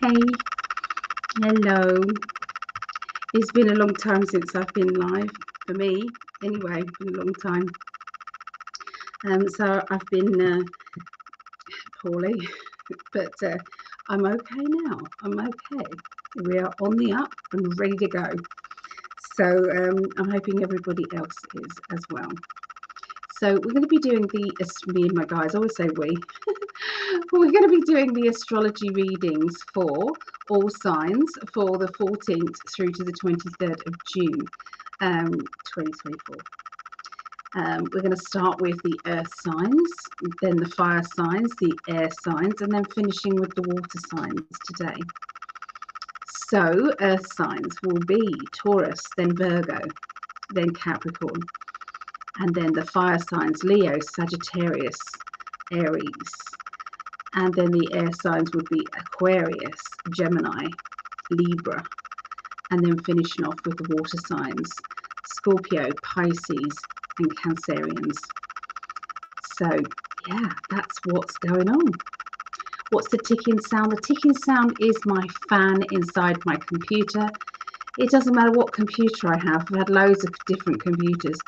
Hey, hello. It's been a long time since I've been live, for me anyway, been a long time. So I've been poorly, but I'm okay now. I'm okay. We are on the up and ready to go. So I'm hoping everybody else is as well. So we're going to be doing me and my guys, I always say we. We're going to be doing the astrology readings for all signs for the 14th through to the 23rd of June 2024. We're going to start with the earth signs, then the fire signs, the air signs, and then finishing with the water signs today. So earth signs will be Taurus, then Virgo, then Capricorn, and then the fire signs Leo, Sagittarius, Aries, and then the air signs would be Aquarius, Gemini, Libra, and then finishing off with the water signs Scorpio, Pisces, and Cancerians. So yeah, that's what's going on. What's the ticking sound? The ticking sound is my fan inside my computer. It doesn't matter what computer I have. I've had loads of different computers,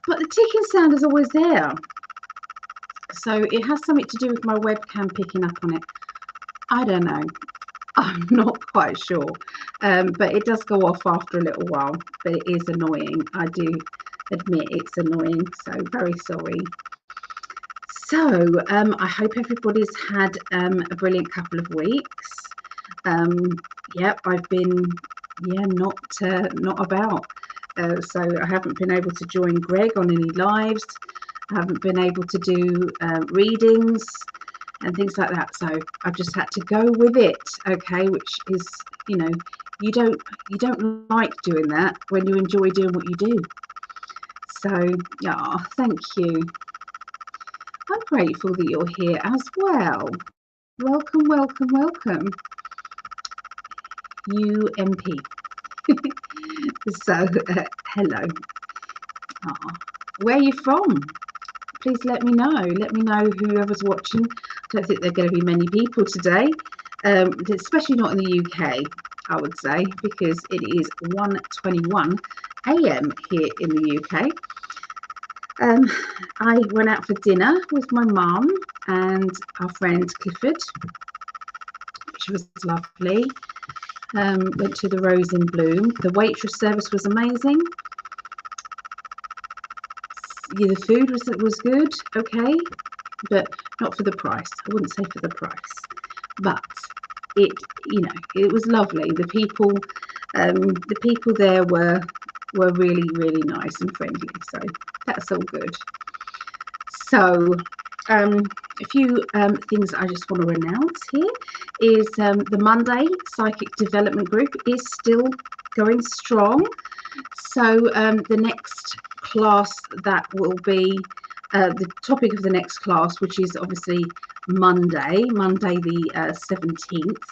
but the ticking sound is always there. So it has something to do with my webcam picking up on it. I don't know. I'm not quite sure. But it does go off after a little while. But it is annoying. I do admit it's annoying. So very sorry. So I hope everybody's had a brilliant couple of weeks. Yep, I've been not about. So I haven't been able to join Greg on any lives. I haven't been able to do readings and things like that. So I've just had to go with it. Okay, which is, you know, you don't like doing that when you enjoy doing what you do. So yeah, thank you. I'm grateful that you're here as well. Welcome, welcome, welcome. UMP. So hello. Where are you from? Please let me know. Let me know whoever's watching. I don't think there are going to be many people today, especially not in the UK, I would say, because it is 1:21 a.m. here in the UK. I went out for dinner with my mum and our friend Clifford, which was lovely. Went to the Rose in Bloom. The waitress service was amazing. Yeah, the food was good, okay, but not for the price. I wouldn't say for the price, but it was lovely. The people there were really, really nice and friendly, so that's all good. So a few things I just want to announce here is the Monday Psychic Development Group is still going strong. So the next class that will be the topic of the next class, which is obviously Monday the 17th,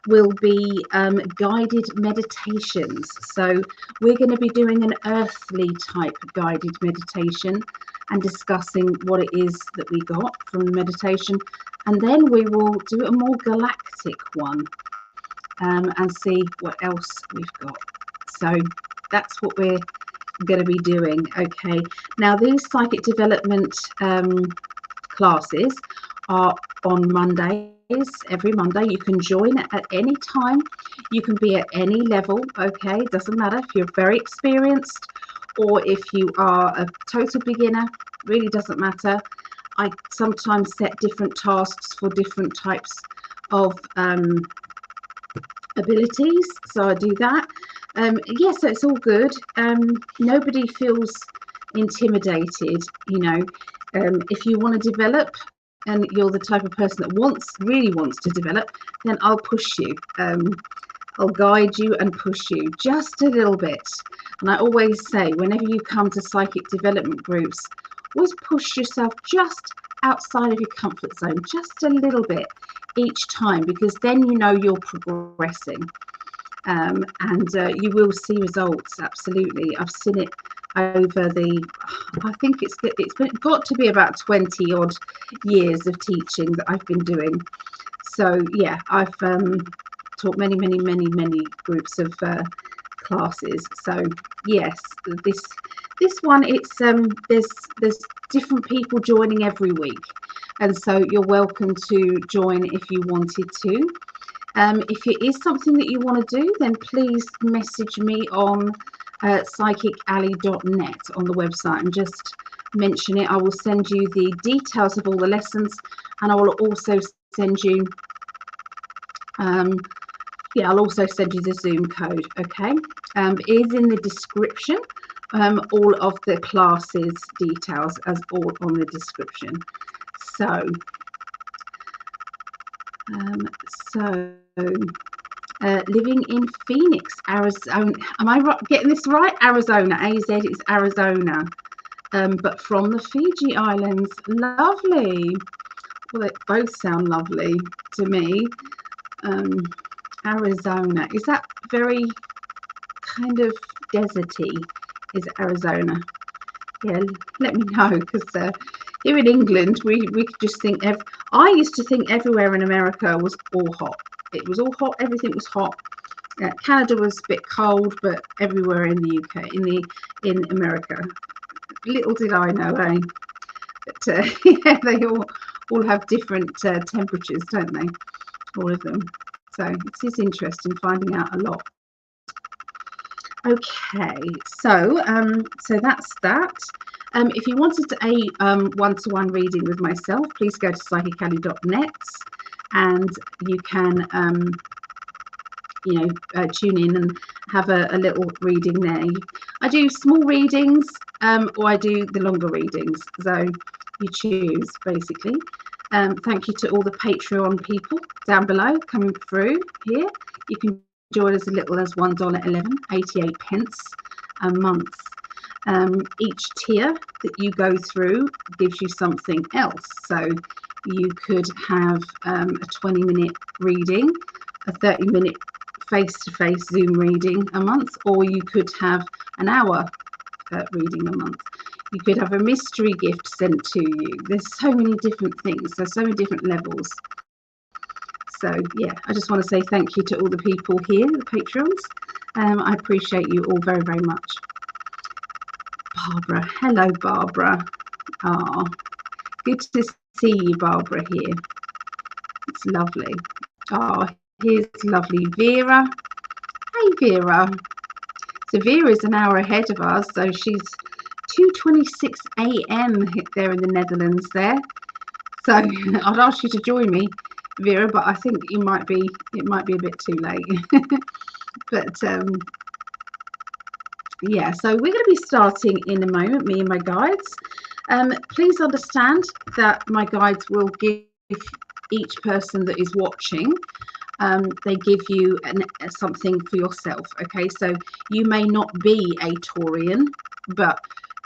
will be guided meditations. So we're going to be doing an earthly type guided meditation and discussing what it is that we got from the meditation, and then we will do a more galactic one and see what else we've got. So that's what we're going to be doing. Okay, now these psychic development classes are on Mondays. Every Monday you can join at any time. You can be at any level. Okay, it doesn't matter if you're very experienced or if you are a total beginner, really doesn't matter. I sometimes set different tasks for different types of abilities, so I do that. Yes, so it's all good. Nobody feels intimidated, you know. If you want to develop and you're the type of person that really wants to develop, then I'll push you. I'll guide you and push you just a little bit. And I always say, whenever you come to psychic development groups, always push yourself just outside of your comfort zone, just a little bit each time, because then you know you're progressing. And you will see results. Absolutely, I've seen it over I think it's got to be about 20 odd years of teaching that I've been doing. So yeah, I've taught many groups of classes. So yes, this one, it's there's different people joining every week, and so you're welcome to join if you wanted to. If it is something that you want to do, then please message me on psychicalley.net on the website and just mention it. I will send you the details of all the lessons, and I will also send you I'll also send you the Zoom code. Okay, it is in the description. All of the classes details as all on the description. So living in Phoenix, Arizona. Am I getting this right? Arizona. AZ is Arizona. But from the Fiji Islands. Lovely. Well, they both sound lovely to me. Arizona. Is that very kind of deserty? Is Arizona? Yeah, let me know, because here in England we could just think I used to think everywhere in America was all hot. It was all hot, everything was hot. Canada was a bit cold, but everywhere in the UK, in America, little did I know, eh? But yeah, they all have different temperatures, don't they? All of them. So it is interesting finding out a lot. Okay, so that's that. If you wanted a one-to-one reading with myself, please go to psychicalley.net, and you can tune in and have a little reading there. I do small readings, or I do the longer readings, so you choose basically. Thank you to all the Patreon people down below coming through here. You can join as little as $1.11, 88 pence a month. Each tier that you go through gives you something else. So you could have a 20-minute reading, a 30-minute face-to-face Zoom reading a month, or you could have an hour reading a month. You could have a mystery gift sent to you. There's so many different things. There's so many different levels. So yeah, I just want to say thank you to all the people here, the Patreons. I appreciate you all very, very much. Barbara, hello Barbara. Good to see you, Barbara, here. It's lovely. Here's lovely Vera. Hey Vera. So Vera's an hour ahead of us, so she's 2:26 a.m. there in the Netherlands there. So I'd ask you to join me, Vera, but I think it might be a bit too late. But yeah, so we're going to be starting in a moment, me and my guides. Please understand that my guides will give each person that is watching, they give you something for yourself. Okay, so you may not be a Taurian, but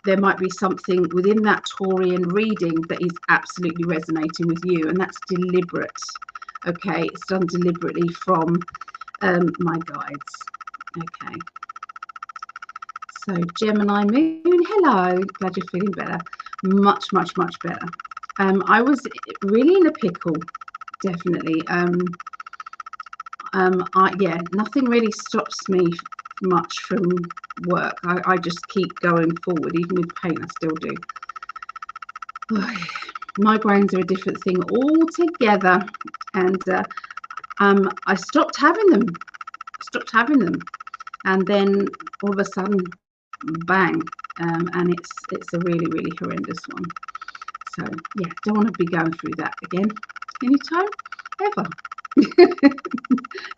there might be something within that Taurian reading that is absolutely resonating with you, and that's deliberate. Okay, it's done deliberately from my guides. Okay, so Gemini moon, hello, glad you're feeling better. Much better. I was really in a pickle, definitely. Yeah, nothing really stops me much from work. I just keep going forward, even with pain. I still do. Migraines are a different thing altogether, and I stopped having them, and then all of a sudden, bang, and it's a really horrendous one. So yeah, don't want to be going through that again anytime ever.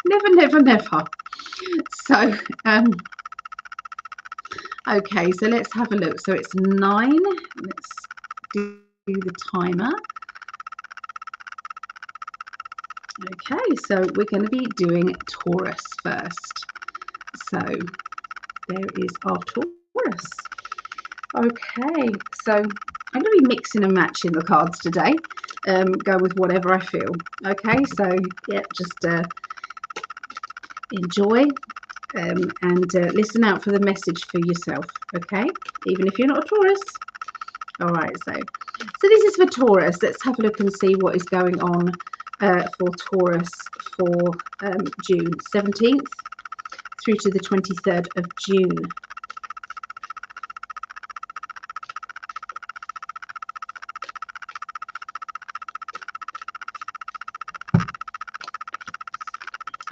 Never. So okay, so let's have a look. So it's 9. Let's do the timer. Okay, so we're going to be doing Taurus first. So there is our Taurus. Okay, so I'm going to be mixing and matching the cards today. Go with whatever I feel. Okay, so yeah, just enjoy and listen out for the message for yourself. Okay, even if you're not a Taurus. All right, so this is for Taurus. Let's have a look and see what is going on for Taurus for June 17th through to the 23rd of June.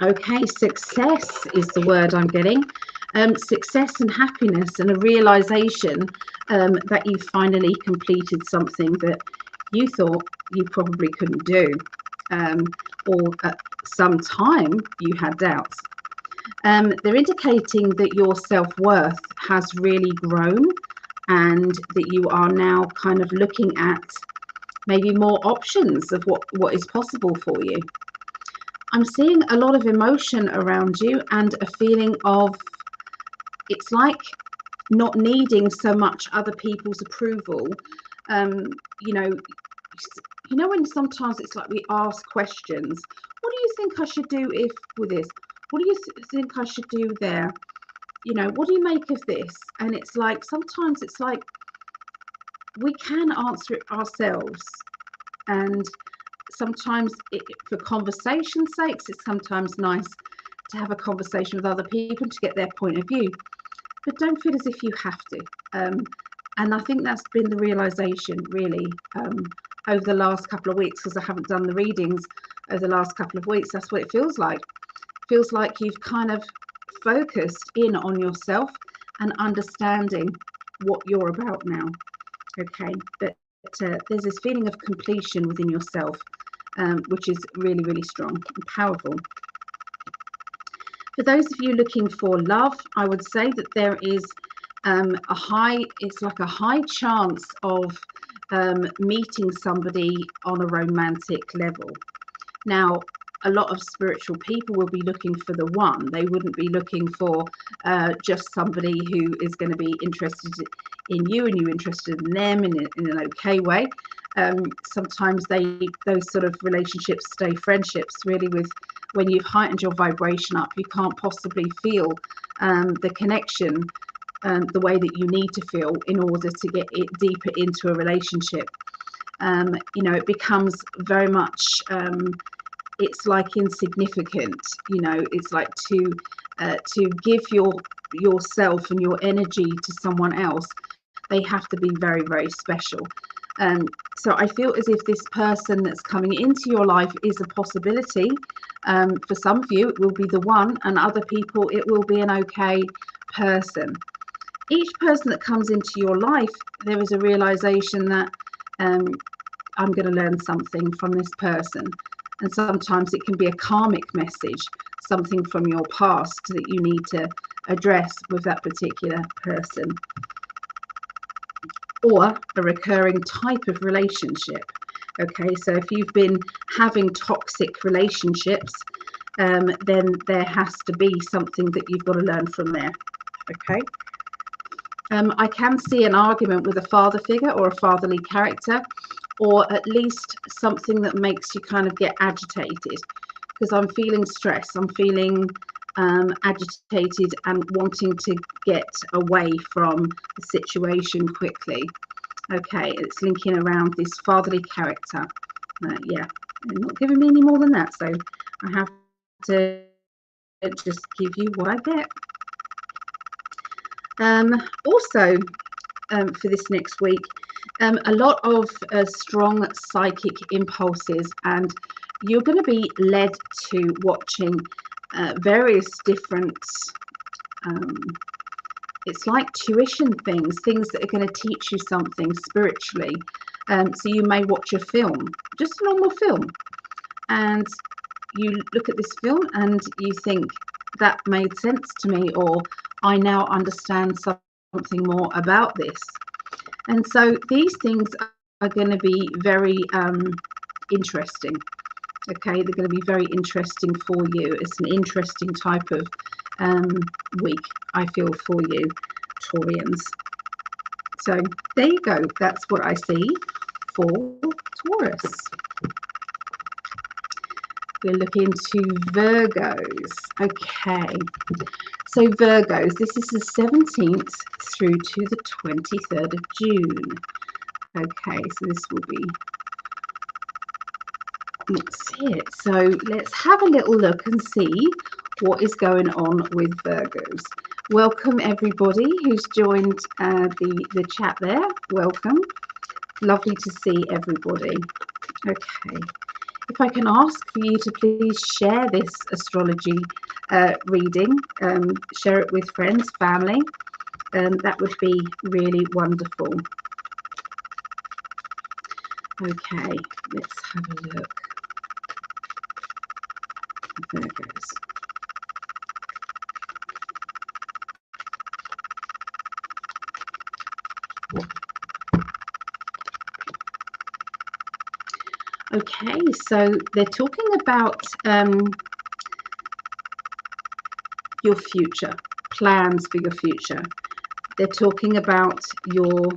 Okay, success is the word I'm getting. Success and happiness, and a realization that you finally completed something that you thought you probably couldn't do, or at some time you had doubts. They're indicating that your self-worth has really grown and that you are now kind of looking at maybe more options of what is possible for you. I'm seeing a lot of emotion around you and a feeling of, it's like not needing so much other people's approval. You know when sometimes it's like we ask questions, what do you think I should do if with this? What do you think I should do there? You know, what do you make of this? And it's like, sometimes it's like we can answer it ourselves. And sometimes for conversation's sakes, it's sometimes nice to have a conversation with other people to get their point of view. But don't feel as if you have to. And I think that's been the realization really over the last couple of weeks, because I haven't done the readings over the last couple of weeks. That's what it feels like. It feels like you've kind of focused in on yourself and understanding what you're about now. Okay, but there's this feeling of completion within yourself, which is really, really strong and powerful. For those of you looking for love, I would say that there is it's like a high chance of meeting somebody on a romantic level. Now, a lot of spiritual people will be looking for the one. They wouldn't be looking for just somebody who is going to be interested in you and you interested in them in an okay way. Sometimes those sort of relationships stay friendships, really, with when you've heightened your vibration up, you can't possibly feel the connection the way that you need to feel in order to get it deeper into a relationship. You know, it becomes very much it's like insignificant. You know, it's like to give yourself and your energy to someone else, they have to be very, very special. So I feel as if this person that's coming into your life is a possibility. For some of you, it will be the one, and other people, it will be an okay person. Each person that comes into your life, there is a realization that I'm going to learn something from this person. And sometimes it can be a karmic message, something from your past that you need to address with that particular person. Or a recurring type of relationship. Okay, so if you've been having toxic relationships, then there has to be something that you've got to learn from there. Okay. I can see an argument with a father figure or a fatherly character, or at least something that makes you kind of get agitated, because I'm feeling stress. I'm feeling agitated and wanting to get away from the situation quickly. Okay, it's linking around this fatherly character. Yeah, they're not giving me any more than that, so I have to just give you what I get. Also, for this next week, a lot of strong psychic impulses, and you're going to be led to watching various different it's like tuition things that are going to teach you something spiritually. So you may watch a film, just a normal film, and you look at this film and you think that made sense to me, or I now understand something more about this. And so these things are going to be very interesting. Okay, they're going to be very interesting for you. It's an interesting type of week, I feel, for you, Taurians. So there you go. That's what I see for Taurus. We'll look into Virgos. Okay, so Virgos, this is the 17th through to the 23rd of June. Okay, so this will be That's it. So let's have a little look and see what is going on with Virgos. Welcome everybody who's joined the chat there. Welcome. Lovely to see everybody. Okay. If I can ask for you to please share this astrology reading, share it with friends, family, that would be really wonderful. Okay, let's have a look. Virgos. Okay, so they're talking about your future, plans for your future. They're talking about your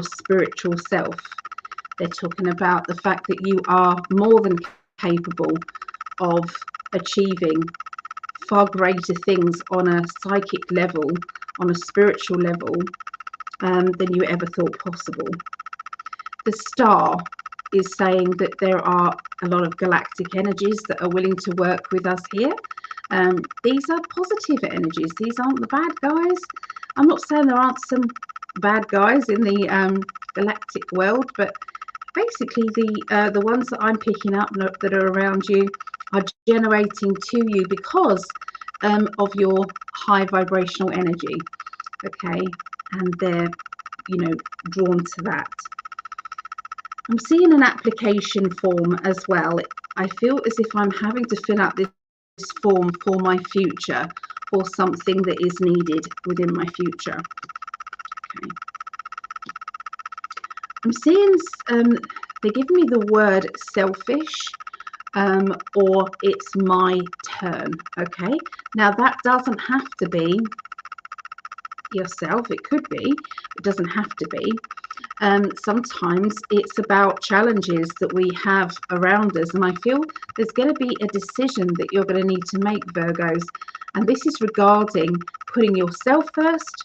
spiritual self. They're talking about the fact that you are more than capable of achieving far greater things on a psychic level, on a spiritual level, than you ever thought possible. The star is saying that there are a lot of galactic energies that are willing to work with us here. These are positive energies. These aren't the bad guys. I'm not saying there aren't some bad guys in the galactic world, but basically the ones that I'm picking up that are around you are generating to you because of your high vibrational energy. Okay, and they're drawn to that. I'm seeing an application form as well. I feel as if I'm having to fill out this form for my future, or something that is needed within my future. Okay. I'm seeing they give me the word selfish, or it's my turn. Okay, now that doesn't have to be yourself. It could be, it doesn't have to be. Sometimes it's about challenges that we have around us, and I feel there's going to be a decision that you're going to need to make, Virgos, and this is regarding putting yourself first,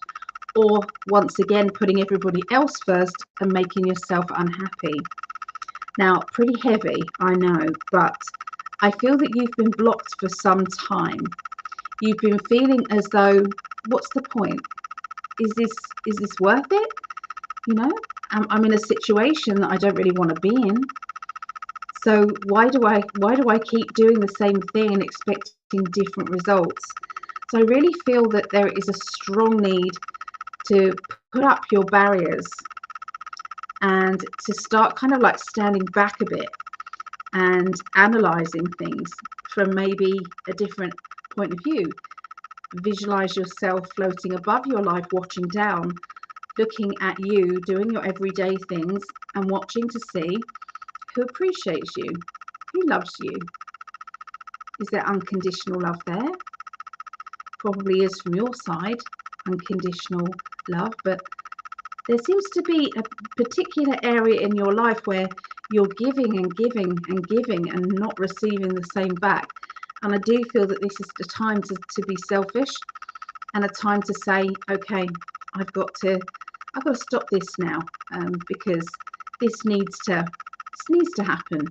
or once again putting everybody else first and making yourself unhappy. Now, pretty heavy, I know, but I feel that you've been blocked for some time. You've been feeling as though, what's the point? Is this worth it? I'm in a situation that I don't really want to be in. So why do I keep doing the same thing and expecting different results? So I really feel that there is a strong need to put up your barriers and to start kind of like standing back a bit and analyzing things from maybe a different point of view. Visualize yourself floating above your life, watching down, looking at you doing your everyday things and watching to see who appreciates you, who loves you. Is there unconditional love there? Probably is from your side, unconditional love, but there seems to be a particular area in your life where you're giving and giving and giving and not receiving the same back. And I do feel that this is the time to be selfish, and a time to say, okay, I've got to stop this now, because this needs to happen.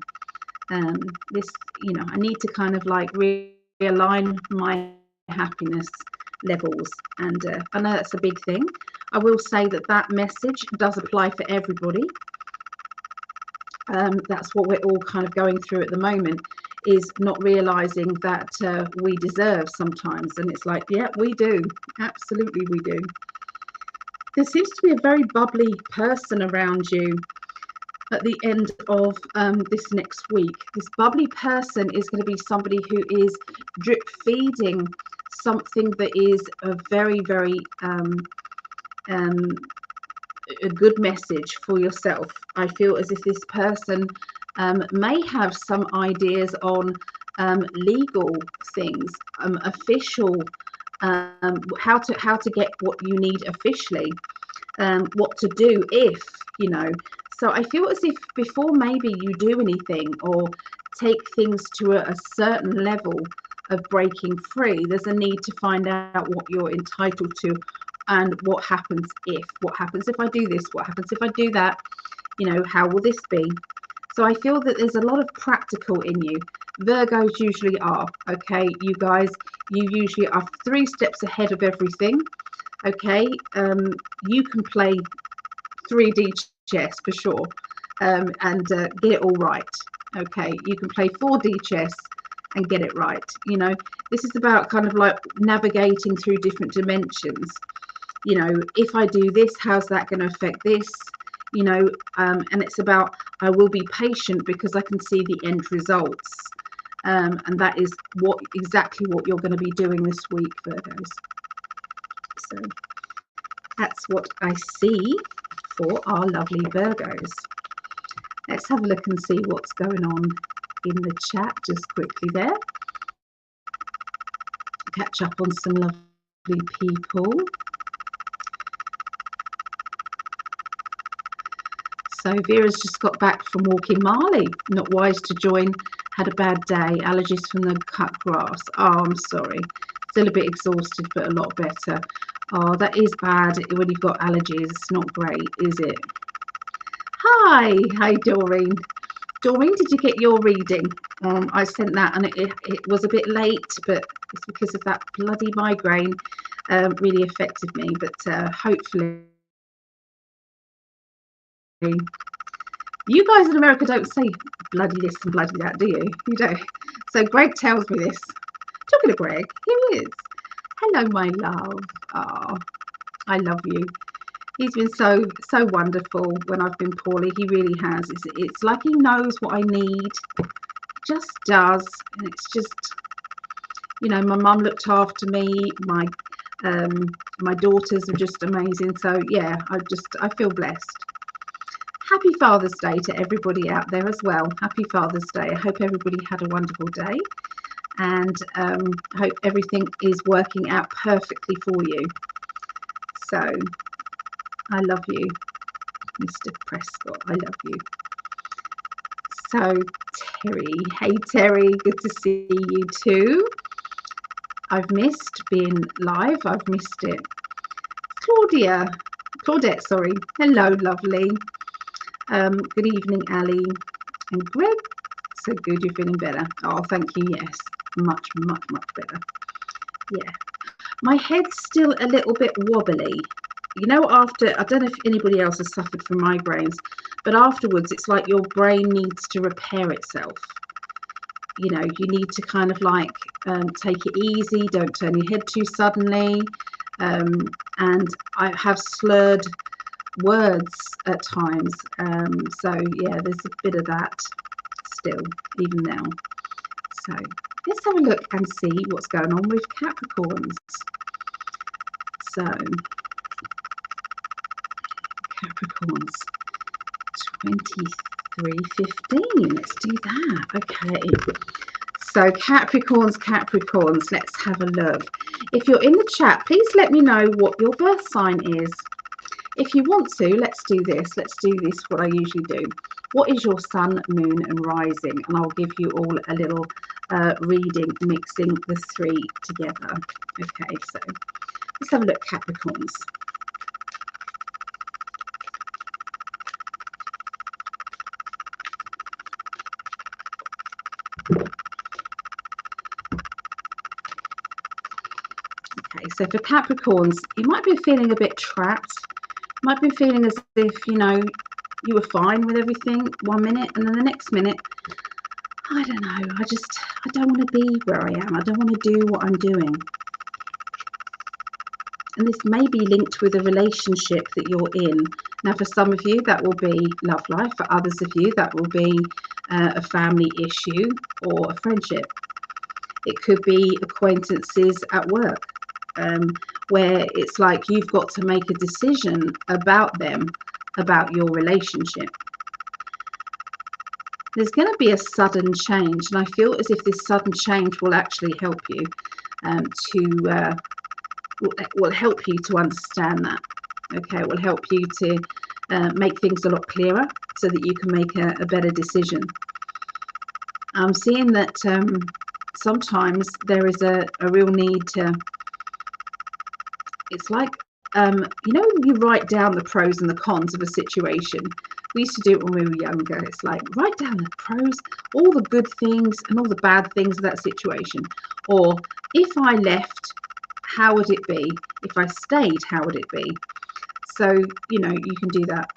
I need to kind of like realign my happiness levels, and I know that's a big thing. I will say that message does apply for everybody. That's what we're all kind of going through at the moment, is not realizing that we deserve sometimes, and it's like, yeah, we do, absolutely we do. There seems to be a very bubbly person around you at the end of this next week. This bubbly person is going to be somebody who is drip feeding something that is a very, very a good message for yourself. I feel as if this person may have some ideas on legal things, official, how to get what you need officially, what to do if, So I feel as if before maybe you do anything or take things to a certain level of breaking free, there's a need to find out what you're entitled to and what happens if I do this, what happens if I do that, how will this be? So I feel that there's a lot of practical in you. Virgos usually are, okay? You guys, you usually are 3 steps ahead of everything, okay? You can play 3D chess for sure, and get it all right, okay? You can play 4D chess and get it right. You know, this is about kind of like navigating through different dimensions. You know, if I do this, how's that going to affect this? You know, and it's about, I will be patient because I can see the end results. And that is exactly what you're going to be doing this week, Virgos. So that's what I see for our lovely Virgos. Let's have a look and see what's going on in the chat just quickly there. Catch up on some lovely people. So Vera's just got back from walking Marley. Not wise to join. Had a bad day. Allergies from the cut grass. Oh, I'm sorry. Still a bit exhausted, but a lot better. Oh, that is bad when you've got allergies. It's not great, is it? Hi, Doreen. Doreen, did you get your reading? I sent that, and it was a bit late, but it's because of that bloody migraine. Really affected me, but hopefully. You guys in America don't say bloody this and bloody that, do you? You don't. So Greg tells me this. Talking to Greg, here he is. Hello, my love. Oh, I love you. He's been so wonderful when I've been poorly. He really has. It's like he knows what I need. Just does. And it's just, you know, my mum looked after me. My daughters are just amazing. So yeah, I feel blessed. Happy Father's Day to everybody out there as well. Happy Father's Day. I hope everybody had a wonderful day, and I hope everything is working out perfectly for you. So I love you, Mr. Prescott. I love you. So Terry, hey Terry, good to see you too. I've missed being live. I've missed it. Claudette, sorry. Hello, lovely. Good evening, Ali and Greg. So good, you're feeling better. Oh, thank you. Yes, much better. Yeah, my head's still a little bit wobbly. You know, after, I don't know if anybody else has suffered from migraines, but afterwards it's like your brain needs to repair itself. You know, you need to kind of like take it easy, don't turn your head too suddenly. And I have slurred words at times. So yeah, there's a bit of that still, even now. So let's have a look and see what's going on with Capricorns. So Capricorns 2315. Let's do that. Okay. So Capricorns, let's have a look. If you're in the chat, please let me know what your birth sign is. If you want to, let's do this. Let's do this, what I usually do. What is your sun, moon, and rising? And I'll give you all a little reading, mixing the 3 together. Okay, so let's have a look, Capricorns. Okay, so for Capricorns, you might be feeling a bit trapped. Might be feeling as if, you know, you were fine with everything 1 minute, and then the next minute, I don't know, I don't want to be where I am. I don't want to do what I'm doing. And this may be linked with a relationship that you're in. Now, for some of you, that will be love life. For others of you, that will be a family issue or a friendship. It could be acquaintances at work, where it's like you've got to make a decision about them, about your relationship. There's going to be a sudden change, and I feel as if this sudden change will actually help you will help you to understand that. Okay, it will help you to make things a lot clearer so that you can make a better decision. I'm seeing that sometimes there is a real need to, it's like, you know, when you write down the pros and the cons of a situation, We used to do it when we were younger. It's like, write down the pros, all the good things and all the bad things of that situation. Or if I left, how would it be? If I stayed, how would it be? So, you know, you can do that.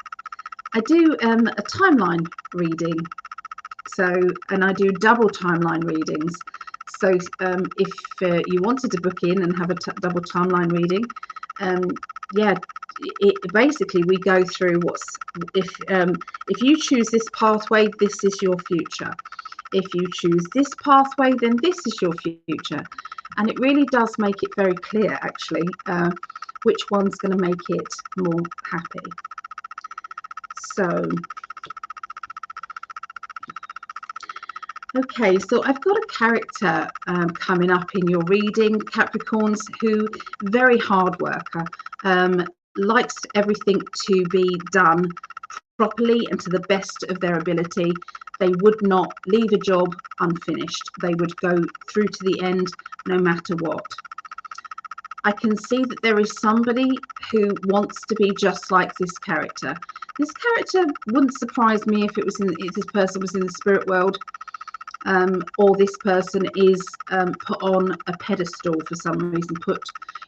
I do a timeline reading. So, and I do double timeline readings. So if you wanted to book in and have a double timeline reading, yeah, basically we go through if you choose this pathway, this is your future. If you choose this pathway, then this is your future. And it really does make it very clear, actually, which one's going to make it more happy. So, okay, so I've got a character coming up in your reading, Capricorns, who very hard worker, likes everything to be done properly and to the best of their ability. They would not leave a job unfinished. They would go through to the end no matter what. I can see that there is somebody who wants to be just like this character. This character wouldn't surprise me if this person was in the spirit world. Or this person is put on a pedestal for some reason,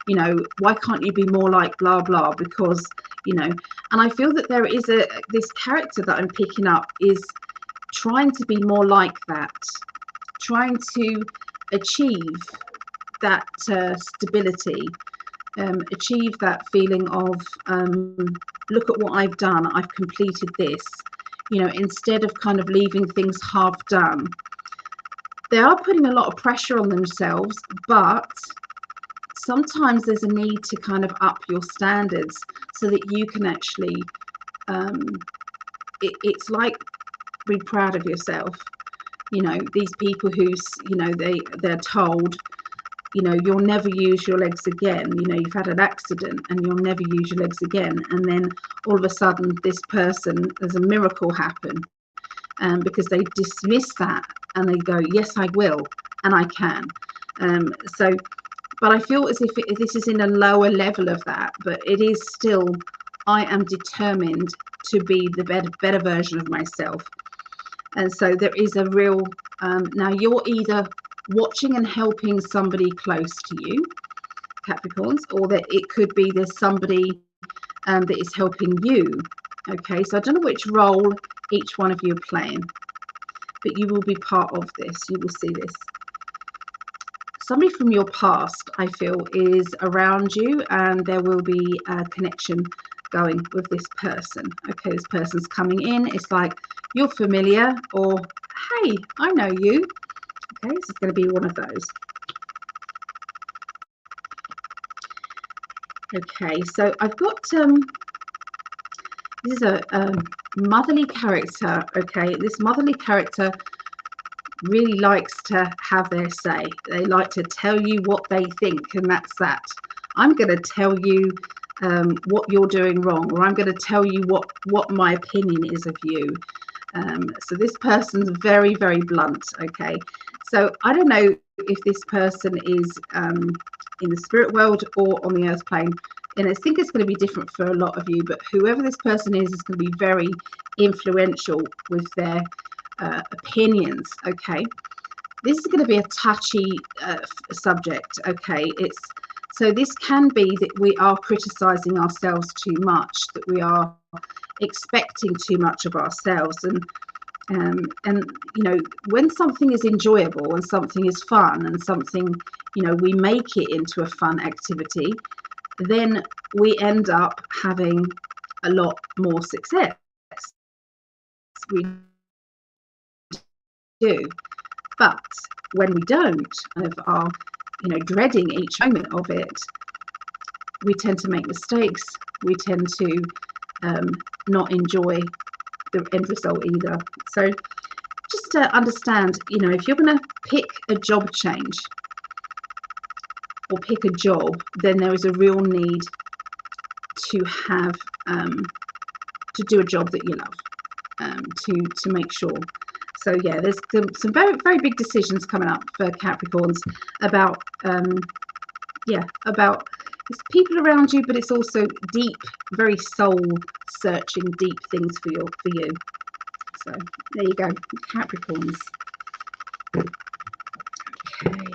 you know, why can't you be more like blah blah, because, you know, and I feel that there is this character that I'm picking up is trying to be more like that, trying to achieve that stability, achieve that feeling of look at what I've done, I've completed this, you know, instead of kind of leaving things half done. They are putting a lot of pressure on themselves, but sometimes there's a need to kind of up your standards so that you can actually, it's like, be proud of yourself. You know, these people who, you know, they're told, you know, you'll never use your legs again. You know, you've had an accident and you'll never use your legs again. And then all of a sudden, this person, there's a miracle happen, because they dismiss that and they go, yes, I will, and I can. But I feel as if this is in a lower level of that, but it is still, I am determined to be the better version of myself. And so there is a real, now you're either watching and helping somebody close to you, Capricorns, or that it could be there's somebody that is helping you. Okay, so I don't know which role each one of you are playing, but you will be part of this. You will see this. Somebody from your past, I feel, is around you, and there will be a connection going with this person. Okay, this person's coming in. It's like you're familiar, or hey, I know you. Okay, this is going to be one of those. Okay, so I've got this is a motherly character. Okay, this motherly character really likes to have their say. They like to tell you what they think, and that's that. I'm going to tell you what you're doing wrong, or I'm going to tell you what my opinion is of you. So this person's very, very blunt. Okay, so I don't know if this person is in the spirit world or on the earth plane, and I think it's going to be different for a lot of you, but whoever this person is going to be very influential with their opinions. Okay, this is going to be a touchy subject. Okay, so this can be that we are criticizing ourselves too much, that we are expecting too much of ourselves, and you know, when something is enjoyable and something is fun and something, you know, we make it into a fun activity, then we end up having a lot more success. We do. But when we don't, and are, you know, dreading each moment of it, we tend to make mistakes. We tend to not enjoy the end result either. So just to understand, you know, if you're going to pick a job change or pick a job, then there is a real need to have to do a job that you love, to make sure. So yeah, there's some very, very big decisions coming up for Capricorns about about It's people around you, but it's also deep, very soul searching, deep things for you. So there you go, Capricorns. Okay.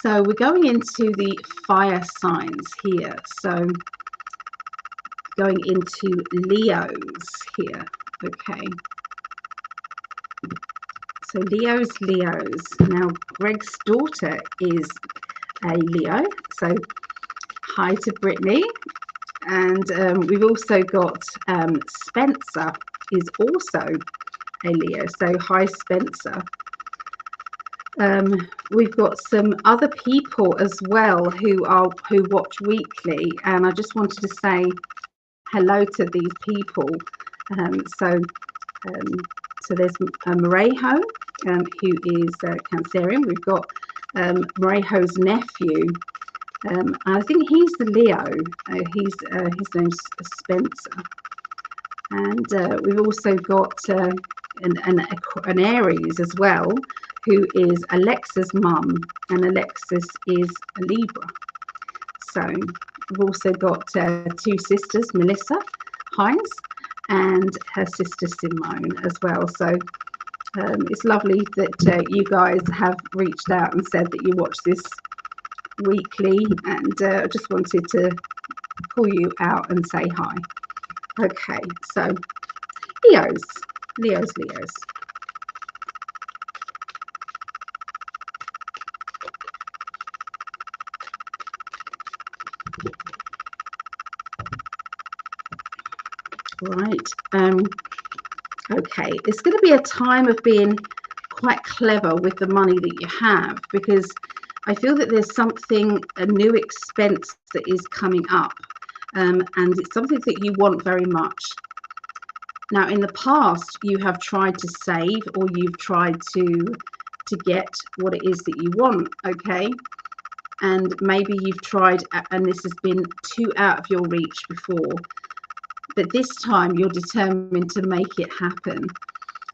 So we're going into the fire signs here. So going into Leos here. Okay. So Leos. Now Greg's daughter is a Leo. So hi to Brittany. And we've also got Spencer is also a Leo. So hi Spencer. We've got some other people as well who watch weekly, and I just wanted to say hello to these people. So there's Marejo, who is Cancerian. We've got Marejo's nephew. I think he's the Leo. His name's Spencer, and we've also got an Aries as well, who is Alexa's mum, and Alexis is a Libra. So we've also got two sisters, Melissa Hines and her sister Simone as well. So it's lovely that you guys have reached out and said that you watch this weekly, and I just wanted to call you out and say hi. Okay, so Leos. Right. Okay, it's going to be a time of being quite clever with the money that you have, because I feel that there's a new expense that is coming up, and it's something that you want very much. Now, in the past, you have tried to save, or you've tried to get what it is that you want, okay? And maybe you've tried, and this has been too out of your reach before. But this time you're determined to make it happen.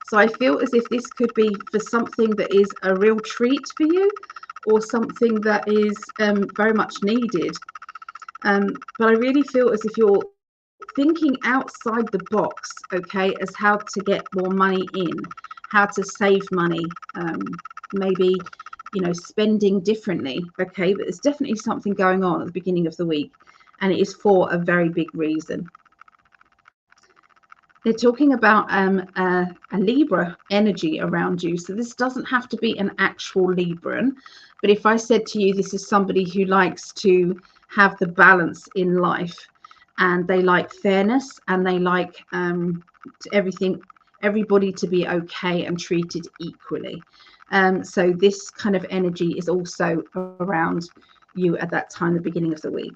So I feel as if this could be for something that is a real treat for you, or something that is very much needed. But I really feel as if you're thinking outside the box, okay, as how to get more money in, how to save money, maybe, spending differently, okay? But there's definitely something going on at the beginning of the week, and it is for a very big reason. They're talking about a Libra energy around you. So this doesn't have to be an actual Libran, but if I said to you, this is somebody who likes to have the balance in life, and they like fairness, and they like everybody to be okay and treated equally. So this kind of energy is also around you at that time, the beginning of the week.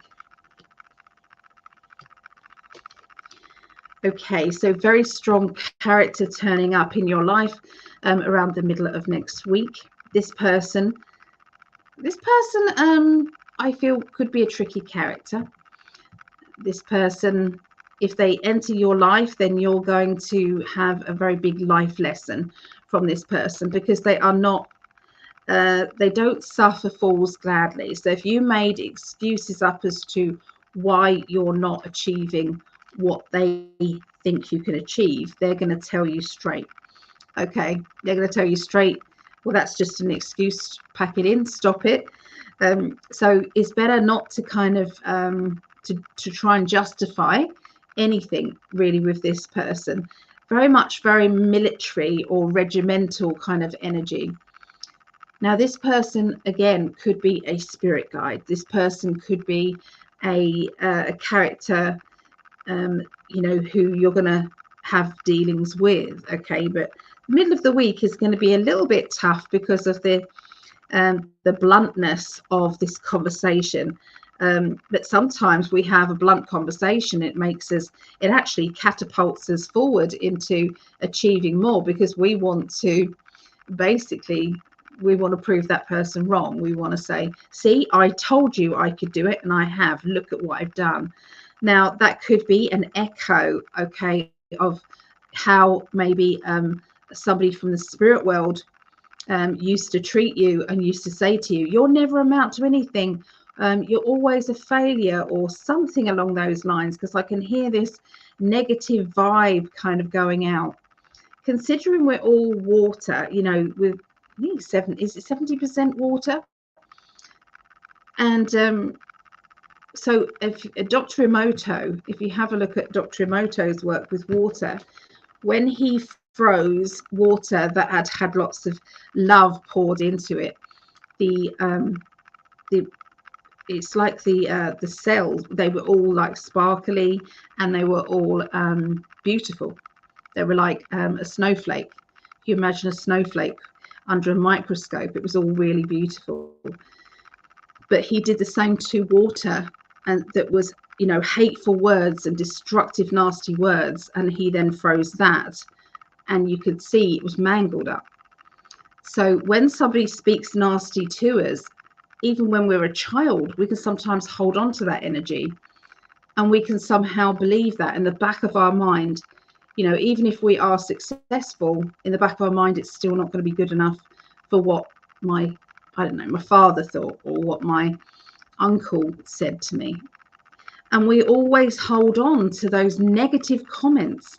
Okay, so very strong character turning up in your life around the middle of next week. This person, I feel could be a tricky character. This person, if they enter your life, then you're going to have a very big life lesson from this person, because they are not, they don't suffer fools gladly. So if you made excuses up as to why you're not achieving what they think you can achieve, they're going to tell you straight. Okay, they're going to tell you straight, well, that's just an excuse, pack it in, stop it. So it's better not to kind of to try and justify anything really with this person. Very military or regimental kind of energy. Now this person again could be a spirit guide. This person could be a character who you're going to have dealings with, okay? But the middle of the week is going to be a little bit tough because of the bluntness of this conversation. But sometimes we have a blunt conversation, it actually catapults us forward into achieving more, because we want to prove that person wrong. We want to say, see, I told you I could do it, and I have. Look at what I've done. Now, that could be an echo, okay, of how maybe somebody from the spirit world used to treat you and used to say to you, you'll never amount to anything, you're always a failure, or something along those lines, because I can hear this negative vibe kind of going out. Considering we're all water, you know, with I think 70% water, and so if Dr. Emoto, if you have a look at Dr. Emoto's work with water, when he froze water that had lots of love poured into it, it's like the cells, they were all like sparkly, and they were all beautiful. They were like a snowflake. You imagine a snowflake under a microscope, it was all really beautiful. But he did the same to water, and that was, you know, hateful words and destructive, nasty words, and he then froze that, and you could see it was mangled up. So when somebody speaks nasty to us, even when we're a child, we can sometimes hold on to that energy, and we can somehow believe that in the back of our mind, you know, even if we are successful, in the back of our mind, it's still not going to be good enough for what my father thought, or what my uncle said to me. And we always hold on to those negative comments,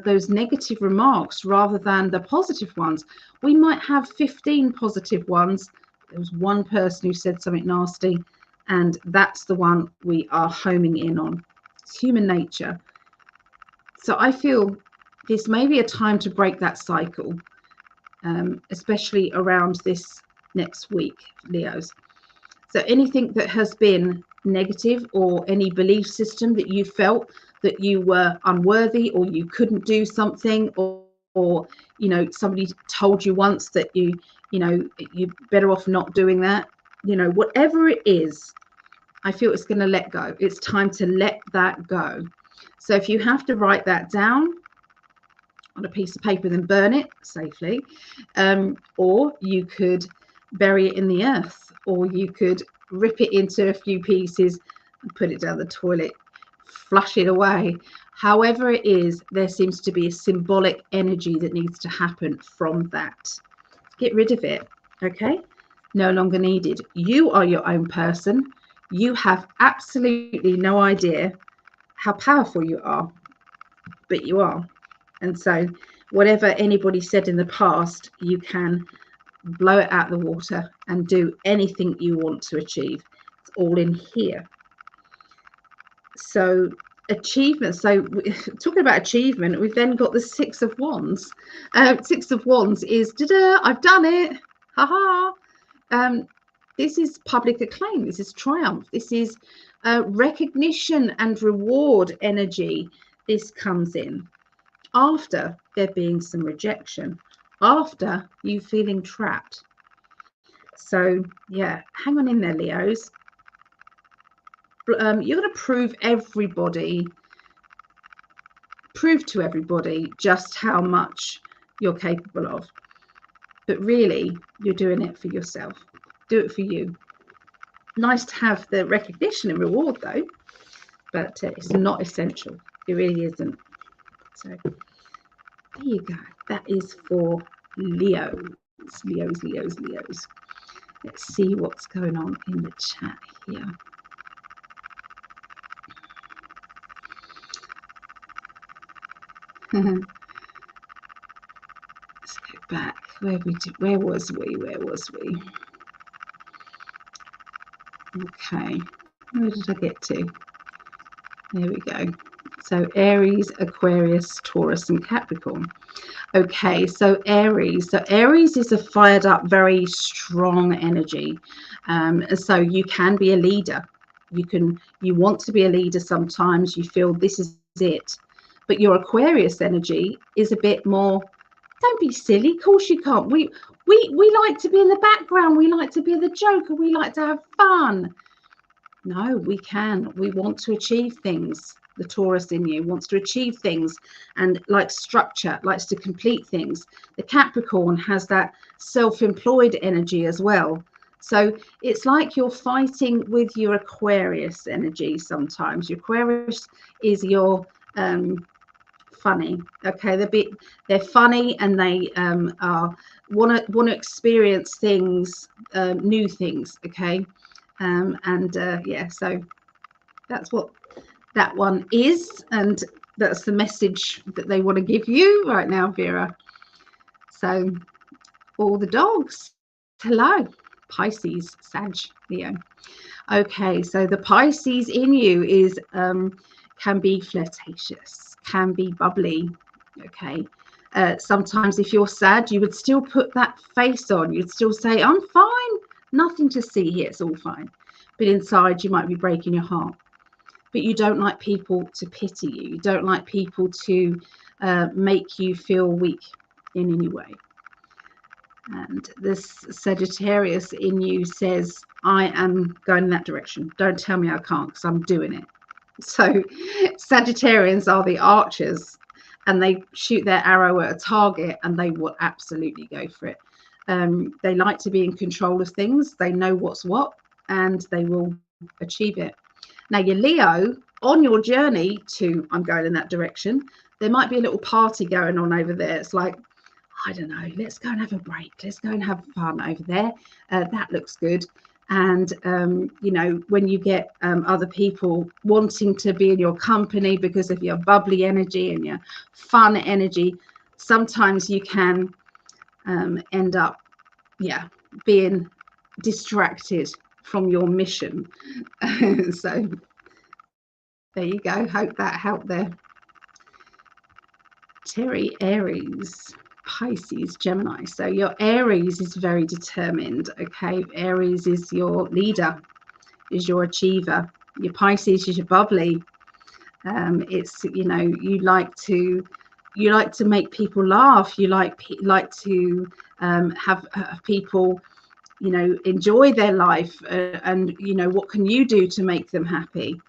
those negative remarks, rather than the positive ones. We might have 15 positive ones. There was one person who said something nasty, and that's the one we are homing in on. It's human nature. So I feel this may be a time to break that cycle, especially around this next week, Leos. So anything that has been negative, or any belief system that you felt that you were unworthy, or you couldn't do something, or you know, somebody told you once that you know, you're better off not doing that, you know, whatever it is, I feel it's going to let go. It's time to let that go. So if you have to write that down on a piece of paper, then burn it safely, or you could bury it in the earth, or you could rip it into a few pieces and put it down the toilet, flush it away. However it is, there seems to be a symbolic energy that needs to happen from that. Get rid of it, okay? No longer needed. You are your own person. You have absolutely no idea how powerful you are, but you are. And so whatever anybody said in the past, you can blow it out the water and do anything you want to achieve. It's all in here. So achievement. So talking about achievement, we've then got the Six of Wands. Six of Wands is, I've done it. Haha. This is public acclaim. This is triumph. This is recognition and reward energy. This comes in after there being some rejection, after you feeling trapped. So yeah, hang on in there, Leos. You're going to prove to everybody just how much you're capable of. But really, you're doing it for yourself. Do it for you. Nice to have the recognition and reward, though, but it's not essential. It really isn't. So there you go. That is for Leos. Leos. Let's see what's going on in the chat here. Let's go back. Where was we? Okay. Where did I get to? There we go. So Aries, Aquarius, Taurus, and Capricorn. Okay, so Aries. So Aries is a fired up, very strong energy. So you can be a leader. You want to be a leader sometimes. You feel this is it. But your Aquarius energy is a bit more, don't be silly. Of course you can't. We like to be in the background. We like to be the joker. We like to have fun. No, we can. We want to achieve things. The Taurus in you wants to achieve things and likes structure, likes to complete things. The Capricorn has that self-employed energy as well. So it's like you're fighting with your Aquarius energy sometimes. Your Aquarius is your funny. Okay, they're funny, and they want to experience things, new things. Okay, yeah, so that's what that one is, and that's the message that they want to give you right now, Vera. So all the dogs, hello, Pisces, Sag, Leo. Okay, so the Pisces in you is can be flirtatious, can be bubbly. Okay, sometimes if you're sad, you would still put that face on. You'd still say, I'm fine, nothing to see here, it's all fine. But inside you might be breaking your heart. But you don't like people to pity you. You don't like people to make you feel weak in any way. And this Sagittarius in you says, I am going in that direction. Don't tell me I can't, because I'm doing it. So Sagittarians are the archers, and they shoot their arrow at a target, and they will absolutely go for it. They like to be in control of things. They know what's what, and they will achieve it. Now, your Leo, on your journey to I'm going in that direction, there might be a little party going on over there. It's like, I don't know, let's go and have a break. Let's go and have fun over there. That looks good. And, you know, when you get other people wanting to be in your company because of your bubbly energy and your fun energy, sometimes you can end up, yeah, being distracted from your mission. So there you go. Hope that helped there. Terry, Aries, Pisces, Gemini. So your Aries is very determined. Okay, Aries is your leader, is your achiever. Your Pisces is your bubbly. It's, you know, you like to make people laugh. You like to have people, you know, enjoy their life, and you know, what can you do to make them happy?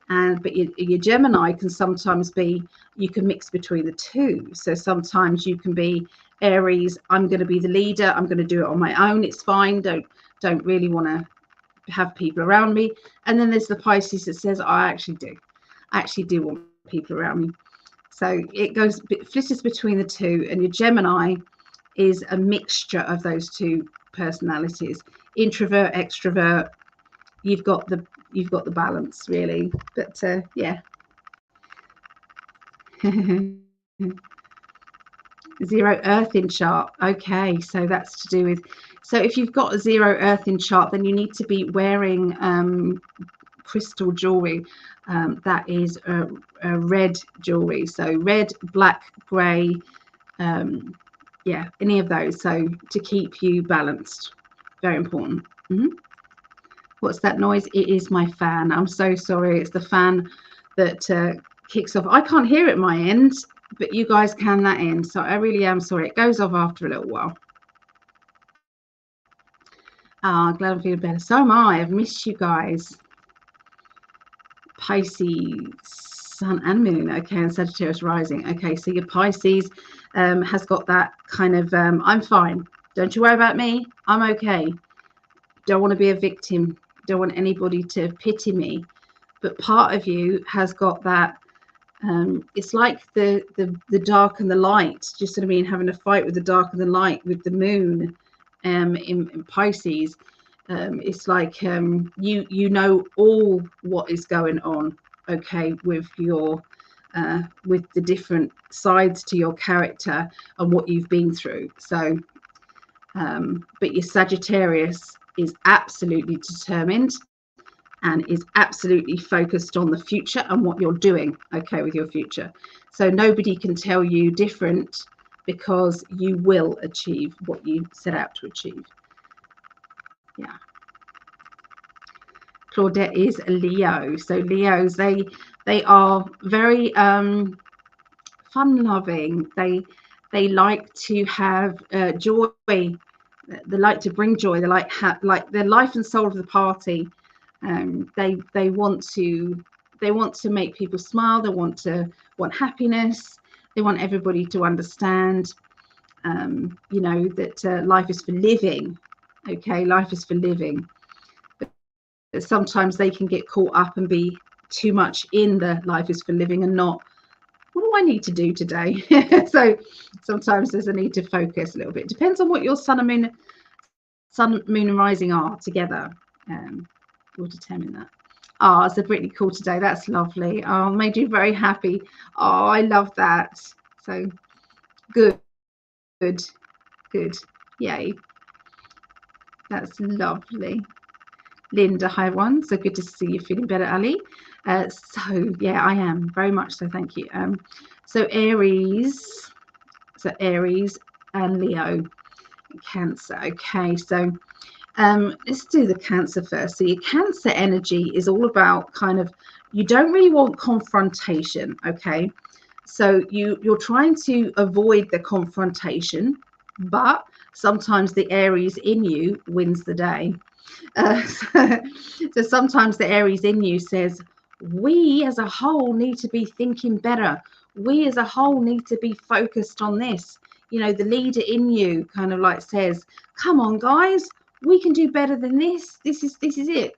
But your Gemini can sometimes be, you can mix between the two. So sometimes you can be Aries, I'm going to be the leader, I'm going to do it on my own, it's fine, don't really want to have people around me. And then there's the Pisces that says, I actually do want people around me. So it goes, flitters between the two. And your Gemini is a mixture of those two personalities, introvert, extrovert. You've got the balance, really. But yeah. Zero Earth in chart. Okay, so that's to do with, so if you've got a zero Earth in chart, then you need to be wearing crystal jewelry that is a red jewelry. So red, black, grey, yeah, any of those. So to keep you balanced, very important. What's that noise? It is my fan. I'm so sorry. It's the fan that kicks off. I can't hear it at my end, but you guys can that end. So I really am sorry. It goes off after a little while. Glad I'm feeling better. So am I. I've missed you guys. Pisces, Sun and Moon. Okay, and Sagittarius rising. Okay, so your Pisces has got that kind of, I'm fine. Don't you worry about me. I'm okay. Don't want to be a victim. Don't want anybody to pity me. But part of you has got that, it's like the dark and the light. Do you see what I mean? Having a fight with the dark and the light with the moon in Pisces. It's like you know all what is going on, okay, with your with the different sides to your character and what you've been through. So but your Sagittarius is absolutely determined and is absolutely focused on the future and what you're doing, okay, with your future. So nobody can tell you different, because you will achieve what you set out to achieve. Yeah. Claudette is a Leo. So Leos, they are very fun-loving. They like to have joy. They like to bring joy. They like they're life and soul of the party. They want to make people smile. They want happiness. They want everybody to understand, you know, that life is for living. Okay, life is for living. But sometimes they can get caught up and be too much in the life is for living and not, what do I need to do today? So sometimes there's a need to focus a little bit. Depends on what your sun, moon, and rising are together. Will determine that. Oh, it's a pretty cool today. That's lovely. Oh, made you very happy. Oh, I love that. So good. Yay. That's lovely. Linda, hi everyone. So good to see you feeling better, Ali. So yeah, I am very much so. Thank you. So Aries and Leo, Cancer. Okay, so let's do the Cancer first. So your Cancer energy is all about kind of, you don't really want confrontation. Okay, so you're trying to avoid the confrontation, but sometimes the Aries in you wins the day. So sometimes the Aries in you says, we as a whole need to be thinking better. We as a whole need to be focused on this. You know, the leader in you kind of like says, come on, guys, we can do better than this. This is it.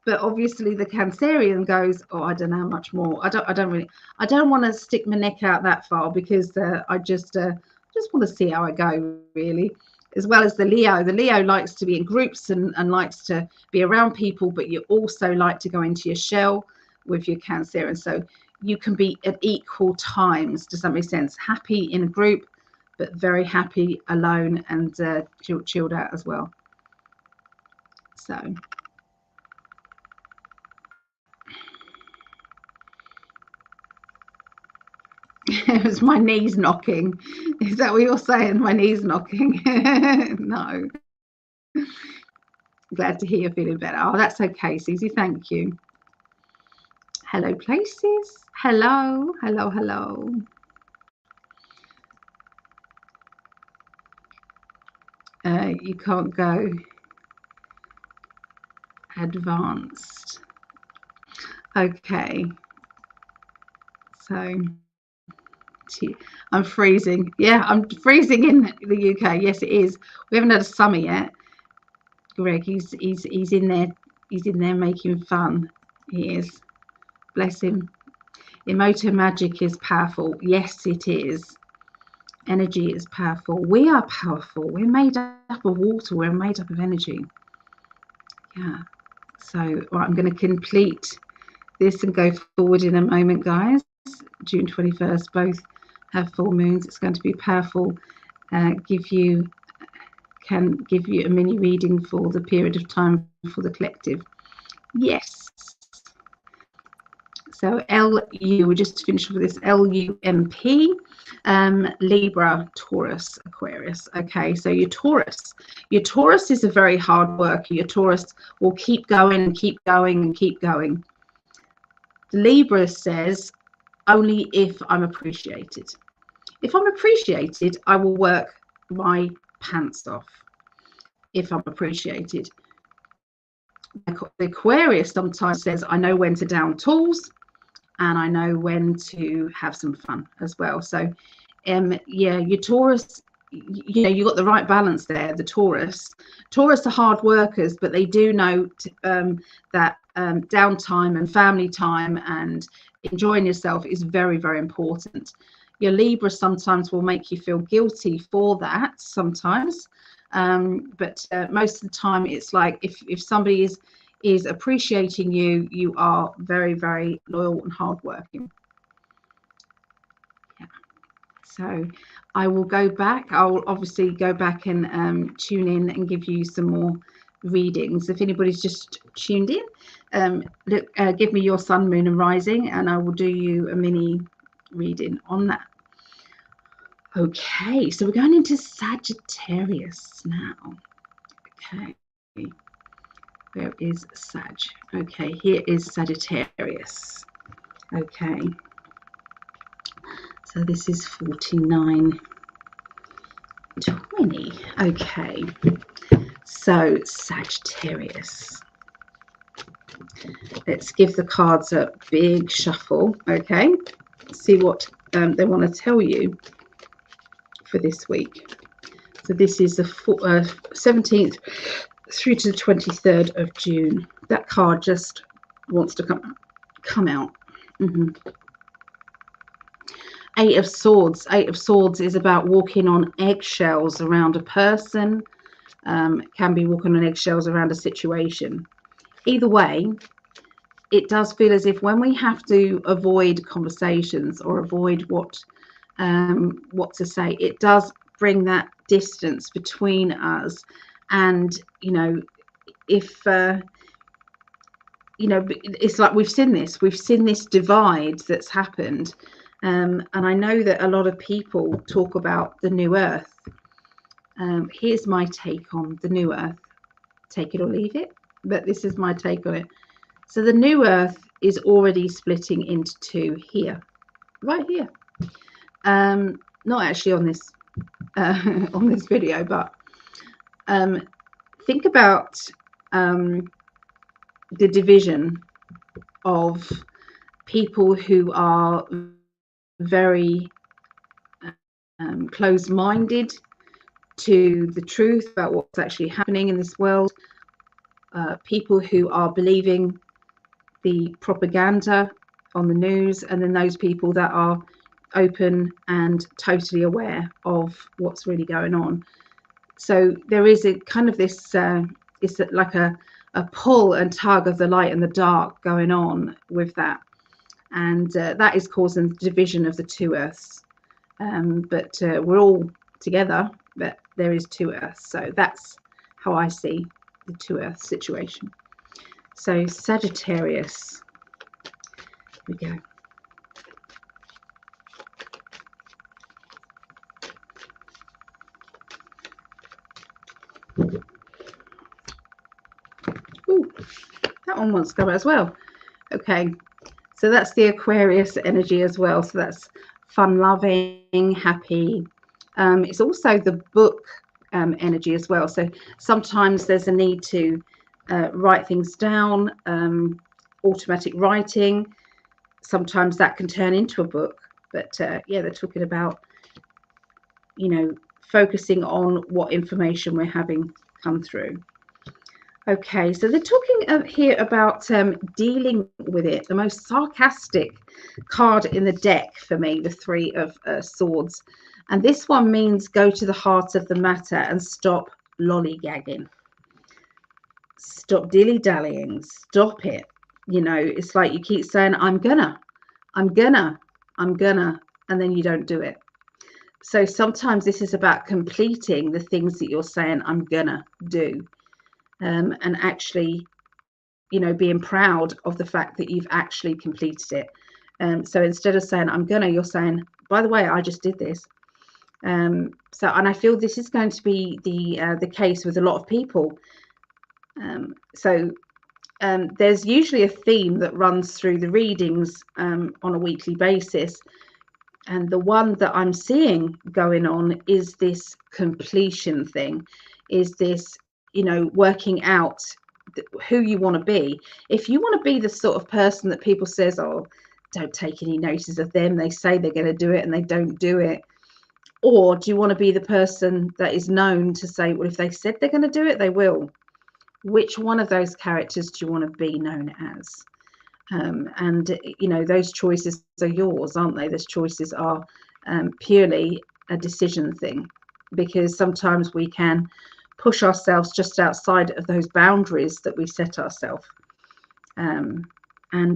But obviously the Cancerian goes, oh, I don't know how much more. I don't want to stick my neck out that far, because I just want to see how I go, really. As well as the Leo likes to be in groups and likes to be around people, but you also like to go into your shell with your Cancerian. So you can be at equal times, does that make sense? Happy in a group, but very happy alone and chilled out as well. So it was my knees knocking. Is that what you're saying? My knees knocking? No. Glad to hear you're feeling better. Oh, that's okay, Susie. Thank you. Hello, places. Hello. You can't go advanced. Okay. So I'm freezing. Yeah, I'm freezing in the UK. Yes, it is. We haven't had a summer yet. Greg, he's in there. He's in there making fun. He is. Bless him. Emoto magic is powerful. Yes, it is. Energy is powerful. We are powerful. We're made up of water. We're made up of energy. Yeah. So right, I'm going to complete this and go forward in a moment, guys. June 21st, both have full moons. It's going to be powerful. Can give you a mini reading for the period of time for the collective. Yes. So LU, we just finished with this LUMP, Libra, Taurus, Aquarius. Okay, so your Taurus is a very hard worker. Your Taurus will keep going and keep going and keep going. The Libra says, only if I'm appreciated. If I'm appreciated, I will work my pants off. If I'm appreciated. The Aquarius sometimes says, I know when to down tools and I know when to have some fun as well. So yeah, your Taurus, you know, you got the right balance there. The Taurus are hard workers, but they do know that downtime and family time and enjoying yourself is very, very important. Your Libra sometimes will make you feel guilty for that sometimes, but most of the time it's like if somebody is appreciating you, you are very, very loyal and hardworking. Yeah. So I will go back. I'll obviously go back and tune in and give you some more readings. If anybody's just tuned in, give me your sun, moon and rising, and I will do you a mini reading on that. Okay, so we're going into Sagittarius now. Okay, where is Sag? Okay, here is Sagittarius. Okay, so this is 4920. Okay, so Sagittarius. Let's give the cards a big shuffle. Okay, see what they want to tell you for this week. So this is the 17th through to the 23rd of June. That card just wants to come out. Eight of Swords. Eight of Swords is about walking on eggshells around a person. Can be walking on eggshells around a situation. Either way, it does feel as if when we have to avoid conversations or avoid what to say, it does bring that distance between us. And if it's like we've seen this divide that's happened, and I know that a lot of people talk about the new earth. Here's my take on the new earth. Take it or leave it, but this is my take on it. So the new earth is already splitting into two here, right here. Not actually on this on this video, but think about the division of people who are very closed-minded to the truth about what's actually happening in this world, people who are believing the propaganda on the news, and then those people that are open and totally aware of what's really going on. So there is a kind of this it's like a pull and tug of the light and the dark going on with that, and that is causing the division of the two earths. But we're all together, but there is two earths. So that's how I see the two earth situation. So Sagittarius, here we go. Ooh, that one wants to go as well. Okay, so that's the Aquarius energy as well. So that's fun-loving, happy. It's also the book energy as well. So sometimes there's a need to write things down, automatic writing. Sometimes that can turn into a book. But yeah, they're talking about, focusing on what information we're having come through. Okay, so they're talking here about dealing with it. The most sarcastic card in the deck for me, the Three of Swords. And this one means go to the heart of the matter and stop lollygagging. Stop dilly-dallying. Stop it. It's like you keep saying, I'm gonna, and then you don't do it. So sometimes this is about completing the things that you're saying, I'm gonna do. And actually, being proud of the fact that you've actually completed it. So instead of saying, I'm gonna, you're saying, by the way, I just did this. And I feel this is going to be the case with a lot of people. There's usually a theme that runs through the readings on a weekly basis. And the one that I'm seeing going on is this completion thing, is this, working out who you want to be. If you want to be the sort of person that people says, oh, don't take any notice of them, they say they're going to do it and they don't do it. Or do you want to be the person that is known to say, well, if they said they're going to do it, they will? Which one of those characters do you want to be known as? And those choices are yours, aren't they? Those choices are purely a decision thing, because sometimes we can push ourselves just outside of those boundaries that we set ourselves. And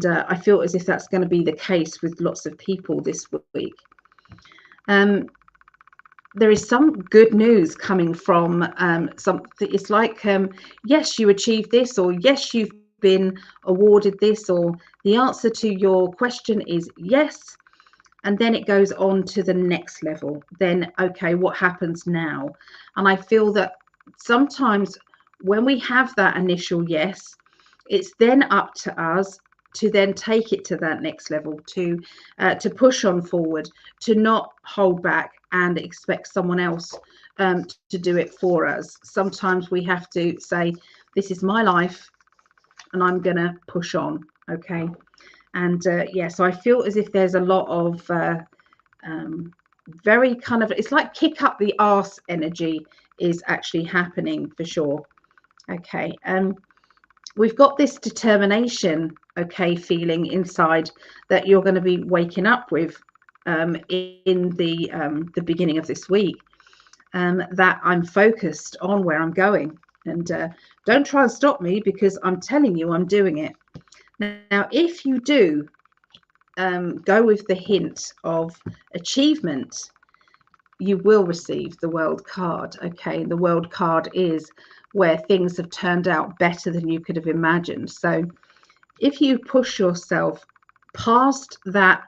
I feel as if that's going to be the case with lots of people this week. There is some good news coming from something. It's like, yes, you achieved this, or yes, you've been awarded this, or the answer to your question is yes. And then it goes on to the next level. Then, okay, what happens now? And I feel that sometimes when we have that initial yes, it's then up to us to then take it to that next level, to push on forward, to not hold back and expect someone else to do it for us. Sometimes we have to say, this is my life and I'm going to push on. Okay. And yeah, so I feel as if there's a lot of very kind of, it's like kick up the arse energy is actually happening for sure. Okay. We've got this determination, okay, feeling inside that you're going to be waking up with. in the beginning of this week, that I'm focused on where I'm going. And don't try and stop me, because I'm telling you I'm doing it. Now, if you do go with the hint of achievement, you will receive the World card. Okay, the World card is where things have turned out better than you could have imagined. So if you push yourself past that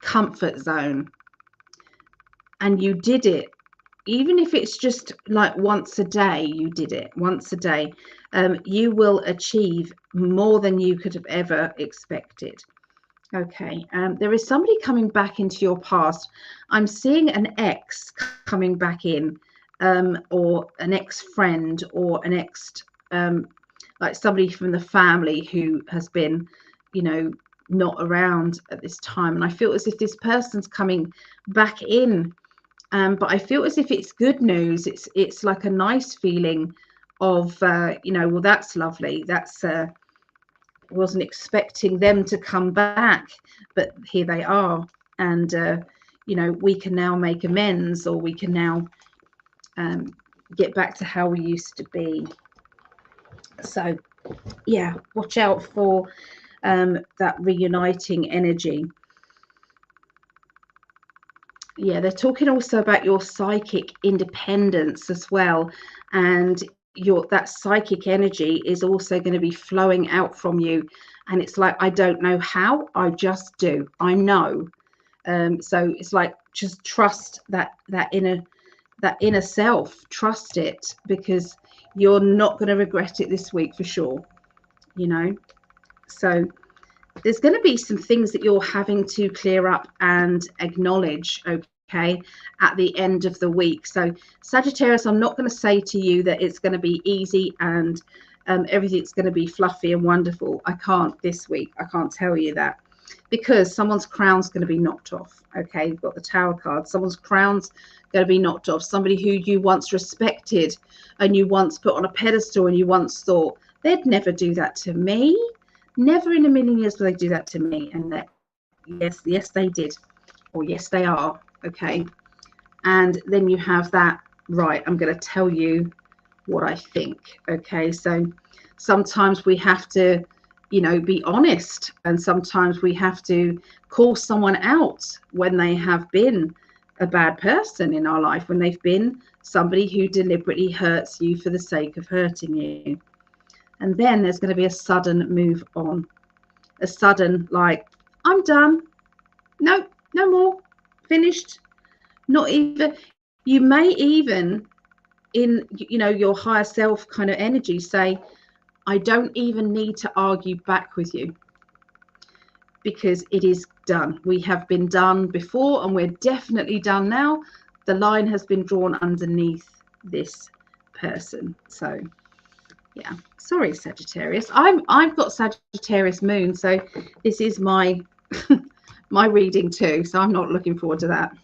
comfort zone and you did it, even if it's just like once a day, you did it once a day, you will achieve more than you could have ever expected. Okay, there is somebody coming back into your past. I'm seeing an ex coming back in, or an ex-friend, or an ex, like somebody from the family who has been, you know, not around at this time. And I feel as if this person's coming back in, but I feel as if it's good news. It's like a nice feeling of, you know, well, that's lovely. That's wasn't expecting them to come back, but here they are. And you know, we can now make amends, or we can now get back to how we used to be. So yeah, watch out for that reuniting energy. Yeah, they're talking also about your psychic independence as well, and that psychic energy is also going to be flowing out from you. And it's like, I don't know how, I just do, I know. So it's like, just trust that inner self, trust it, because you're not going to regret it this week for sure, you know. So there's going to be some things that you're having to clear up and acknowledge, okay, at the end of the week. So Sagittarius, I'm not going to say to you that it's going to be easy and everything's going to be fluffy and wonderful. I can't this week. I can't tell you that, because someone's crown's going to be knocked off. Okay, you've got the Tower card. Someone's crown's going to be knocked off. Somebody who you once respected and you once put on a pedestal, and you once thought, they'd never do that to me. Never in a million years will they do that to me. And that, yes, they did. Or yes, they are. Okay. And then you have that, right, I'm going to tell you what I think. Okay. So sometimes we have to, you know, be honest. And sometimes we have to call someone out when they have been a bad person in our life, when they've been somebody who deliberately hurts you for the sake of hurting you. And then there's going to be a sudden move on, a sudden, like, I'm done. No, no more. Finished. Not even, you may even, in, you know, your higher self kind of energy, say, I don't even need to argue back with you, because it is done. We have been done before, and we're definitely done now. The line has been drawn underneath this person. So yeah, sorry, Sagittarius. I've got Sagittarius moon, so this is my my reading too. So I'm not looking forward to that.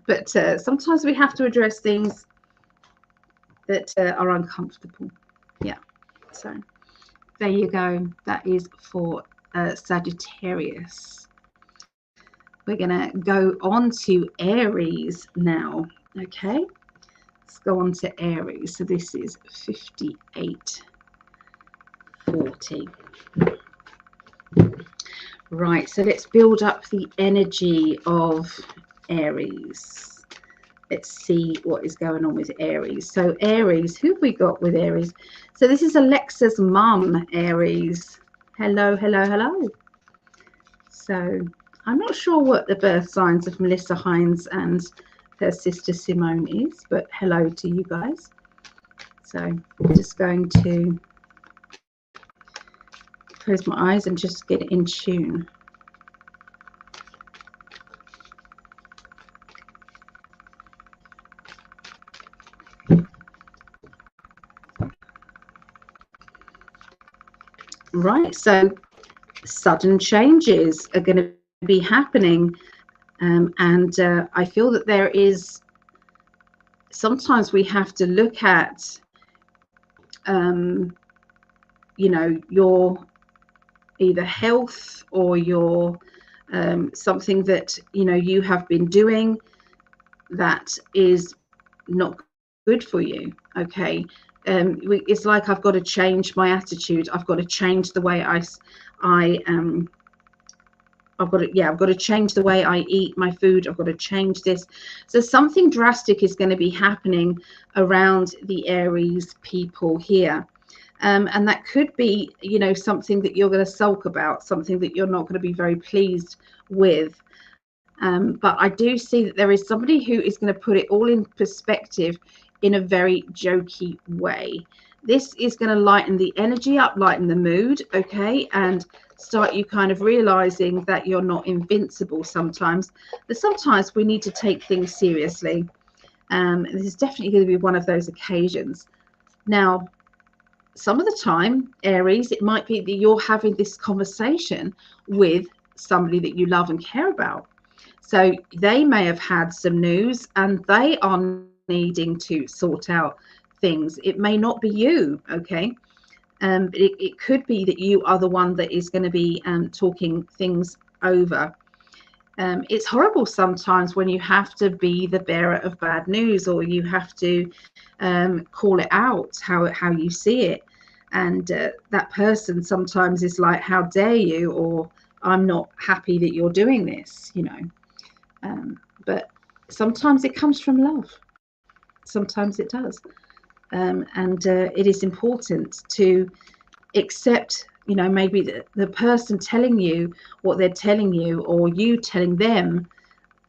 But sometimes we have to address things that are uncomfortable. Yeah. So there you go. That is for Sagittarius. We're gonna go on to Aries now. Okay. Let's go on to Aries. So this is 5840. Right, so let's build up the energy of Aries. Let's see what is going on with Aries. So Aries, who have we got with Aries? So this is Alexa's mum, Aries. Hello, hello, hello. So I'm not sure what the birth signs of Melissa Hines and her sister Simone is, but hello to you guys. So I'm just going to close my eyes and just get in tune. Right, so sudden changes are going to be happening, and I feel that there is, sometimes we have to look at you know, your either health or your something that, you know, you have been doing that is not good for you. Okay. It's like I've got to change my attitude. I've got to change the way I've got to change the way I eat my food. I've got to change this. So something drastic is going to be happening around the Aries people here. And that could be, you know, something that you're going to sulk about, something that you're not going to be very pleased with. But I do see that there is somebody who is going to put it all in perspective in a very jokey way. This is going to lighten the energy up, lighten the mood, okay, and start you kind of realizing that you're not invincible sometimes. But sometimes we need to take things seriously. This is definitely going to be one of those occasions. Now, some of the time, Aries, it might be that you're having this conversation with somebody that you love and care about. So they may have had some news and they are needing to sort out things. It may not be you, okay? It could be that you are the one that is going to be talking things over. It's horrible sometimes when you have to be the bearer of bad news, or you have to call it out how you see it. And that person sometimes is like, how dare you, or I'm not happy that you're doing this, you know. But sometimes it comes from love. Sometimes it does. And it is important to accept, you know, maybe the person telling you what they're telling you, or you telling them,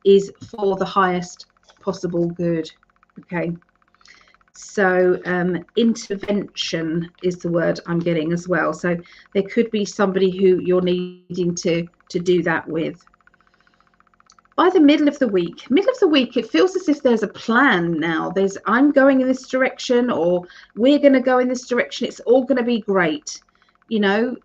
is for the highest possible good. Okay. So intervention is the word I'm getting as well. So there could be somebody who you're needing to do that with. By the middle of the week, it feels as if there's a plan now. I'm going in this direction, or we're going to go in this direction. It's all going to be great. You know,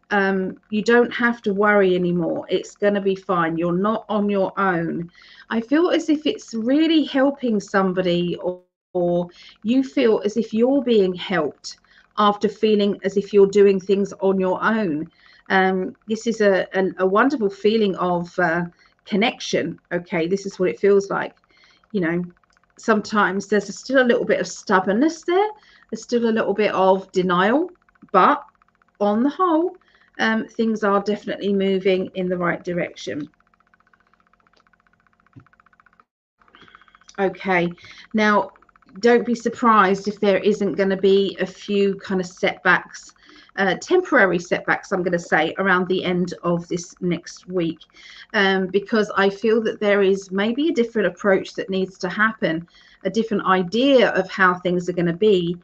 you don't have to worry anymore. It's going to be fine. You're not on your own. I feel as if it's really helping somebody, or you feel as if you're being helped after feeling as if you're doing things on your own. This is a wonderful feeling of connection. Okay, this is what it feels like. You know, sometimes there's still a little bit of stubbornness there. There's still a little bit of denial, but on the whole, things are definitely moving in the right direction. Okay, now don't be surprised if there isn't going to be a few kind of setbacks, temporary setbacks, I'm going to say, around the end of this next week, because I feel that there is maybe a different approach that needs to happen, a different idea of how things are going to be.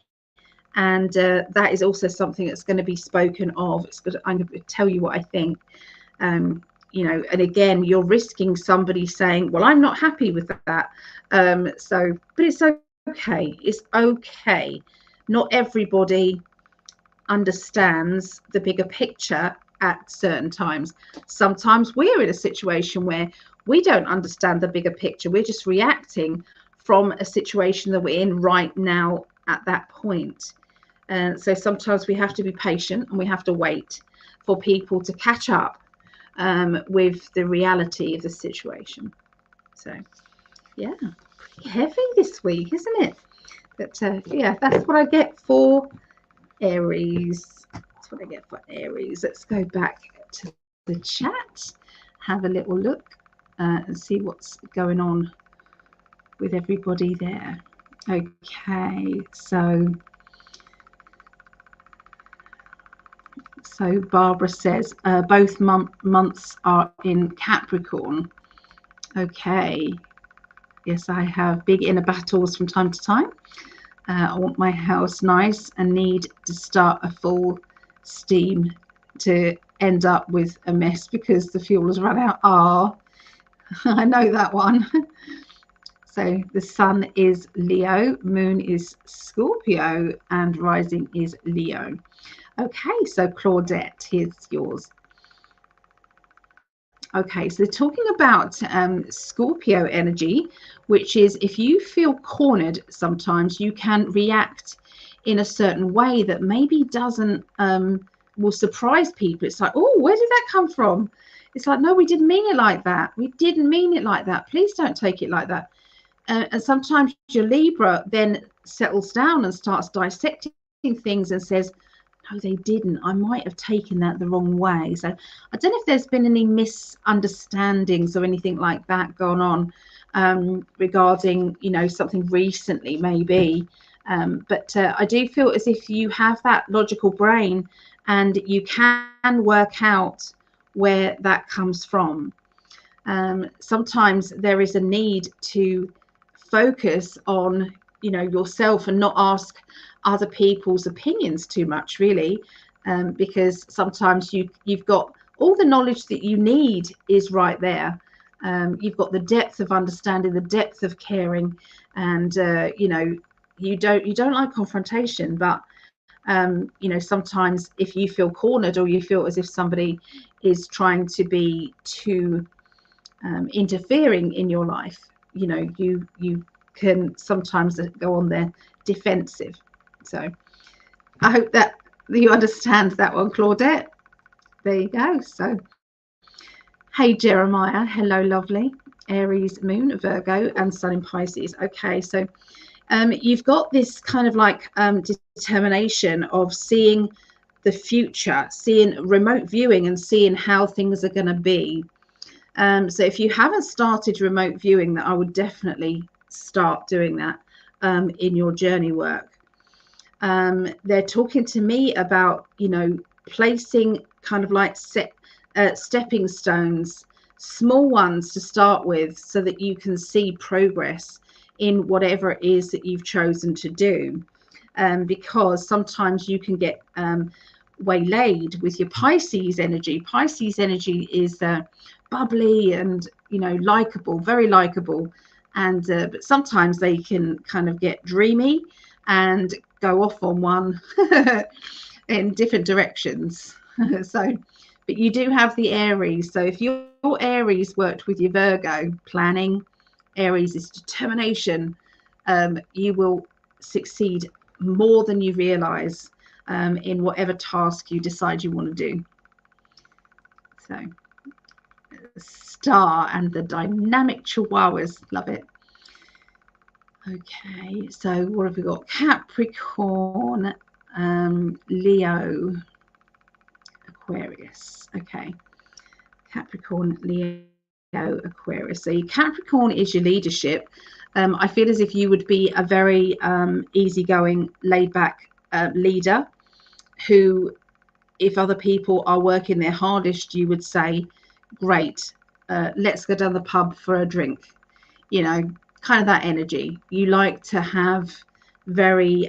And that is also something that's going to be spoken of. I'm going to tell you what I think. You know, and again, you're risking somebody saying, well, I'm not happy with that. But it's okay. It's okay. Not everybody understands the bigger picture at certain times. Sometimes we're in a situation where we don't understand the bigger picture. We're just reacting from a situation that we're in right now at that point. So sometimes we have to be patient, and we have to wait for people to catch up with the reality of the situation. So yeah, pretty heavy this week, isn't it? But yeah, that's what I get for Aries. That's what I get for Aries. Let's go back to the chat, have a little look and see what's going on with everybody there. Okay, so Barbara says both months are in Capricorn. Okay, yes, I have big inner battles from time to time. I want my house nice and need to start a full steam to end up with a mess because the fuel has run out. I know that one. So the sun is Leo, moon is Scorpio, and rising is Leo. Okay, so Claudette, here's yours. Okay, so they're talking about Scorpio energy, which is if you feel cornered, sometimes you can react in a certain way that maybe doesn't will surprise people. It's like, oh, where did that come from? It's like, no, we didn't mean it like that. We didn't mean it like that. Please don't take it like that. And sometimes your Libra then settles down and starts dissecting things and says, no, they didn't. I might have taken that the wrong way. So I don't know if there's been any misunderstandings or anything like that going on regarding, you know, something recently maybe. But I do feel as if you have that logical brain and you can work out where that comes from. Sometimes there is a need to focus on, you know, yourself and not ask other people's opinions too much, really, because sometimes you've got all the knowledge that you need is right there. You've got the depth of understanding, the depth of caring, and you know, you don't like confrontation, but you know, sometimes if you feel cornered or you feel as if somebody is trying to be too interfering in your life, you know, you can sometimes go on the defensive. So I hope that you understand that one, Claudette. There you go. So hey Jeremiah, hello lovely. Aries moon, Virgo and sun in Pisces. Okay, so you've got this kind of like determination of seeing the future, seeing remote viewing and seeing how things are going to be. So if you haven't started remote viewing, that I would definitely start doing that in your journey work. They're talking to me about, you know, placing kind of like stepping stones, small ones to start with, so that you can see progress in whatever it is that you've chosen to do. Because sometimes you can get waylaid with your Pisces energy. Pisces energy is bubbly and, you know, likable, very likable, and but sometimes they can kind of get dreamy and go off on one in different directions. So but you do have the Aries. So if your Aries worked with your Virgo, planning, Aries is determination, you will succeed more than you realize in whatever task you decide you want to do. So Star and the dynamic chihuahuas, love it. Okay, so what have we got? Capricorn, Leo, Aquarius. Okay, Capricorn, Leo, Aquarius. So your Capricorn is your leadership. I feel as if you would be a very easygoing, laid-back leader who, if other people are working their hardest, you would say, great, let's go down the pub for a drink. You know, kind of that energy. You like to have very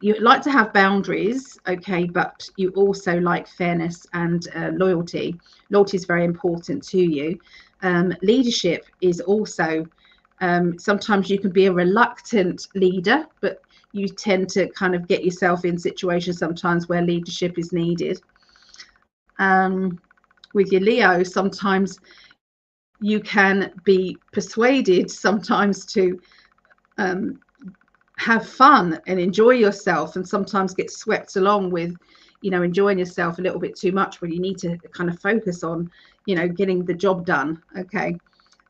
you like to have boundaries, okay, but you also like fairness and loyalty. Loyalty is very important to you. Leadership is also sometimes you can be a reluctant leader, but you tend to kind of get yourself in situations sometimes where leadership is needed. With your Leo, sometimes you can be persuaded sometimes to have fun and enjoy yourself, and sometimes get swept along with, you know, enjoying yourself a little bit too much when you need to kind of focus on, you know, getting the job done. Okay,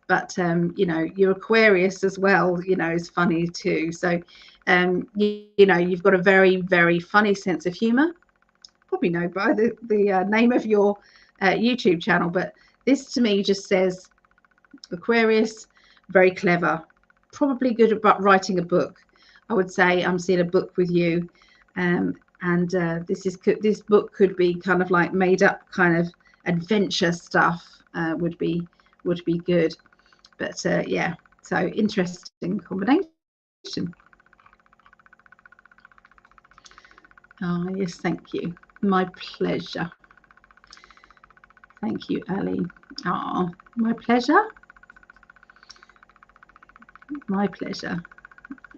but you know, your Aquarius as well, you know, is funny too. So you know, you've got a very, very funny sense of humor. Probably know by the name of your YouTube channel, but this to me just says Aquarius, very clever, probably good about writing a book. I would say I'm seeing a book with you, and this book could be kind of like made up kind of adventure stuff. Would be good. But yeah, so interesting combination. Oh yes, thank you, my pleasure. Thank you, Ali. Oh, my pleasure. My pleasure.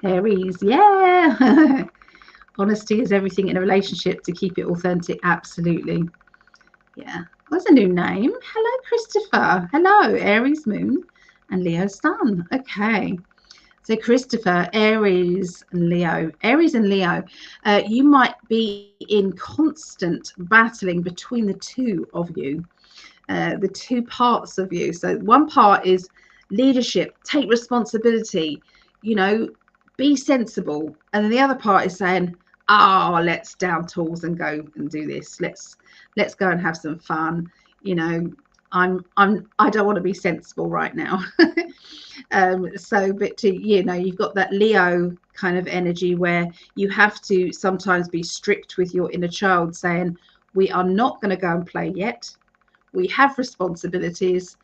Aries, yeah. Honesty is everything in a relationship, to keep it authentic. Absolutely. Yeah. What's a new name? Hello, Christopher. Hello, Aries moon and Leo sun. Okay. So Christopher, Aries and Leo. Aries and Leo, you might be in constant battling between the two of you. the two parts of you. So one part is leadership, take responsibility, you know, be sensible. And then the other part is saying, oh, let's down tools and go and do this. Let's go and have some fun. You know, I don't want to be sensible right now. But you know, you've got that Leo kind of energy where you have to sometimes be strict with your inner child, saying, we are not going to go and play yet. We have responsibilities.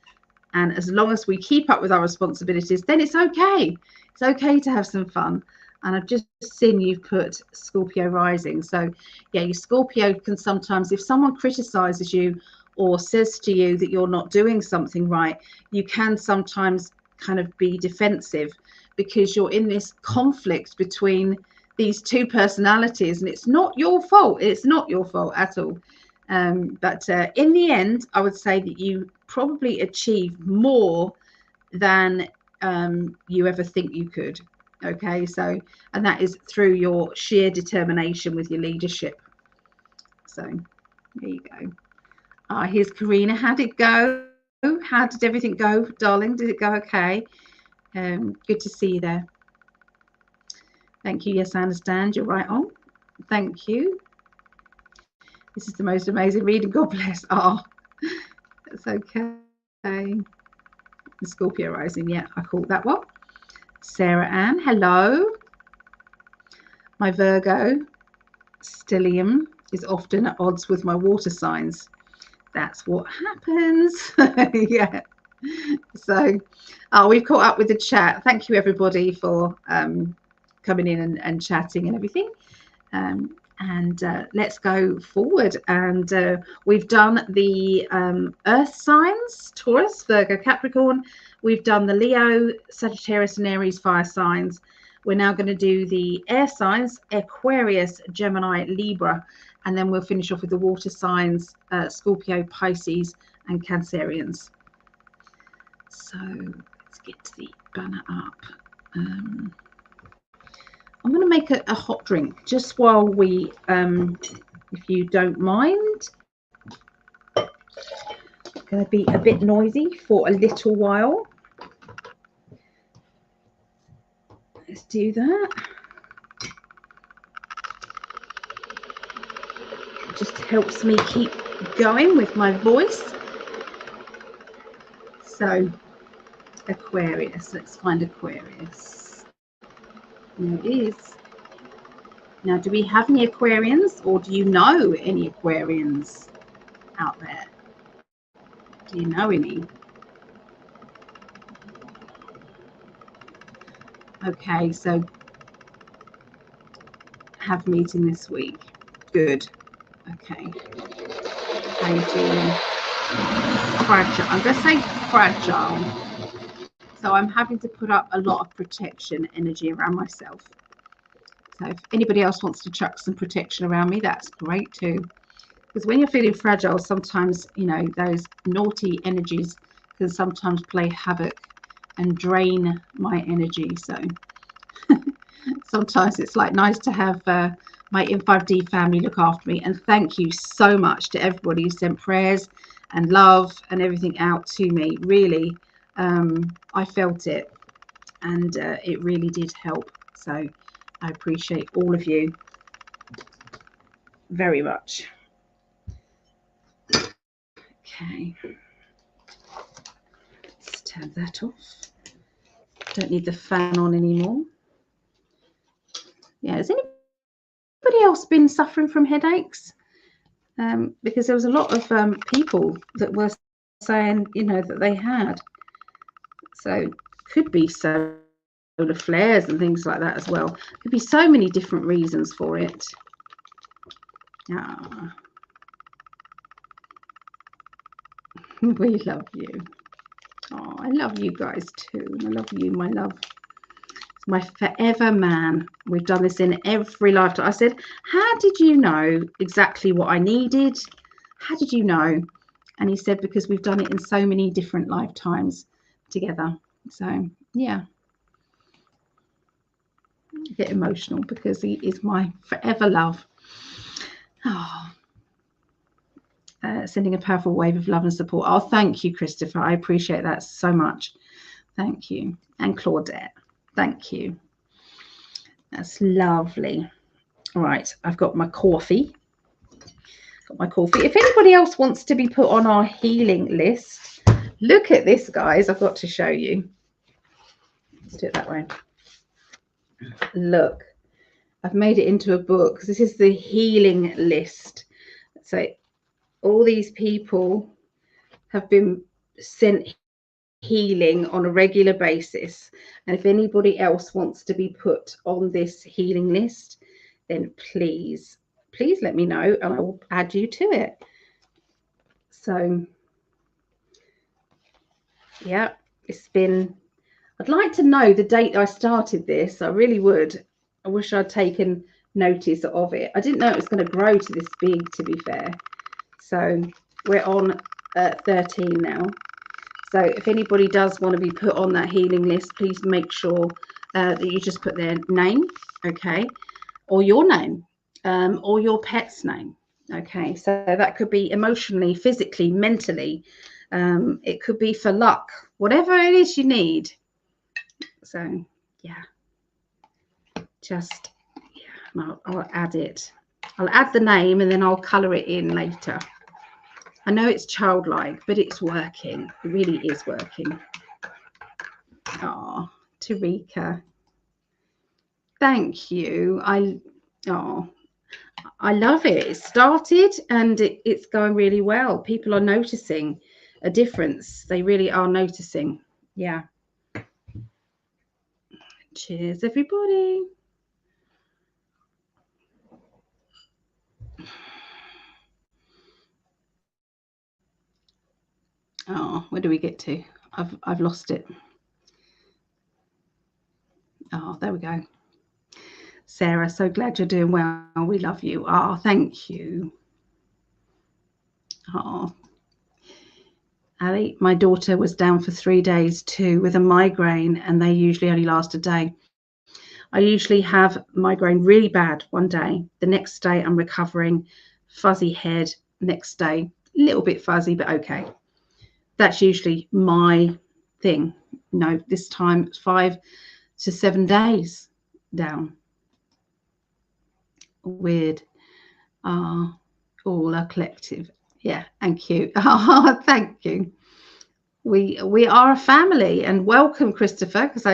And as long as we keep up with our responsibilities, then it's okay. It's okay to have some fun. And I've just seen you've put Scorpio rising. So yeah, your Scorpio can sometimes, if someone criticizes you or says to you that you're not doing something right, you can sometimes kind of be defensive because you're in this conflict between these two personalities, and it's not your fault. It's not your fault at all. But in the end, I would say that you probably achieve more than you ever think you could. Okay, so, and that is through your sheer determination with your leadership. So there you go. Here's Karina. How did it go? How did everything go, darling? Did it go okay? Good to see you there. Thank you. Yes, I understand. You're right on. Thank you. This is the most amazing reading. God bless. Oh, that's okay. The Scorpio rising. Yeah, I caught that one. Sarah Ann, hello. My Virgo stellium is often at odds with my water signs. That's what happens. Yeah. So we've caught up with the chat. Thank you everybody for coming in and chatting and everything. And let's go forward. And we've done the earth signs, Taurus, Virgo, Capricorn. We've done the Leo, Sagittarius and Aries fire signs. We're now going to do the air signs, Aquarius, Gemini, Libra, and then we'll finish off with the water signs, Scorpio, Pisces and Cancerians. So let's get to the banner up. I'm going to make a hot drink just while we, if you don't mind. It's going to be a bit noisy for a little while. Let's do that. It just helps me keep going with my voice. So, Aquarius. Let's find Aquarius. There it is. Now, do we have any Aquarians, or do you know any Aquarians out there? Do you know any? Okay, so have meeting this week. Good. Okay. How you doing? Fragile. I'm going to say fragile. So I'm having to put up a lot of protection energy around myself. So if anybody else wants to chuck some protection around me, that's great too. Because when you're feeling fragile, sometimes, you know, those naughty energies can sometimes play havoc and drain my energy. So sometimes it's like nice to have my In5D family look after me. And thank you so much to everybody who sent prayers and love and everything out to me. Really, I felt it, and it really did help. So I appreciate all of you very much. Okay, let's turn that off. Don't need the fan on anymore. Yeah, has anybody else been suffering from headaches? Because there was a lot of people that were saying, you know, that they had. So could be solar flares and things like that as well. Could be so many different reasons for it. We love you. Oh, I love you guys too. I love you, my love. It's my forever man. We've done this in every lifetime. I said, how did you know exactly what I needed? How did you know? And he said, because we've done it in so many different lifetimes together. So, yeah. I get emotional because he is my forever love. Oh. sending a powerful wave of love and support. Oh, thank you, Christopher. I appreciate that so much. Thank you. And Claudette, thank you. That's lovely. All right, I've got my coffee. If anybody else wants to be put on our healing list, look at this, guys. I've got to show you. Let's do it that way. Look, I've made it into a book. This is the healing list. So all these people have been sent healing on a regular basis. And if anybody else wants to be put on this healing list, then please let me know and I will add you to it. So yeah, it's been, I'd like to know the date I started this. I really would. I wish I'd taken notice of it. I didn't know it was going to grow to this big, to be fair. So we're on 13 now. So if anybody does want to be put on that healing list, please make sure that you just put their name, okay, or your name, or your pet's name, okay. So that could be emotionally, physically, mentally. It could be for luck, whatever it is you need. So yeah, just yeah, I'll add it. I'll add the name and then I'll colour it in later. I know it's childlike, but it's working. It really is working. Oh, Tarika, thank you. I love it. It started and it's going really well. People are noticing a difference. They really are noticing. Yeah. Cheers, everybody. Oh, where do we get to? I've lost it. Oh, there we go. Sarah, so glad you're doing well. We love you. Oh, thank you. Oh, Ali, my daughter was down for 3 days too with a migraine, and they usually only last a day. I usually have migraine really bad one day. The next day I'm recovering, fuzzy head. Next day, a little bit fuzzy, but okay. That's usually my thing. No, this time it's 5 to 7 days down. Weird. All are collective. Yeah, and cute. Oh, thank you. We are a family, and welcome, Christopher, because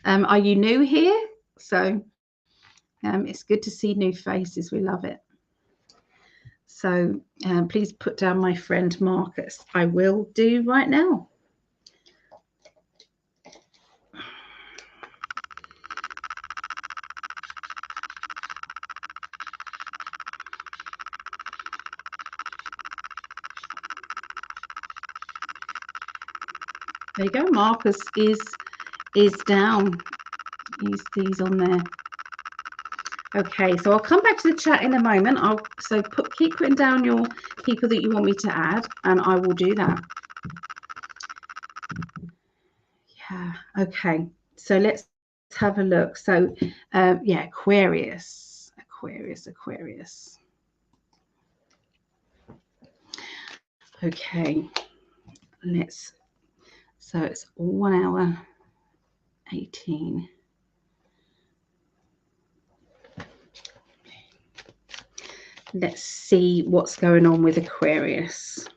are you new here? So it's good to see new faces. We love it. So please put down my friend Marcus. I will do right now. There you go. Marcus is down. He's on there. Okay, so I'll come back to the chat in a moment. Keep putting down your people that you want me to add, and I will do that. Yeah. Okay. So let's have a look. So yeah, Aquarius. Okay. So it's 1 hour 18. Let's see what's going on with Aquarius.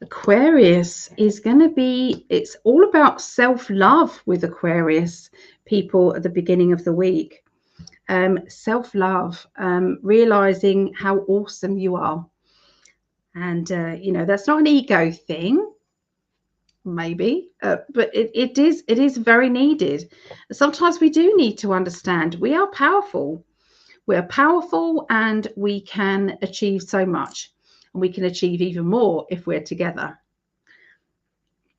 Aquarius is going to be, it's all about self-love with Aquarius people at the beginning of the week. Self-love, realizing how awesome you are. And, you know, that's not an ego thing, maybe, but it is very needed. Sometimes we do need to understand we are powerful. We're powerful and we can achieve so much. And we can achieve even more if we're together.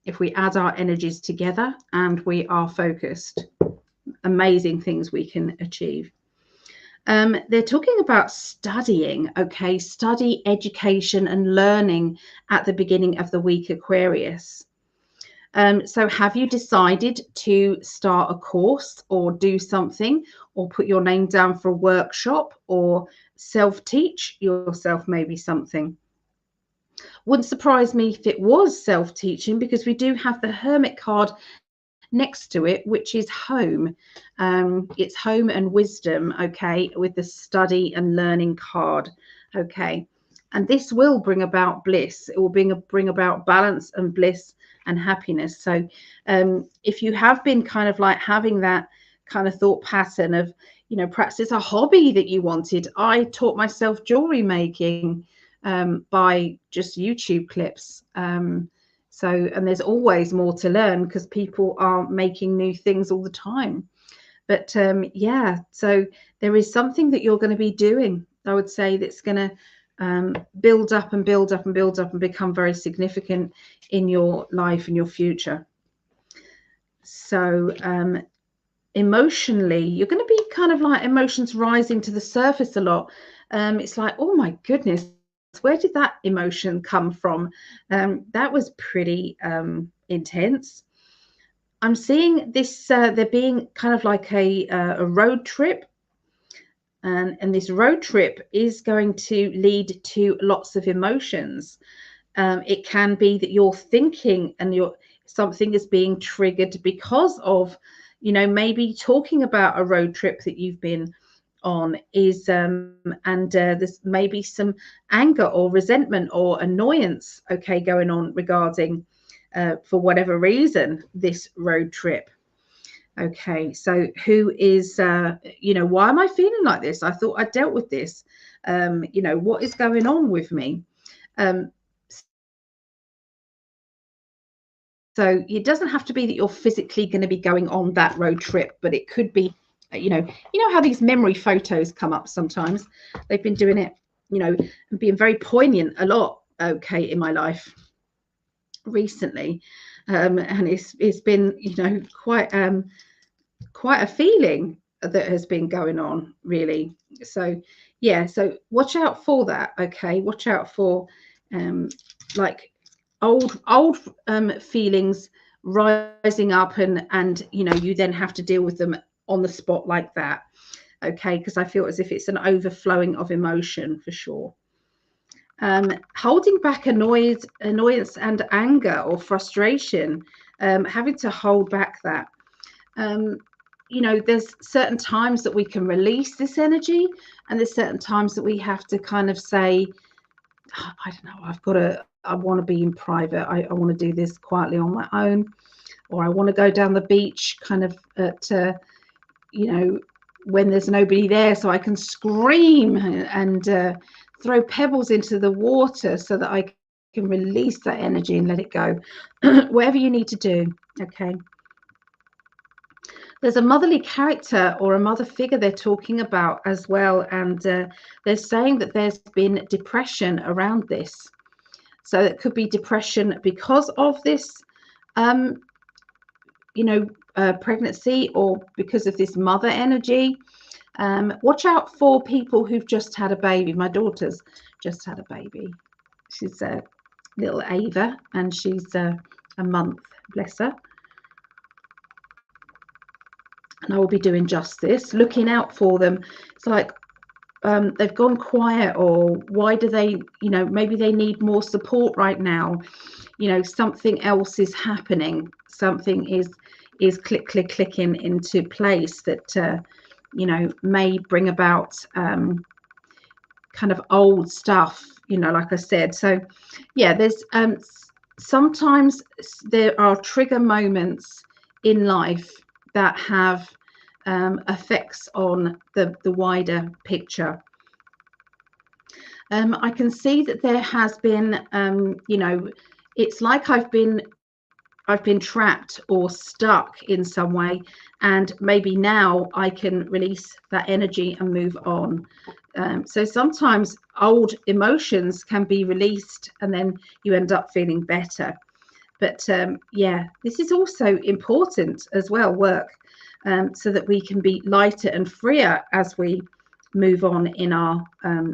If we add our energies together and we are focused, amazing things we can achieve. They're talking about studying, okay, study, education and learning at the beginning of the week, Aquarius. So have you decided to start a course or do something, or put your name down for a workshop, or self-teach yourself maybe something? Wouldn't surprise me if it was self-teaching, because we do have the Hermit card next to it, which is home. It's home and wisdom, okay, with the study and learning card, okay. And this will bring about bliss. It will bring about balance and bliss and happiness. So if you have been kind of like having that kind of thought pattern of, you know, perhaps it's a hobby that you wanted. I taught myself jewelry making by just YouTube clips. So, and there's always more to learn because people are making new things all the time. But yeah, so there is something that you're going to be doing, I would say, that's going to build up and build up and build up and become very significant in your life and your future. So emotionally, you're going to be kind of like emotions rising to the surface a lot. It's like, oh my goodness, where did that emotion come from? That was pretty intense. I'm seeing this there being kind of like a road trip, and this road trip is going to lead to lots of emotions. It can be that you're thinking and something is being triggered because of, you know, maybe talking about a road trip that you've been on is and there's maybe some anger or resentment or annoyance, okay, going on regarding for whatever reason this road trip. Okay, so who is you know, why am I feeling like this? I thought I dealt with this. You know, what is going on with me? So it doesn't have to be that you're physically going to be going on that road trip, but it could be, you know how these memory photos come up sometimes. They've been doing it, you know, and being very poignant a lot, okay, in my life recently. And it's been, you know, quite a feeling that has been going on, really. So yeah, so watch out for that, okay? Watch out for like old feelings rising up, and you know, you then have to deal with them on the spot like that, okay? Because I feel as if it's an overflowing of emotion for sure. Holding back annoyance and anger or frustration, having to hold back that. You know, there's certain times that we can release this energy, and there's certain times that we have to kind of say, I don't know, I want to be in private. I want to do this quietly on my own, or I want to go down the beach kind of at, you know, when there's nobody there, so I can scream and throw pebbles into the water so that I can release that energy and let it go. Whatever you need to do, okay? There's a motherly character or a mother figure they're talking about as well, and they're saying that there's been depression around this. So it could be depression because of this, you know, pregnancy, or because of this mother energy. Watch out for people who've just had a baby. My daughter's just had a baby. She's little Ava, and she's a month, bless her. And I will be doing justice, looking out for them. It's like they've gone quiet, or why do they, you know, maybe they need more support right now. You know, something else is happening. Something is clicking into place that, you know, may bring about kind of old stuff, you know, like I said. So yeah, there's sometimes there are trigger moments in life that have effects on the wider picture. I can see that there has been, you know, it's like I've been trapped or stuck in some way, and maybe now I can release that energy and move on. So sometimes old emotions can be released, and then you end up feeling better. But yeah, this is also important as well, work, so that we can be lighter and freer as we move on in our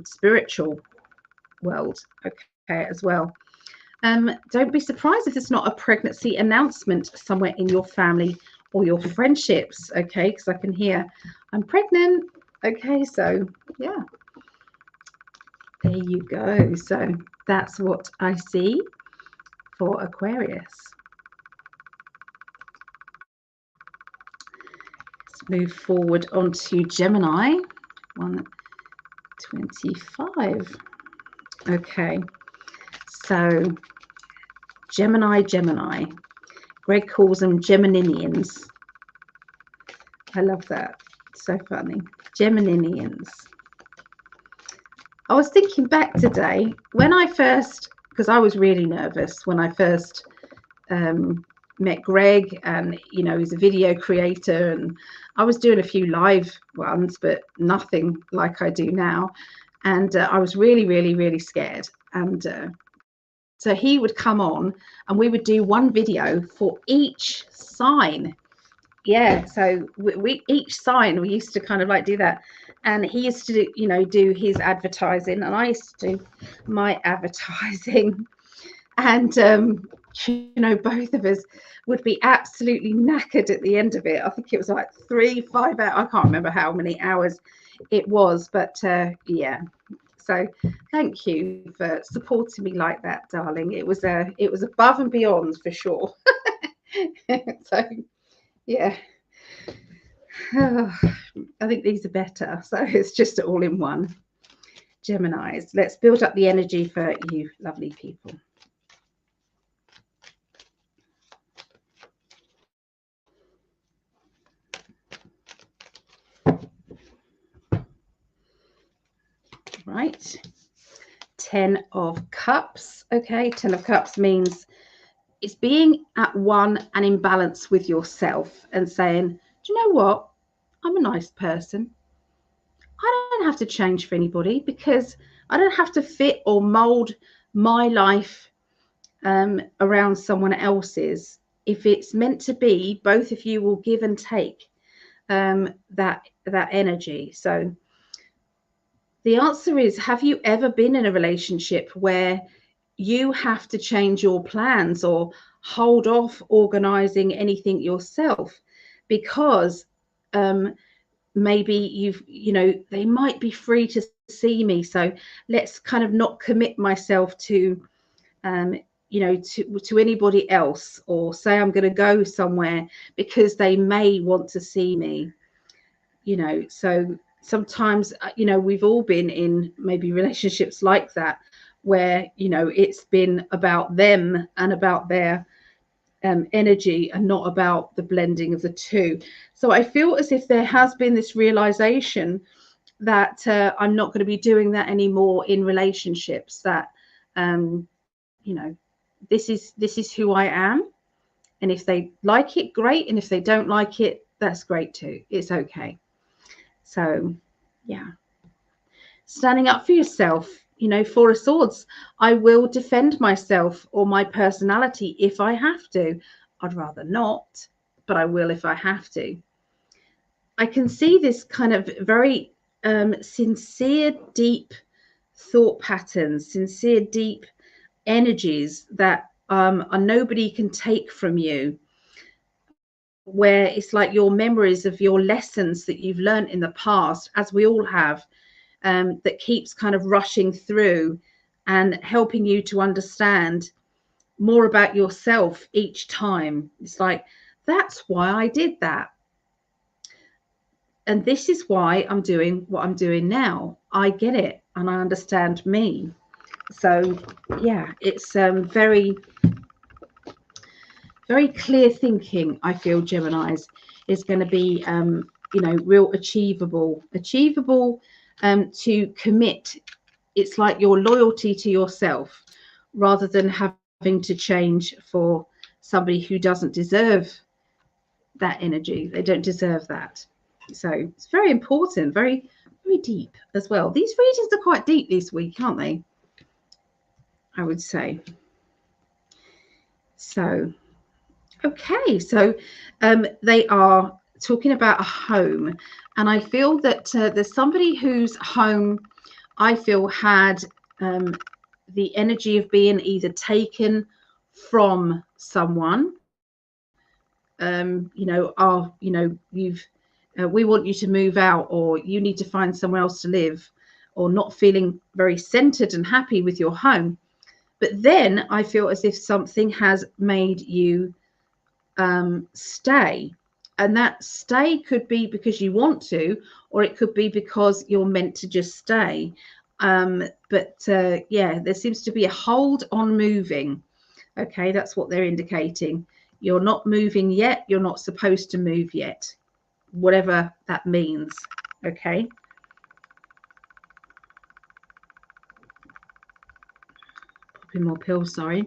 spiritual world, okay, as well. Don't be surprised if it's not a pregnancy announcement somewhere in your family or your friendships, okay, because I can hear I'm pregnant, okay, so yeah, there you go. So that's what I see for Aquarius. Let's move forward onto Gemini. 125. Okay, so Gemini. Greg calls them Gemininians. I love that. So funny. Gemininians. I was thinking back today when I first, because I was really nervous when I first met Greg, and you know, he's a video creator, and I was doing a few live ones, but nothing like I do now. And I was really scared. And so he would come on and we would do one video for each sign. Yeah, so we each sign we used to kind of like do that, and he used to do, you know, do his advertising and I used to do my advertising. And you know, both of us would be absolutely knackered at the end of it. I think it was like 3-5 hours, I can't remember how many hours it was, but yeah. So thank you for supporting me like that, darling. It was above and beyond for sure. So yeah. I think these are better, so it's just all in one. Geminis, let's build up the energy for you lovely people. Right, 10 of Cups. Okay, 10 of Cups means it's being at one and in balance with yourself and saying, do you know what, I'm a nice person. I don't have to change for anybody because I don't have to fit or mold my life around someone else's. If it's meant to be, both of you will give and take that energy. So the answer is, have you ever been in a relationship where you have to change your plans or hold off organizing anything yourself because maybe you know, they might be free to see me, so let's kind of not commit myself to you know, to anybody else, or say I'm going to go somewhere because they may want to see me, you know. So sometimes, you know, we've all been in maybe relationships like that where, you know, it's been about them and about their energy and not about the blending of the two. So I feel as if there has been this realization that I'm not going to be doing that anymore in relationships, that you know, this is who I am, and if they like it, great, and if they don't like it, that's great too. It's okay. So yeah, standing up for yourself, you know, Four of Swords. I will defend myself or my personality if I have to. I'd rather not, but I will if I have to. I can see this kind of very sincere, deep thought patterns, sincere, deep energies that nobody can take from you, where it's like your memories of your lessons that you've learned in the past, as we all have, that keeps kind of rushing through and helping you to understand more about yourself each time. It's like, that's why I did that, and this is why I'm doing what I'm doing now. I get it and I understand me. So yeah, it's very clear thinking. I feel Gemini's is going to be you know, real achievable to commit. It's like your loyalty to yourself rather than having to change for somebody who doesn't deserve that energy. They don't deserve that. So it's very important, very deep as well. These readings are quite deep this week, aren't they? I would say. So okay, so they are talking about a home, and I feel that there's somebody whose home I feel had the energy of being either taken from someone. We want you to move out, or you need to find somewhere else to live, or not feeling very centered and happy with your home. But then I feel as if something has made you stay, and that stay could be because you want to, or it could be because you're meant to just stay. Yeah, there seems to be a hold on moving. Okay, that's what they're indicating. You're not moving yet. You're not supposed to move yet, whatever that means. Okay. Popping more pills, sorry.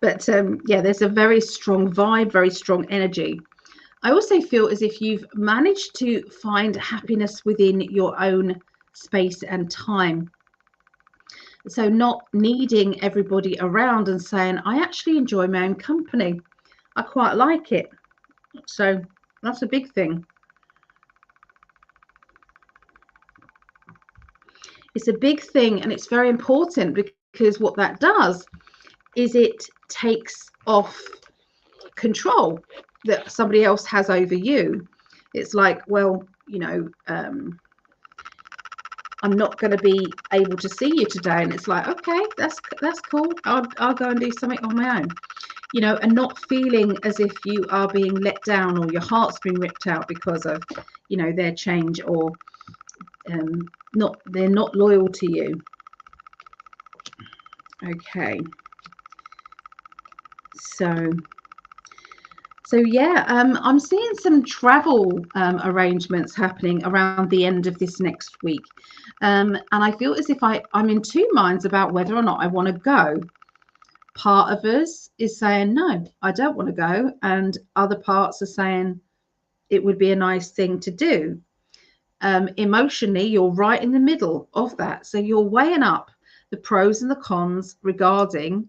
But yeah, there's a very strong vibe, very strong energy. I also feel as if you've managed to find happiness within your own space and time. So not needing everybody around and saying, I actually enjoy my own company. I quite like it. So that's a big thing. It's a big thing, and it's very important, because what that does is it takes off control that somebody else has over you. It's like, well, I'm not going to be able to see you today, and it's like, okay, that's cool. I'll go and do something on my own, and not feeling as if you are being let down, or your heart's been ripped out because of their change, or they're not loyal to you. Okay, so yeah, I'm seeing some travel arrangements happening around the end of this next week, and I feel as if I'm in two minds about whether or not I want to go. Part of us is saying, no, I don't want to go, and other parts are saying it would be a nice thing to do. Emotionally, you're right in the middle of that, so you're weighing up the pros and the cons regarding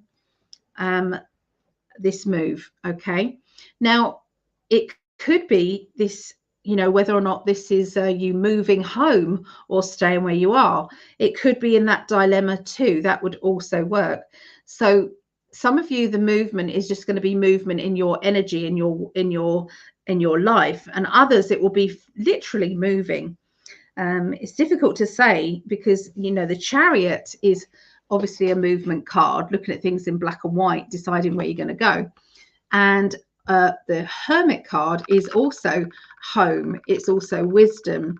this move. Okay, now it could be this, whether or not this is you moving home or staying where you are. It could be in that dilemma too. That would also work. So some of you, the movement is just going to be movement in your energy, in your life, and others it will be literally moving. It's difficult to say, because the Chariot is obviously a movement card, looking at things in black and white, deciding where you're going to go. And the Hermit card is also home. It's also wisdom.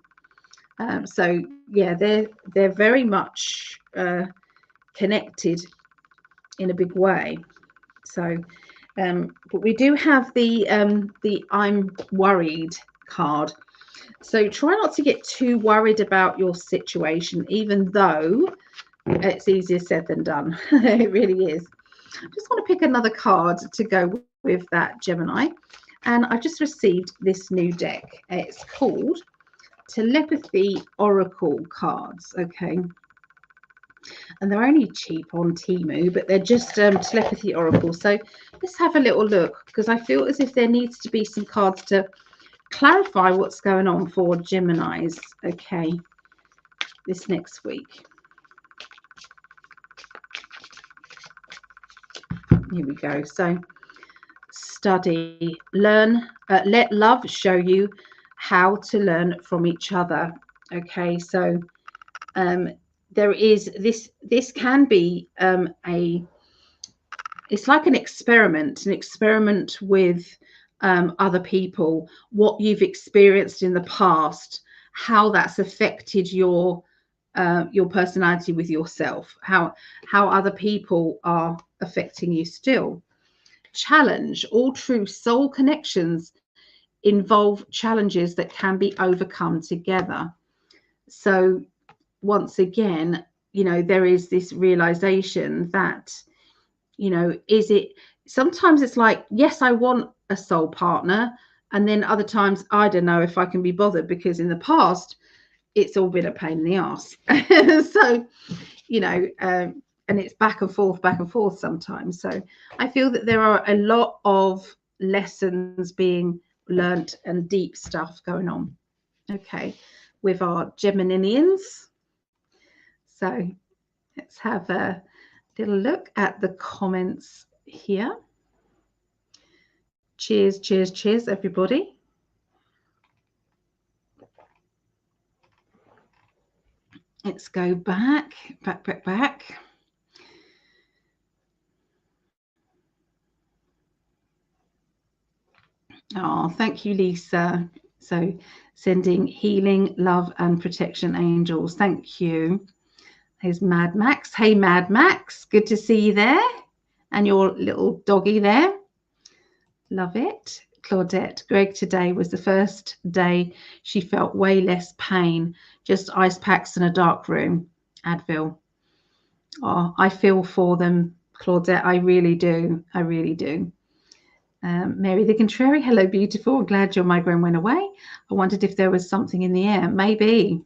So yeah, they're very much connected in a big way. So but we do have the I'm worried card. So try not to get too worried about your situation, even though it's easier said than done. It really is. I just want to pick another card to go with that, Gemini. And I just received this new deck. It's called Telepathy Oracle cards. Okay. And they're only cheap on Temu, but they're just Telepathy Oracle. So let's have a little look, because I feel as if there needs to be some cards to clarify what's going on for Geminis. Okay. This next week. Here we go. So study, learn, let love show you how to learn from each other. Okay, so there is this can be it's like an experiment with other people, what you've experienced in the past, how that's affected your personality with yourself, how other people are affecting you still. Challenge. All true soul connections involve challenges that can be overcome together. So once again, there is this realization that, is it, sometimes it's like, yes, I want a soul partner, and then other times I don't know if I can be bothered, because in the past it's all been a pain in the ass. So and it's back and forth sometimes. So I feel that there are a lot of lessons being learnt and deep stuff going on. Okay, with our Geminians. So let's have a little look at the comments here. Cheers, cheers, cheers, everybody. Let's go back. Oh, thank you, Lisa. So sending healing, love and protection angels. Thank you. Here's Mad Max. Hey, Mad Max. Good to see you there. And your little doggy there. Love it. Claudette, Greg, today was the first day she felt way less pain. Just ice packs in a dark room. Advil. Oh, I feel for them, Claudette. I really do. I really do. Mary the Contrary, hello, beautiful. Glad your migraine went away. I wondered if there was something in the air. Maybe.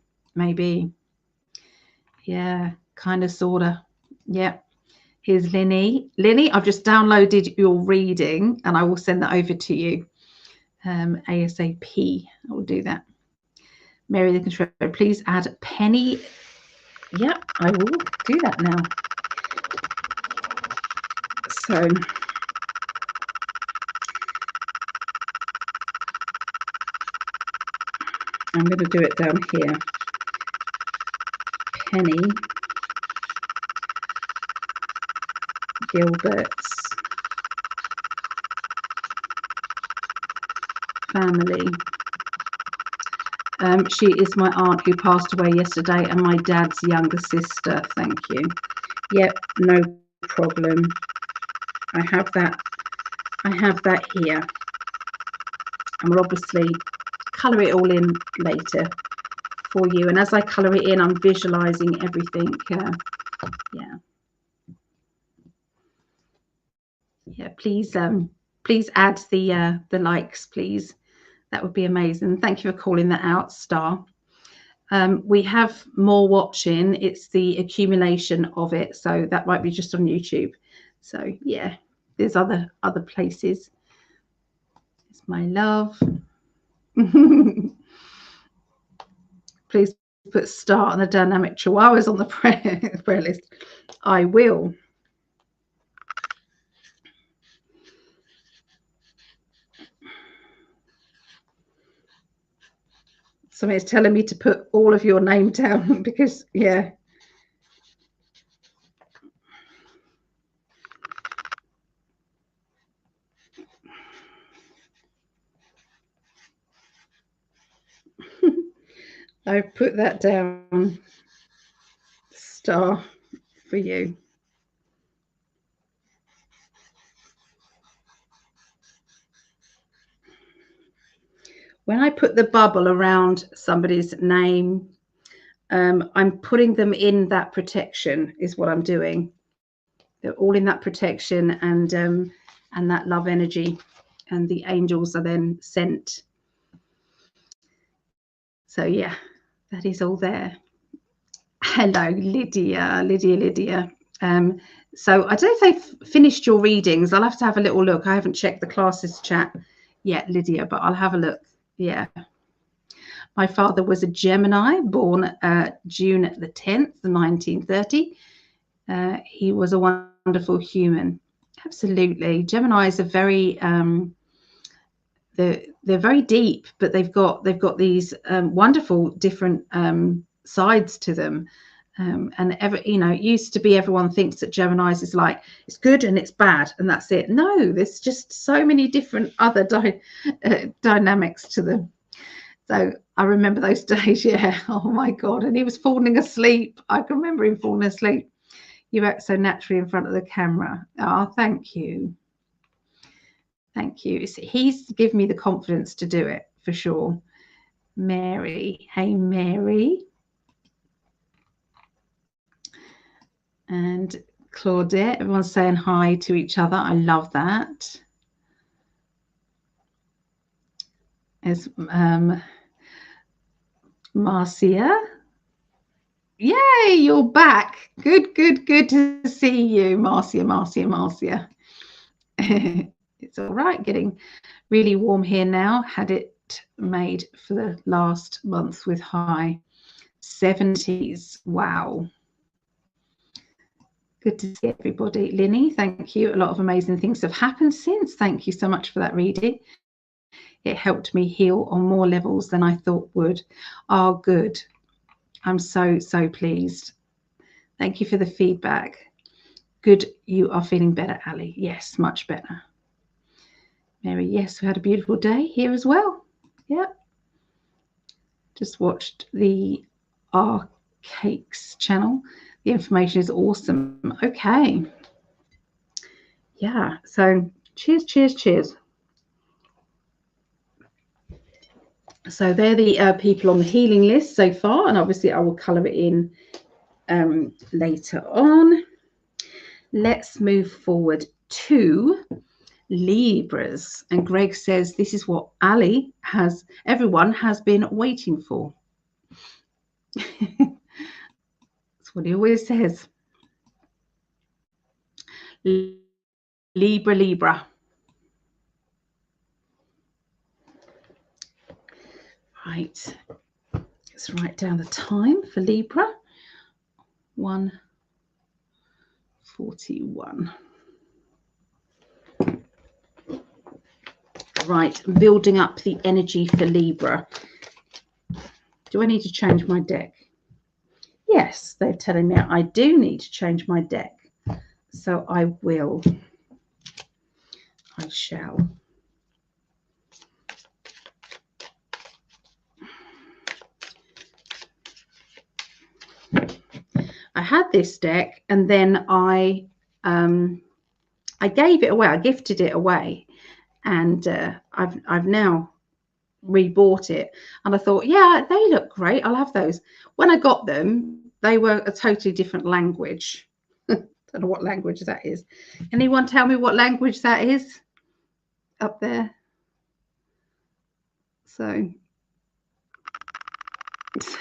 Yeah, kind of, sort of. Yeah. Here's Linny. Linny, I've just downloaded your reading and I will send that over to you ASAP. I will do that. Mary the Contrary, please add Penny. Yeah, I will do that now. So I'm going to do it down here. Penny Gilbert's family. She is my aunt who passed away yesterday and my dad's younger sister. Thank you. Yep, no problem. I have that here. And we'll obviously colour it all in later for you. And as I colour it in, I'm visualising everything. Yeah, please add the likes, please. That would be amazing. Thank you for calling that out, Star. We have more watching. It's the accumulation of it, so that might be just on YouTube. So yeah, there's other places. It's my love. Please put Star and the Dynamic Chihuahuas on the prayer list. I will. Somebody's telling me to put all of your name down because, yeah. I put that down, Star, for you. When I put the bubble around somebody's name, I'm putting them in that protection is what I'm doing. They're all in that protection and that love energy, and the angels are then sent. So yeah, that is all there. Hello, Lydia. So I don't know if they've finished your readings. I'll have to have a little look. I haven't checked the classes chat yet, Lydia, but I'll have a look. Yeah. My father was a Gemini, born June the 10th, 1930. He was a wonderful human. Absolutely. Geminis are very, they're very deep, but they've got these wonderful different sides to them. And it used to be everyone thinks that Geminis is like, it's good and it's bad and that's it. No, there's just so many different other dynamics to them. So I remember those days, yeah. Oh my God. And he was falling asleep. I can remember him falling asleep. You act so naturally in front of the camera. Oh, thank you. Thank you. He's given me the confidence to do it for sure. Mary. Hey, Mary. And Claudette. Everyone's saying hi to each other. I love that. As Marcia. Yay, you're back. Good to see you, Marcia. It's all right. Getting really warm here now. Had it made for the last month with high 70s. Wow. Good to see everybody. Linny, thank you. A lot of amazing things have happened since. Thank you so much for that reading. It helped me heal on more levels than I thought would. Oh, good. I'm so, so pleased. Thank you for the feedback. Good, you are feeling better, Ali. Yes, much better. Mary, yes, we had a beautiful day here as well. Yeah. Just watched the Cakes channel. The information is awesome. Okay. Yeah, so cheers, cheers, cheers. So they're the people on the healing list so far, and obviously I will colour it in later on. Let's move forward to Libras. And Greg says this is what everyone has been waiting for. That's what he always says. Libra, Libra. Right. Let's write down the time for Libra. 1:41. Right, building up the energy for Libra. Do I need to change my deck? Yes, they're telling me I do need to change my deck. So I will. I shall. I had this deck and then I gave it away. I gifted it away, and I've now rebought it. And I thought, yeah, they look great. I'll have those. When I got them, they were a totally different language. Don't know what language that is. Anyone tell me what language that is up there? So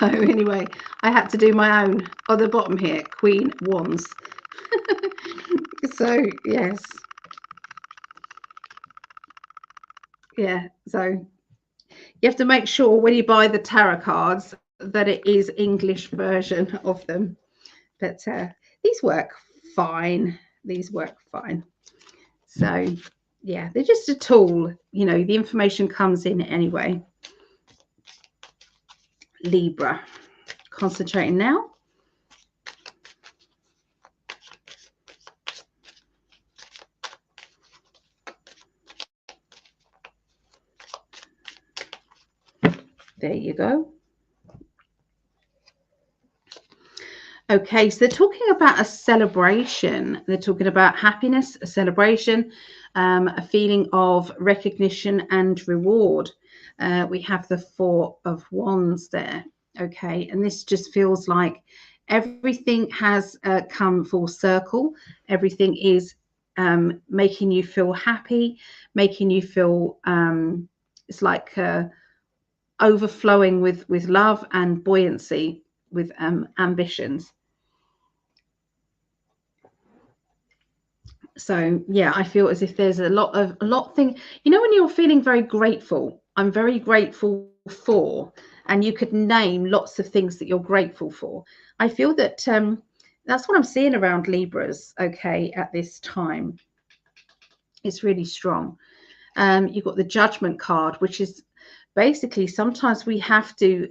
anyway, I had to do my own on the bottom here, Queen Wands. So yes, yeah, so you have to make sure when you buy the tarot cards that it is English version of them. But these work fine. These work fine. So yeah, they're just a tool. You know, the information comes in anyway. Libra. Concentrating now. There you go. Okay, so they're talking about a celebration. They're talking about happiness, a celebration, a feeling of recognition and reward. We have the Four of Wands there. Okay, and this just feels like everything has come full circle. Everything is making you feel happy, making you feel it's like overflowing with love and buoyancy, with ambitions. So yeah, I feel as if there's a lot thing, you know, when you're feeling very grateful. I'm very grateful for, and you could name lots of things that you're grateful for. I feel that that's what I'm seeing around Libras. Okay, at this time, it's really strong. You've got the Judgment card, which is basically sometimes we have to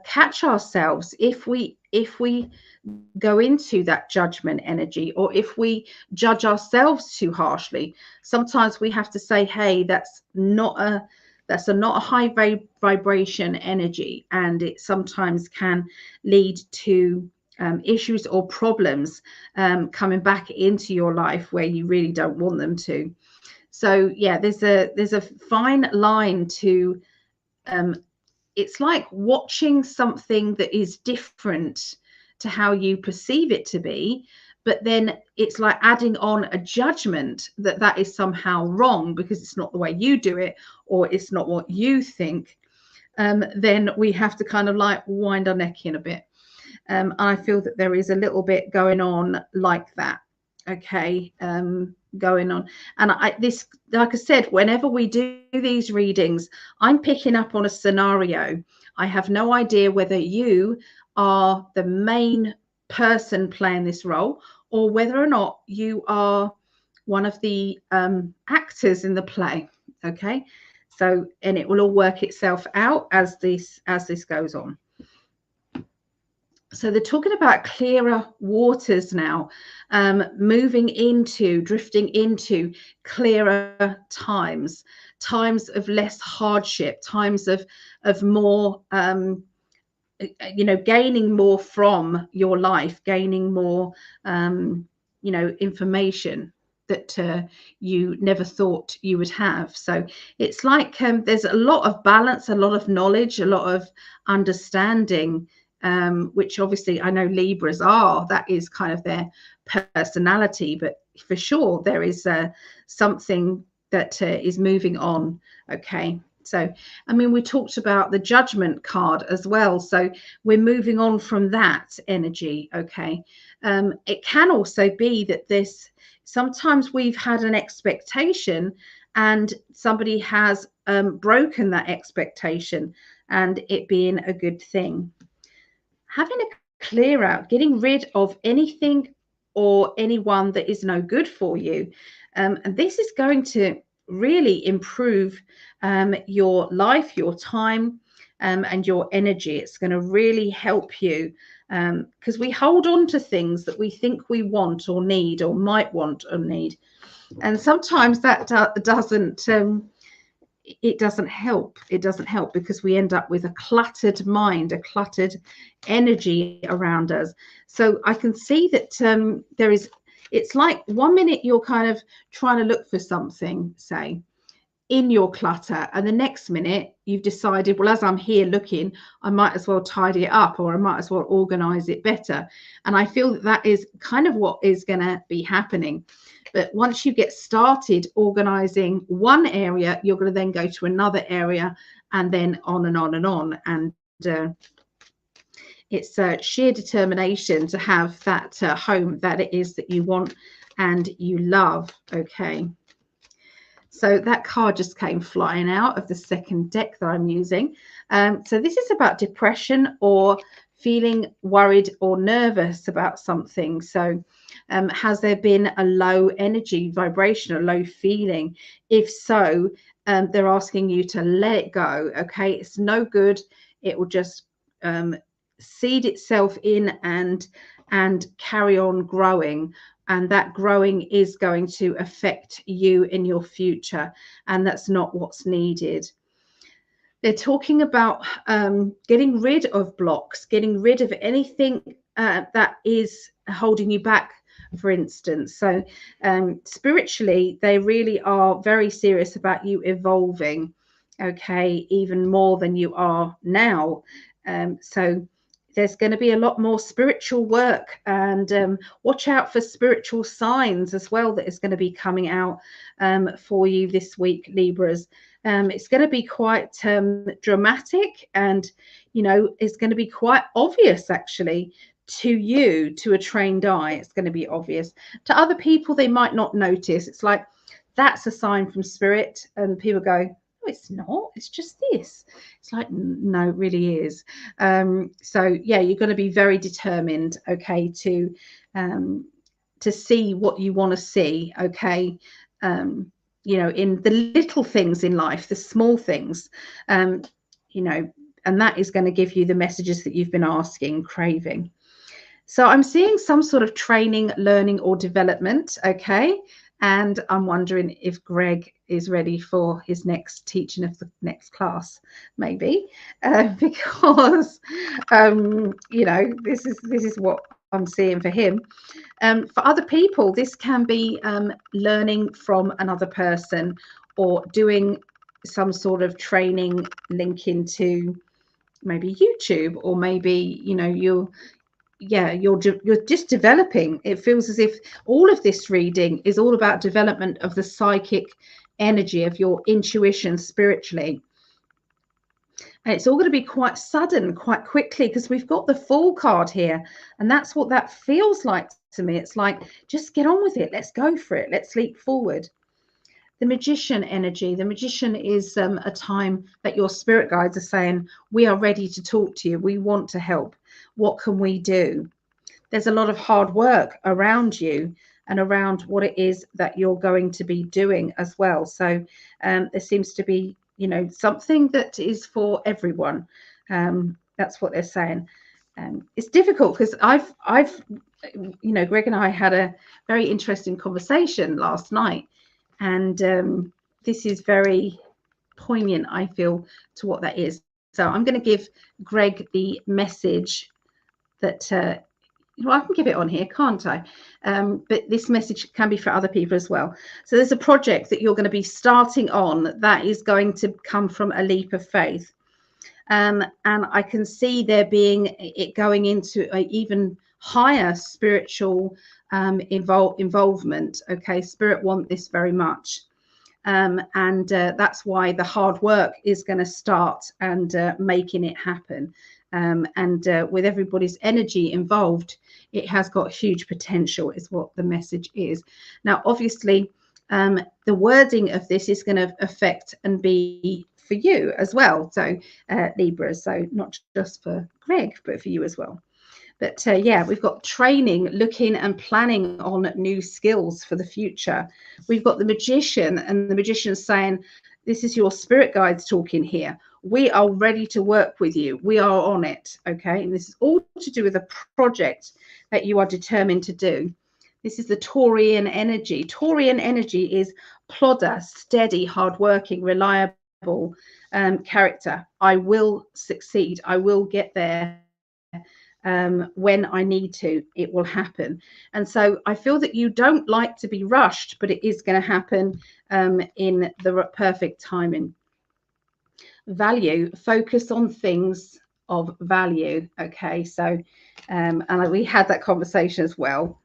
catch ourselves if we go into that judgment energy, or if we judge ourselves too harshly. Sometimes we have to say, hey, that's not a high vibration energy, and it sometimes can lead to issues or problems coming back into your life where you really don't want them to. So yeah, there's a fine line to it's like watching something that is different to how you perceive it to be, but then it's like adding on a judgment that is somehow wrong because it's not the way you do it, or it's not what you think. Then we have to kind of like wind our neck in a bit. I feel that there is a little bit going on like that. Okay. going on. And this, like I said, whenever we do these readings, I'm picking up on a scenario. I have no idea whether you are the main person playing this role or whether or not you are one of the actors in the play. Okay, so, and it will all work itself out as this goes on. So they're talking about clearer waters now, drifting into clearer times of less hardship, times of more, gaining more from your life, gaining more, information that you never thought you would have. So it's like there's a lot of balance, a lot of knowledge, a lot of understanding, which obviously I know Libras are. That is kind of their personality, but for sure there is something that is moving on. Okay. So, I mean, we talked about the Judgment card as well. So we're moving on from that energy. Okay. It can also be that sometimes we've had an expectation and somebody has broken that expectation, and it being a good thing. Having a clear out, getting rid of anything or anyone that is no good for you. And this is going to really improve your life, your time, and your energy. It's going to really help you, because we hold on to things that we think we want or need or might want or need. And sometimes that doesn't help. It doesn't help because we end up with a cluttered mind, a cluttered energy around us. So I can see that it's like 1 minute you're kind of trying to look for something, say, in your clutter, and the next minute you've decided, well, as I'm here looking, I might as well tidy it up, or I might as well organize it better. And I feel that is kind of what is going to be happening. But once you get started organizing one area, you're going to then go to another area, and then on and on and on. And it's sheer determination to have that home that it is that you want and you love. Okay. So that card just came flying out of the second deck that I'm using. So this is about depression or feeling worried or nervous about something. So has there been a low energy vibration, a low feeling? If so, they're asking you to let it go. Okay, it's no good. It will just seed itself in and carry on growing. And that growing is going to affect you in your future. And that's not what's needed. They're talking about getting rid of blocks, getting rid of anything that is holding you back, for instance. So spiritually, they really are very serious about you evolving, okay, even more than you are now. So there's going to be a lot more spiritual work, and watch out for spiritual signs as well that is going to be coming out for you this week, Libras. It's going to be quite dramatic, and it's going to be quite obvious actually to you, to a trained eye. It's going to be obvious. To other people, they might not notice. It's like, that's a sign from spirit, and people go, it's not, it's just this. It's like, no, it really is. So yeah, you're going to be very determined, okay, to see what you want to see, okay, in the little things in life, the small things, and that is going to give you the messages that you've been asking, craving. So I'm seeing some sort of training, learning, or development, okay. And I'm wondering if Greg is ready for his next teaching of the next class, maybe, because this is what I'm seeing for him. For other people, this can be learning from another person, or doing some sort of training linking to maybe YouTube, or maybe you're just developing. It feels as if all of this reading is all about development of the psychic energy, of your intuition spiritually. And it's all going to be quite sudden, quite quickly, because we've got the Fool card here, and that's what that feels like to me. It's like, just get on with it. Let's go for it. Let's leap forward. The Magician energy. The Magician is a time that your spirit guides are saying, we are ready to talk to you. We want to help. What can we do? There's a lot of hard work around you and around what it is that you're going to be doing as well. So there seems to be, you know, something that is for everyone. That's what they're saying. It's difficult because I've, you know, Greg and I had a very interesting conversation last night, and this is very poignant, I feel, to what that is. So I'm going to give Greg the message that, well, I can give it on here, can't I? But this message can be for other people as well. So there's a project that you're going to be starting on that is going to come from a leap of faith. And I can see there being it going into an even higher spiritual involvement. Okay, Spirit want this very much. And that's why the hard work is going to start and making it happen. And with everybody's energy involved, it has got huge potential, is what the message is. Now, obviously, the wording of this is going to affect and be for you as well. So Libra, so not just for Greg, but for you as well. But yeah, we've got training, looking and planning on new skills for the future. We've got the Magician, and the Magician saying, this is your spirit guides talking here. We are ready to work with you. We are on it. Okay. And this is all to do with a project that you are determined to do. This is the Taurian energy. Taurian energy is plodder, steady, hardworking, reliable character. I will succeed. I will get there. When I need to, it will happen. And so I feel that you don't like to be rushed, but it is going to happen in the perfect timing. Value, focus on things of value. Okay, so and we had that conversation as well.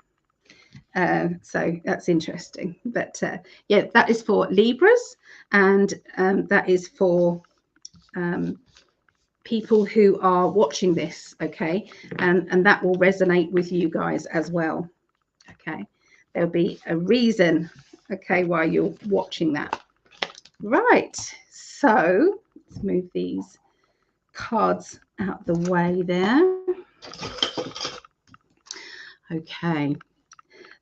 So that's interesting. But yeah, that is for Libras, and that is for people who are watching this. Okay, and that will resonate with you guys as well. Okay, there'll be a reason, okay, why you're watching that. Right, so let's move these cards out the way there. Okay,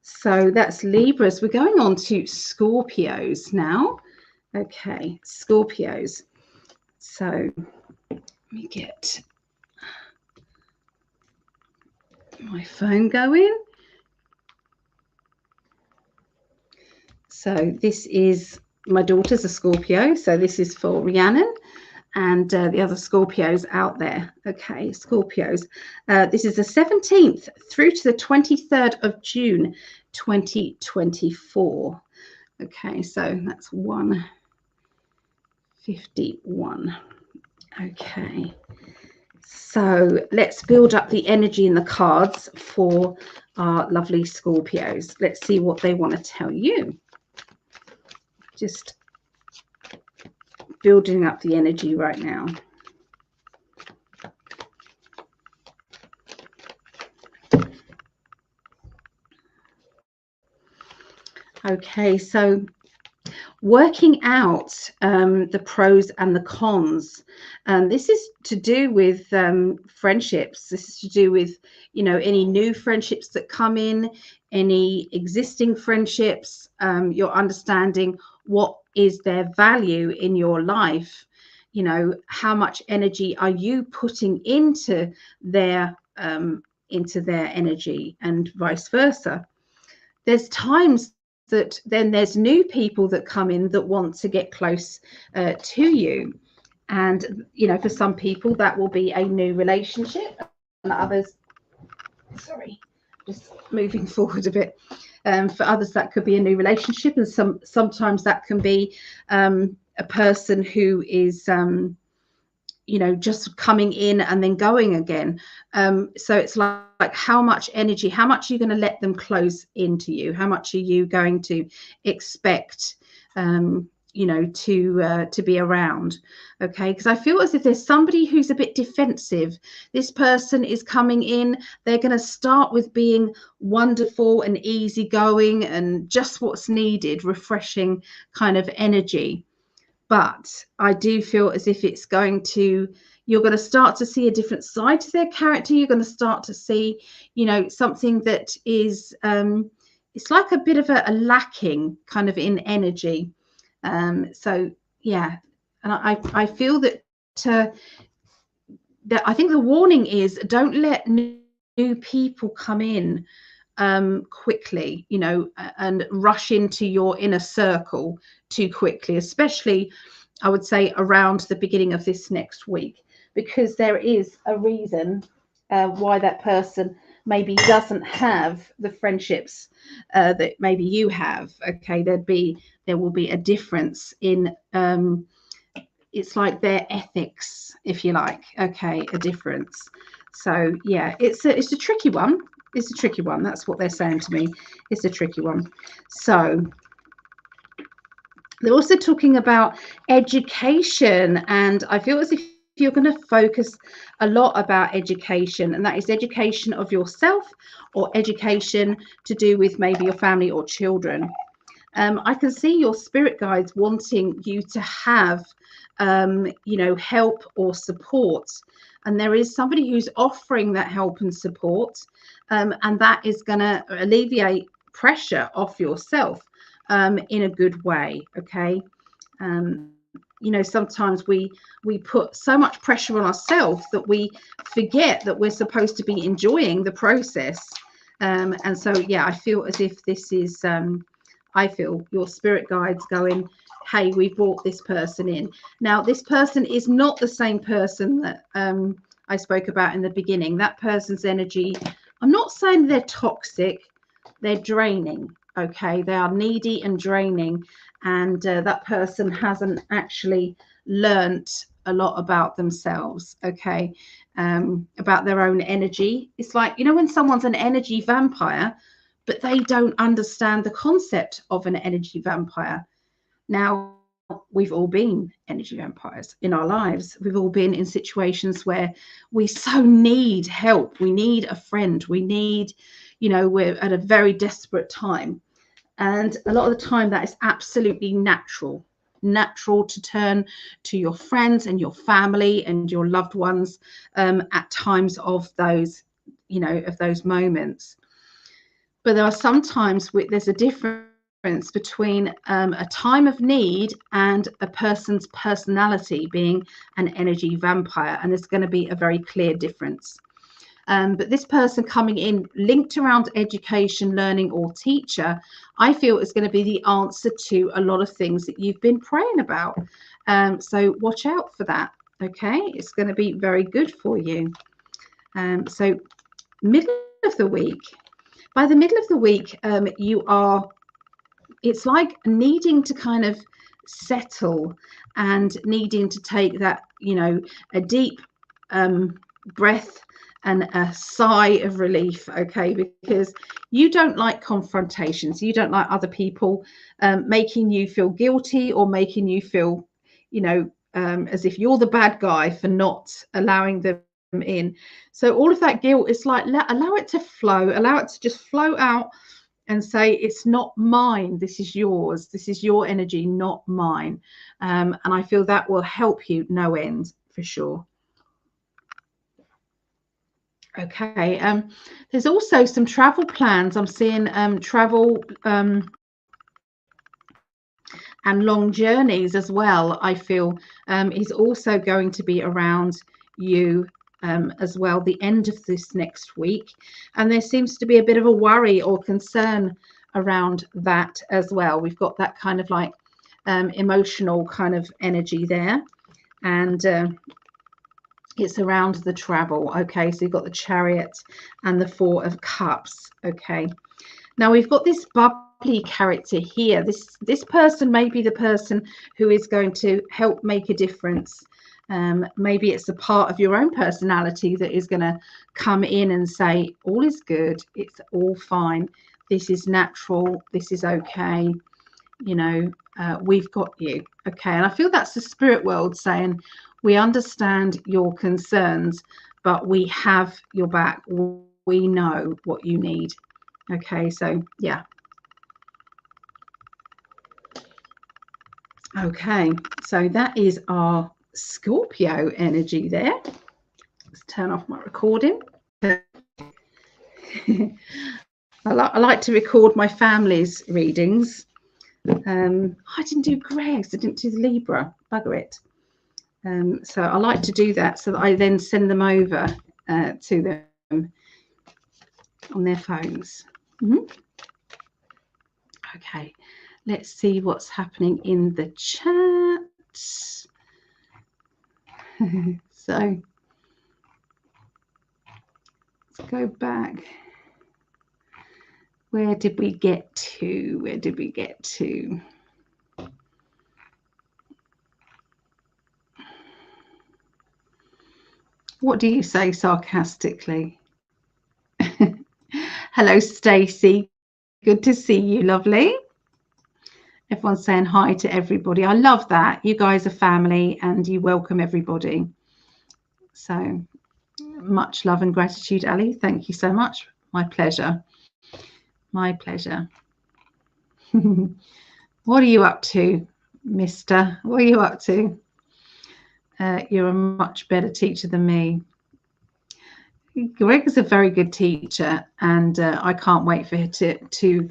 so that's Libras. We're going on to Scorpios now. Okay, Scorpios. So let me get my phone going. So this is, my daughter's a Scorpio, so this is for Rhiannon and the other Scorpios out there. Okay, Scorpios. This is the 17th through to the 23rd of June, 2024. Okay, so that's 151. Okay, so let's build up the energy in the cards for our lovely Scorpios. Let's see what they want to tell you. Just building up the energy right now. Okay, so working out the pros and the cons. This is to do with friendships. This is to do with, you know, any new friendships that come in, any existing friendships. You're understanding what is their value in your life. You know, how much energy are you putting into their energy, and vice versa. There's times that then there's new people that come in that want to get close to you, and you know, for some people that will be a new relationship, and others, sorry, just moving forward a bit, for others that could be a new relationship, and sometimes that can be a person who is you know, just coming in and then going again. So it's like how much energy, how much are you going to let them close into you? How much are you going to expect you know, to be around. Okay, because I feel as if there's somebody who's a bit defensive. This person is coming in, they're going to start with being wonderful and easygoing and just what's needed, refreshing kind of energy. But I do feel as if it's going to, you're going to start to see a different side to their character. You're going to start to see, you know, something that is it's like a bit of a lacking kind of in energy. So yeah, and I feel that that I think the warning is, don't let new people come in quickly, you know, and rush into your inner circle too quickly, especially I would say around the beginning of this next week, because there is a reason why that person maybe doesn't have the friendships that maybe you have. Okay, there will be a difference in it's like their ethics, if you like. Okay, a difference. So yeah, it's a tricky one. It's a tricky one. That's what they're saying to me. It's a tricky one. So they're also talking about education, and I feel as if you're going to focus a lot about education, and that is education of yourself or education to do with maybe your family or children. I can see your spirit guides wanting you to have you know, help or support, and there is somebody who's offering that help and support, and that is going to alleviate pressure off yourself in a good way. Okay, you know, sometimes we put so much pressure on ourselves that we forget that we're supposed to be enjoying the process, and so yeah, I feel as if this is I feel your spirit guides going, hey, we brought this person in. Now, this person is not the same person that I spoke about in the beginning. That person's energy, I'm not saying they're toxic, they're draining. Okay, they are needy and draining, and that person hasn't actually learnt a lot about themselves. Okay, about their own energy. It's like, you know, when someone's an energy vampire, but they don't understand the concept of an energy vampire. Now, we've all been energy vampires in our lives. We've all been in situations where we so need help. We need a friend. We need, you know, we're at a very desperate time. And a lot of the time that is absolutely natural to turn to your friends and your family and your loved ones at times of those, you know, of those moments. But there are sometimes there's a difference between a time of need and a person's personality being an energy vampire, and there's going to be a very clear difference. But this person coming in linked around education, learning, or teacher, I feel is going to be the answer to a lot of things that you've been praying about. So watch out for that. Okay, it's going to be very good for you. So middle of the week. By the middle of the week, you are, it's like needing to kind of settle and needing to take that, you know, a deep breath and a sigh of relief. Okay, because you don't like confrontations. You don't like other people making you feel guilty or making you feel, you know, as if you're the bad guy for not allowing them in. So all of that guilt is like, allow it to flow, allow it to just flow out and say, it's not mine, this is yours, this is your energy, not mine. And I feel that will help you no end for sure. Okay, there's also some travel plans. I'm seeing travel and long journeys as well. I feel is also going to be around you as well, the end of this next week, and there seems to be a bit of a worry or concern around that as well. We've got that kind of like emotional kind of energy there, and it's around the travel. Okay, so you've got the Chariot and the Four of Cups. Okay, now we've got this bubbly character here. This person may be the person who is going to help make a difference. Maybe it's a part of your own personality that is going to come in and say, all is good, it's all fine, this is natural, this is okay, you know, we've got you. Okay, and I feel that's the spirit world saying, we understand your concerns, but we have your back. We know what you need. Okay, so yeah. Okay, so that is our Scorpio energy there. Let's turn off my recording. I like to record my family's readings. I didn't do Greg's, I didn't do the Libra, bugger it. So I like to do that so that I then send them over to them on their phones. Okay, let's see what's happening in the chat. So let's go back. Where did we get to? Where did we get to? What do you say sarcastically? Hello, Stacey. Good to see you, lovely. Everyone's saying hi to everybody. I love that. You guys are family and you welcome everybody. So much love and gratitude, Ali. Thank you so much. My pleasure. My pleasure. What are you up to, mister? What are you up to? You're a much better teacher than me. Greg is a very good teacher, and I can't wait for her to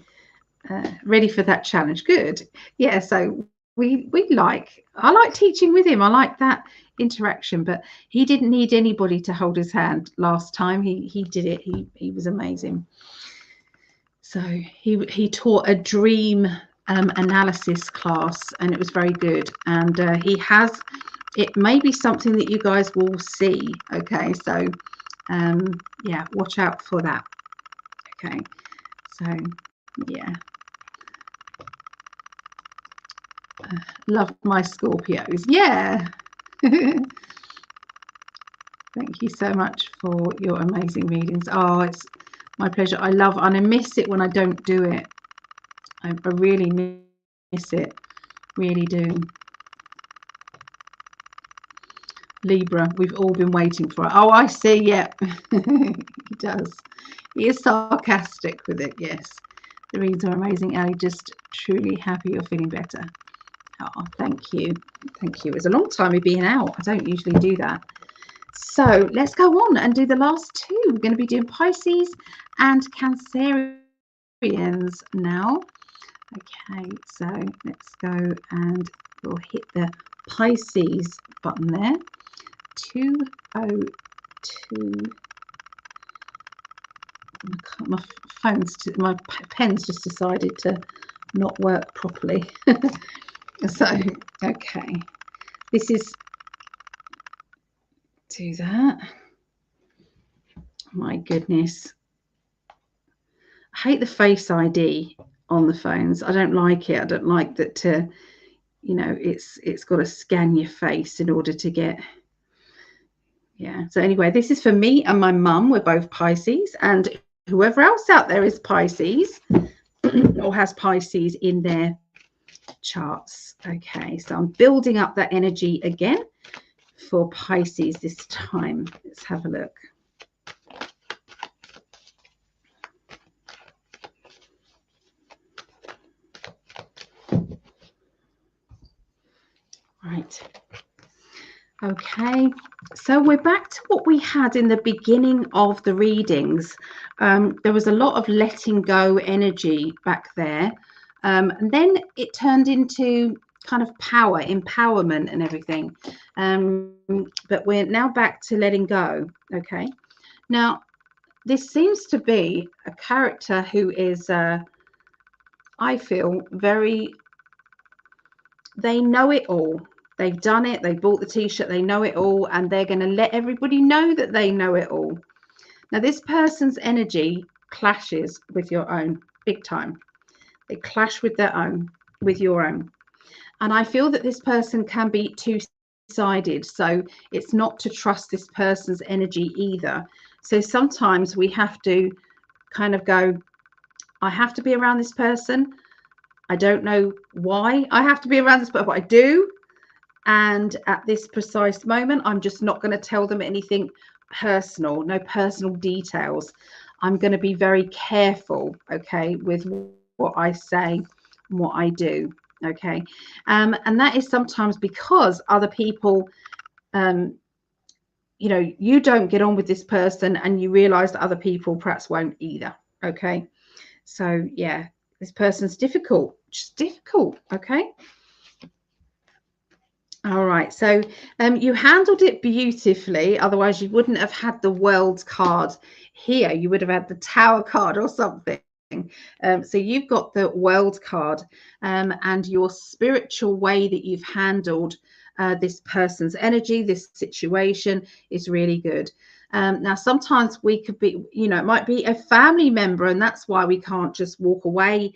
ready for that challenge. Good. Yeah, so I like teaching with him. I like that interaction, but he didn't need anybody to hold his hand last time. He did it. He was amazing. So he taught a dream analysis class, and it was very good. And it may be something that you guys will see. Okay, so yeah, watch out for that. Okay, so yeah, love my Scorpios. Yeah. Thank you so much for your amazing readings. Oh, it's my pleasure. I love, and I miss it when I don't do it. I really miss it. Really do. Libra, we've all been waiting for it. Oh, I see. Yeah, he does. He is sarcastic with it. Yes, the reads are amazing. Ali, just truly happy you're feeling better. Oh, thank you. Thank you. It's a long time we've been out. I don't usually do that. So let's go on and do the last two. We're going to be doing Pisces and Cancerians now. Okay, so let's go and we'll hit the Pisces button there. 202. My pen's just decided to not work properly. So, okay, this is, do that. My goodness. I hate the Face ID on the phones. I don't like it. I don't like that, you know, it's got to scan your face in order to get, yeah. So anyway, this is for me and my mum. We're both Pisces, and whoever else out there is Pisces or has Pisces in their charts. Okay, so I'm building up that energy again for Pisces this time. Let's have a look. Right. Okay, so we're back to what we had in the beginning of the readings. There was a lot of letting go energy back there. And then it turned into kind of power, empowerment and everything. But we're now back to letting go. Okay. Now, this seems to be a character who is, I feel, they know it all. They've done it. They bought the t-shirt. They know it all. And they're going to let everybody know that they know it all. Now, this person's energy clashes with your own big time. They clash with their own, with your own. And I feel that this person can be two-sided. So it's not to trust this person's energy either. So sometimes we have to kind of go, I have to be around this person. I don't know why I have to be around this, but I do. And at this precise moment, I'm just not going to tell them anything personal, no personal details. I'm going to be very careful, okay, with what I say and what I do, okay. And that is sometimes because other people, you know, you don't get on with this person and you realize that other people perhaps won't either, okay. So yeah, this person's difficult, just difficult, okay. All right, so you handled it beautifully. Otherwise, you wouldn't have had the World card here. You would have had the Tower card or something. So you've got the World card, and your spiritual way that you've handled this person's energy, this situation is really good. Now, sometimes we could be, you know, it might be a family member, and that's why we can't just walk away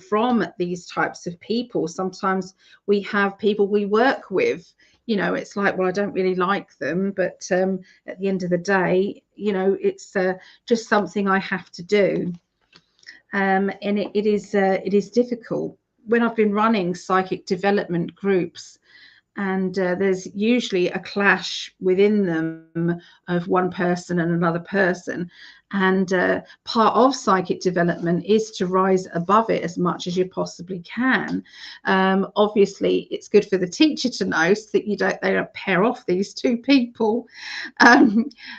from these types of people. Sometimes we have people we work with, you know, it's like, well, I don't really like them, but at the end of the day, you know, it's just something I have to do. And it is difficult. When I've been running psychic development groups, and there's usually a clash within them of one person and another person, and part of psychic development is to rise above it as much as you possibly can. Obviously it's good for the teacher to know so that they don't pair off these two people,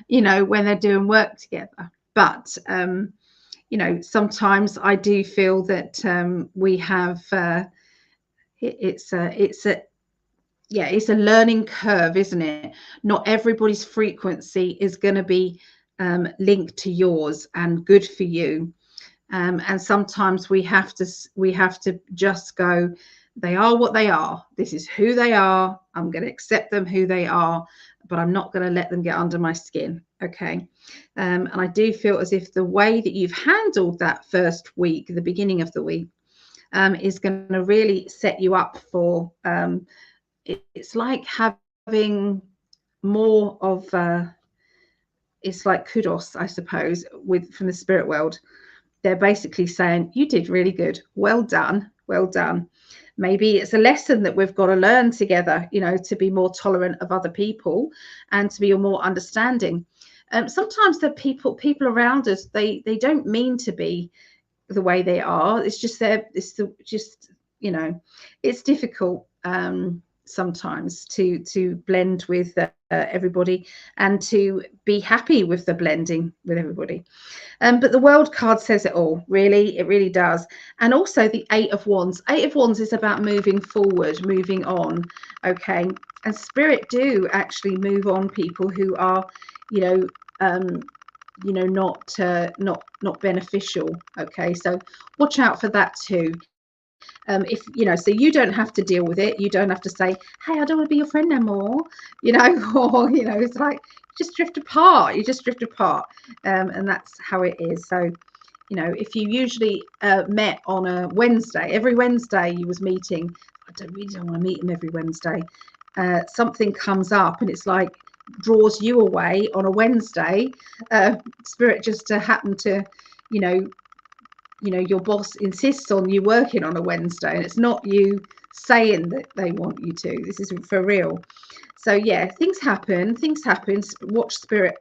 you know, when they're doing work together. But you know, sometimes I do feel that we have it's a learning curve, isn't it? Not everybody's frequency is going to be linked to yours and good for you. And sometimes we have to just go, they are what they are. This is who they are. I'm going to accept them who they are, but I'm not going to let them get under my skin. Okay. And I do feel as if the way that you've handled that first week, the beginning of the week, is going to really set you up for it's like having more of it's like kudos, I suppose, from the spirit world. They're basically saying you did really good, well done, well done. Maybe it's a lesson that we've got to learn together, you know, to be more tolerant of other people and to be more understanding. Sometimes the people around us, they don't mean to be the way they are. It's just just, you know, it's difficult sometimes to blend with everybody and to be happy with the blending with everybody. But the World card says it all, really. It really does. And also the Eight of Wands. Eight of Wands is about moving forward, moving on. Okay. And Spirit do actually move on people who are, you know, not beneficial. Okay. So watch out for that too. If you know, so you don't have to deal with it. You don't have to say, hey, I don't want to be your friend no more, you know, or, you know, it's like just drift apart. You just drift apart. And that's how it is. So, you know, if you usually met on a Wednesday, every Wednesday you was meeting, I really don't want to meet him every Wednesday. Something comes up and it's like draws you away on a Wednesday. Spirit just happened to, you know, your boss insists on you working on a Wednesday, and it's not you saying that they want you to. This is for real. So yeah, things happen. Watch spirit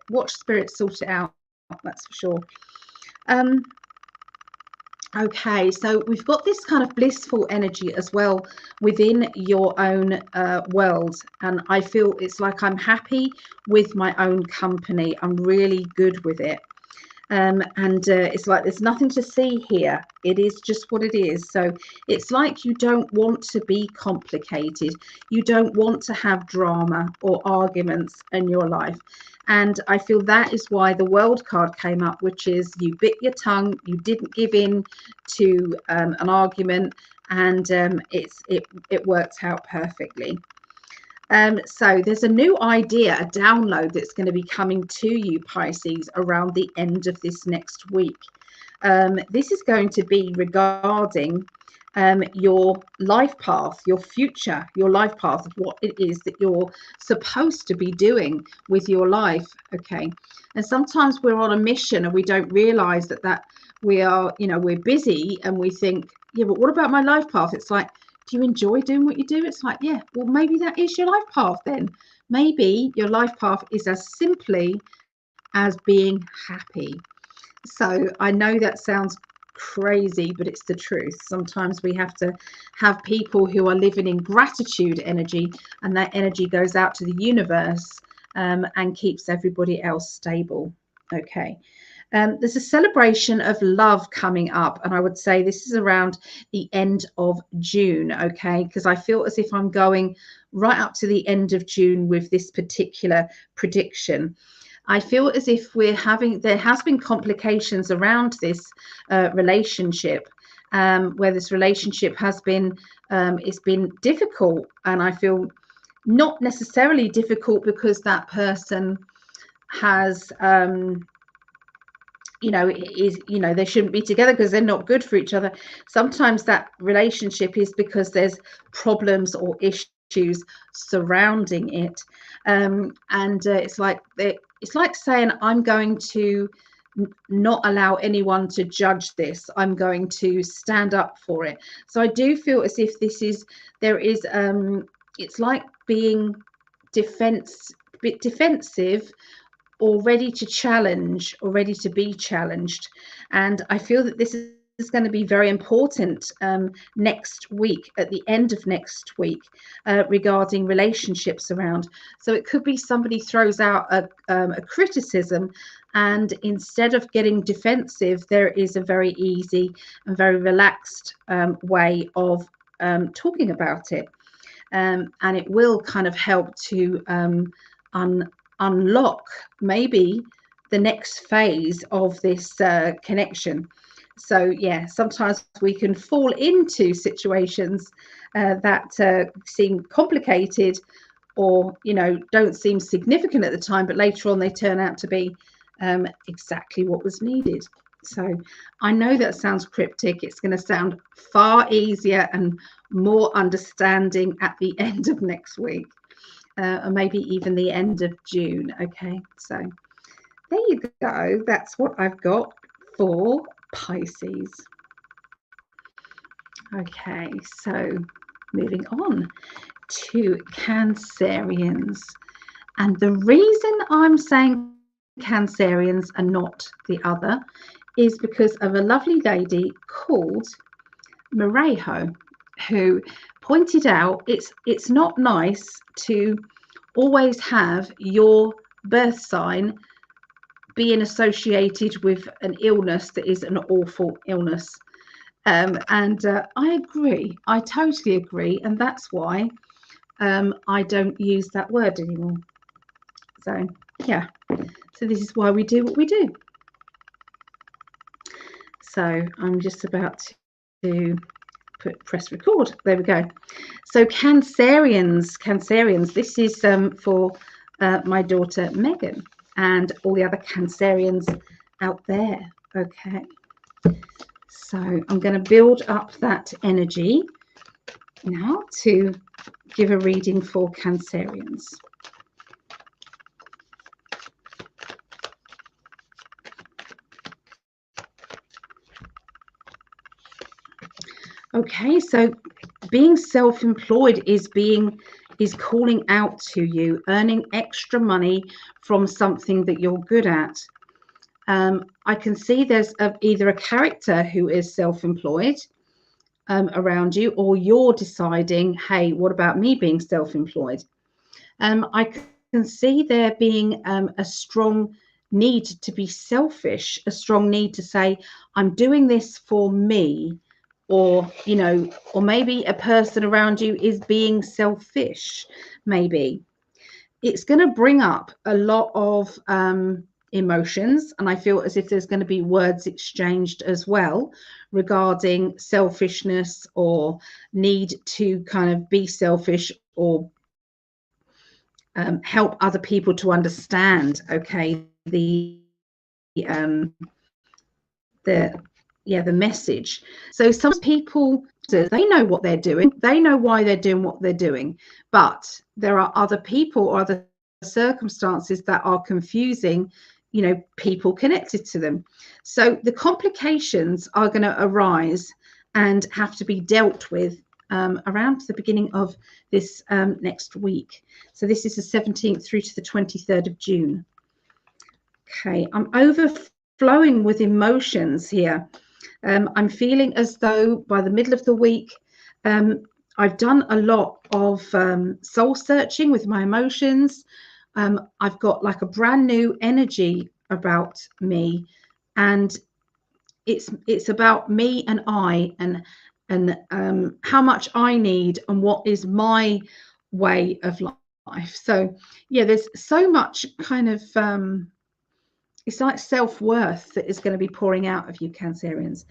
sort it out. That's for sure. Okay, so we've got this kind of blissful energy as well within your own world, and I feel it's like I'm happy with my own company. I'm really good with it. And it's like there's nothing to see here. It is just what it is. So it's like you don't want to be complicated. You don't want to have drama or arguments in your life. And I feel that is why the World card came up, which is you bit your tongue, you didn't give in to an argument, and it worked out perfectly. So there's a new idea, a download that's going to be coming to you, Pisces, around the end of this next week. This is going to be regarding your life path, your future, your life path, what it is that you're supposed to be doing with your life. Okay. And sometimes we're on a mission and we don't realize that we are, you know, we're busy and we think, yeah, but what about my life path? It's like, do you enjoy doing what you do? It's like, yeah, well, maybe that is your life path then. Maybe your life path is as simply as being happy. So I know that sounds crazy, but it's the truth. Sometimes we have to have people who are living in gratitude energy, and that energy goes out to the universe and keeps everybody else stable. Okay. There's a celebration of love coming up, and I would say this is around the end of June, okay? Because I feel as if I'm going right up to the end of June with this particular prediction. I feel as if there has been complications around this relationship, where this relationship has been, it's been difficult, and I feel not necessarily difficult because that person has, they shouldn't be together because they're not good for each other. Sometimes that relationship is because there's problems or issues surrounding it, and it's like saying, I'm going to not allow anyone to judge this. I'm going to stand up for it. So I do feel as if it's like being defensive, or ready to challenge, or ready to be challenged. And I feel that this is going to be very important next week, at the end of next week, regarding relationships around. So it could be somebody throws out a criticism, and instead of getting defensive, there is a very easy and very relaxed way of talking about it. And it will kind of help to unlock maybe the next phase of this connection. So yeah, sometimes we can fall into situations that seem complicated, or don't seem significant at the time, but later on they turn out to be exactly what was needed. So I know that sounds cryptic. It's going to sound far easier and more understanding at the end of next week. Or maybe even the end of June. Okay, so there you go. That's what I've got for Pisces. Okay, so moving on to Cancerians. And the reason I'm saying Cancerians and not the other is because of a lovely lady called Marejo, who pointed out it's not nice to always have your birth sign being associated with an illness that is an awful illness. And I agree. I totally agree. And that's why I don't use that word anymore. So, yeah. So this is why we do what we do. So I'm just about to press record. There we go. So Cancerians, this is for my daughter Megan and all the other Cancerians out there. Okay, so I'm going to build up that energy now to give a reading for Cancerians. Okay, so being self-employed is calling out to you, earning extra money from something that you're good at. I can see there's either a character who is self-employed around you, or you're deciding, hey, what about me being self-employed? I can see there being a strong need to be selfish, a strong need to say, I'm doing this for me. Or or maybe a person around you is being selfish. Maybe it's going to bring up a lot of emotions, and I feel as if there's going to be words exchanged as well regarding selfishness, or need to kind of be selfish, or help other people to understand, okay, the message. So some people, they know what they're doing, they know why they're doing what they're doing, but there are other people or other circumstances that are confusing people connected to them. So the complications are going to arise and have to be dealt with around the beginning of this next week. So this is the 17th through to the 23rd of June. Okay, I'm overflowing with emotions here. I'm feeling as though by the middle of the week, I've done a lot of soul searching with my emotions. I've got like a brand new energy about me, and it's about me and I, and how much I need and what is my way of life. So yeah, there's so much kind of it's like self-worth that is going to be pouring out of you, Cancerians.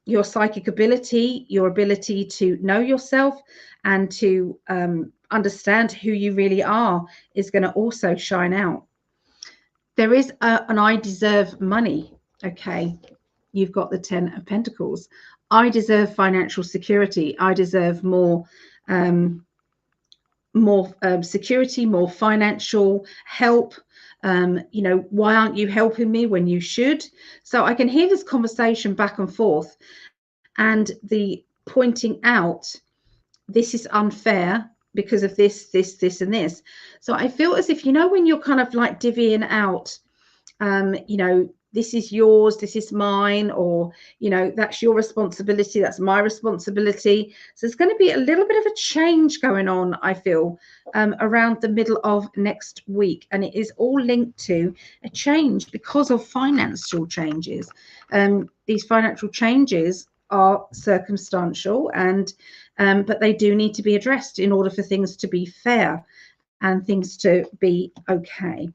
Your psychic ability, your ability to know yourself and to understand who you really are is going to also shine out. There is an I deserve money. Okay, you've got the 10 of Pentacles. I deserve financial security. I deserve more security, more financial help. You know, why aren't you helping me when you should? So I can hear this conversation back and forth, and the pointing out, this is unfair because of this, and this. So I feel as if, you know, when you're kind of like divvying out, you know, this is yours, this is mine, or, you know, that's your responsibility, that's my responsibility. So there's going to be a little bit of a change going on, I feel, around the middle of next week. And it is all linked to a change because of financial changes. These financial changes are circumstantial, and but they do need to be addressed in order for things to be fair and things to be okay.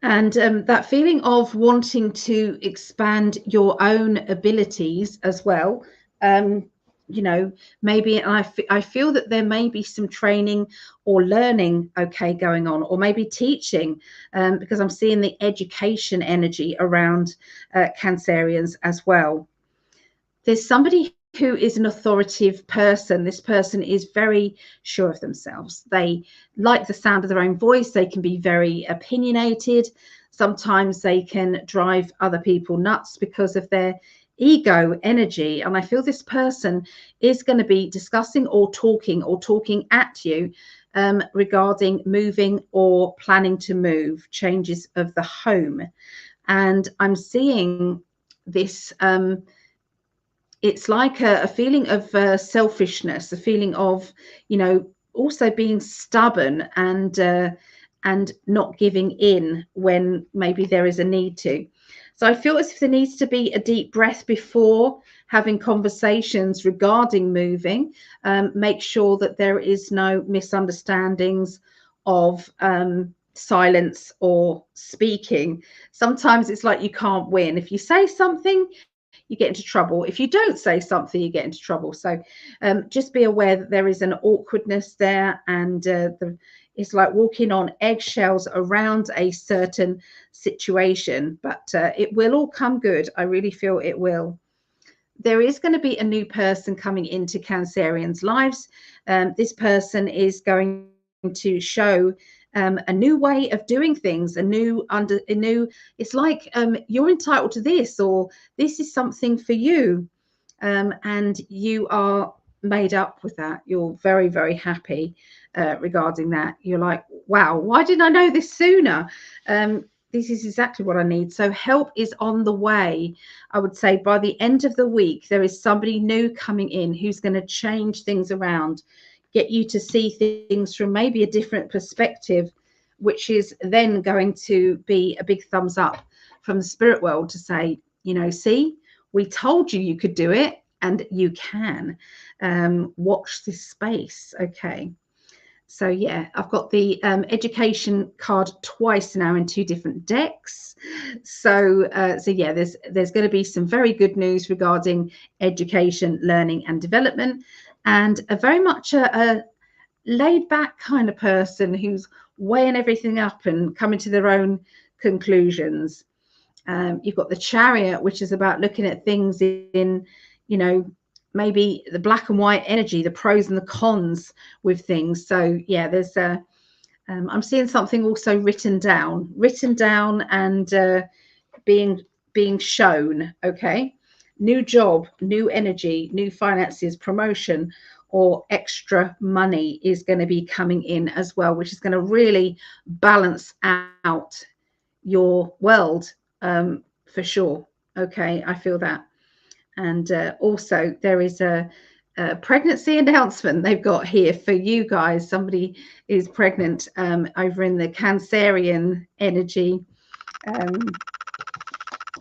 And that feeling of wanting to expand your own abilities as well. You know, maybe I feel that there may be some training or learning, okay, going on, or maybe teaching, because I'm seeing the education energy around Cancerians as well. There's somebody who is an authoritative person. This person is very sure of themselves. They like the sound of their own voice. They can be very opinionated. Sometimes they can drive other people nuts because of their ego energy. And I feel this person is going to be discussing or talking at you regarding moving or planning to move, changes of the home. And I'm seeing this it's like a feeling of selfishness, a feeling of, you know, also being stubborn and not giving in when maybe there is a need to. So I feel as if there needs to be a deep breath before having conversations regarding moving. Make sure that there is no misunderstandings of silence or speaking. Sometimes it's like you can't win. If you say something, you get into trouble. If you don't say something, you get into trouble. So just be aware that there is an awkwardness there, and it's like walking on eggshells around a certain situation, but it will all come good. I really feel it will. There is going to be a new person coming into Cancerians' lives. This person is going to show a new way of doing things, it's like you're entitled to this, or this is something for you, and you are made up with that. You're very, very happy regarding that. You're like, wow, why didn't I know this sooner? This is exactly what I need. So help is on the way. I would say by the end of the week, there is somebody new coming in who's going to change things around, get you to see things from maybe a different perspective, which is then going to be a big thumbs up from the spirit world to say, you know, see, we told you you could do it, and you can. Watch this space. Okay. So yeah, I've got the education card twice now in 2 different decks. So yeah, there's going to be some very good news regarding education, learning and development, and a very much a laid back kind of person who's weighing everything up and coming to their own conclusions. You've got the Chariot, which is about looking at things in, you know, maybe the black and white energy, the pros and the cons with things. So yeah, there's I'm seeing something also written down, and being being shown, okay? New job, new energy, new finances, promotion, or extra money is going to be coming in as well, which is going to really balance out your world, for sure. Okay, I feel that. And also there is a pregnancy announcement they've got here for you guys. Somebody is pregnant over in the Cancerian energy.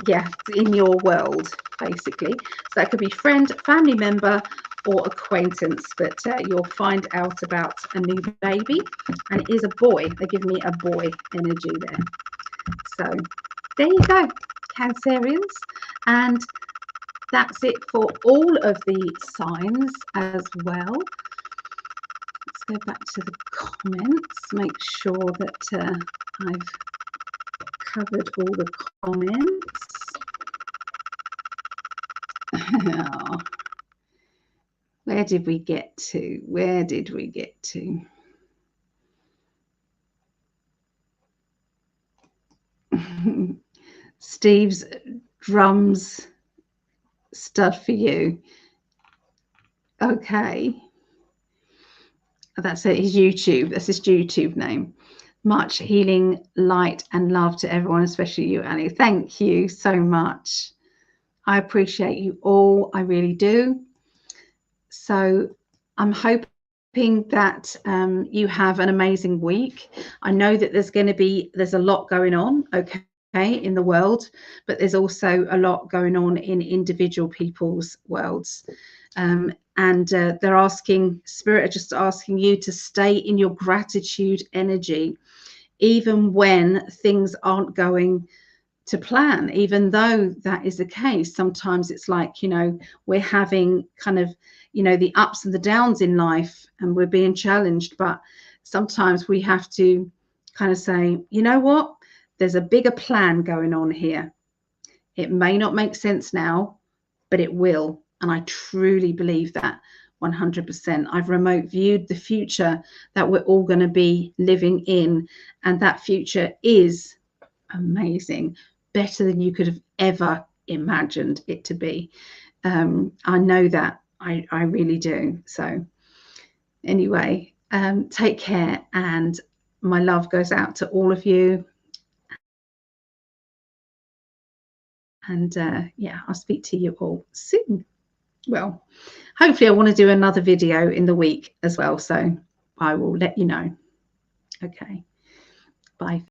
Yeah, in your world, basically. So that could be friend, family member, or acquaintance, but you'll find out about a new baby, and it is a boy. They give me a boy energy there. So there you go, Cancerians. And that's it for all of the signs as well. Let's go back to the comments, make sure that I've covered all the comments. Oh, where did we get to? Where did we get to? Steve's drums stud for you. Okay. That's his YouTube. That's his YouTube name. Much healing, light, and love to everyone, especially you, Annie. Thank you so much. I appreciate you all. I really do. So I'm hoping that you have an amazing week. I know that there's a lot going on, okay, in the world, but there's also a lot going on in individual people's worlds. And they're asking, Spirit are just asking you to stay in your gratitude energy, even when things aren't going to plan. Even though that is the case, sometimes it's like, you know, we're having kind of, you know, the ups and the downs in life, and we're being challenged, but sometimes we have to kind of say, you know what, there's a bigger plan going on here. It may not make sense now, but it will. And I truly believe that 100%. I've remote viewed the future that we're all going to be living in, and that future is amazing, better than you could have ever imagined it to be. I know that. I really do. So anyway, take care, and my love goes out to all of you. And yeah, I'll speak to you all soon. Well, hopefully I want to do another video in the week as well, so I will let you know. Okay, bye.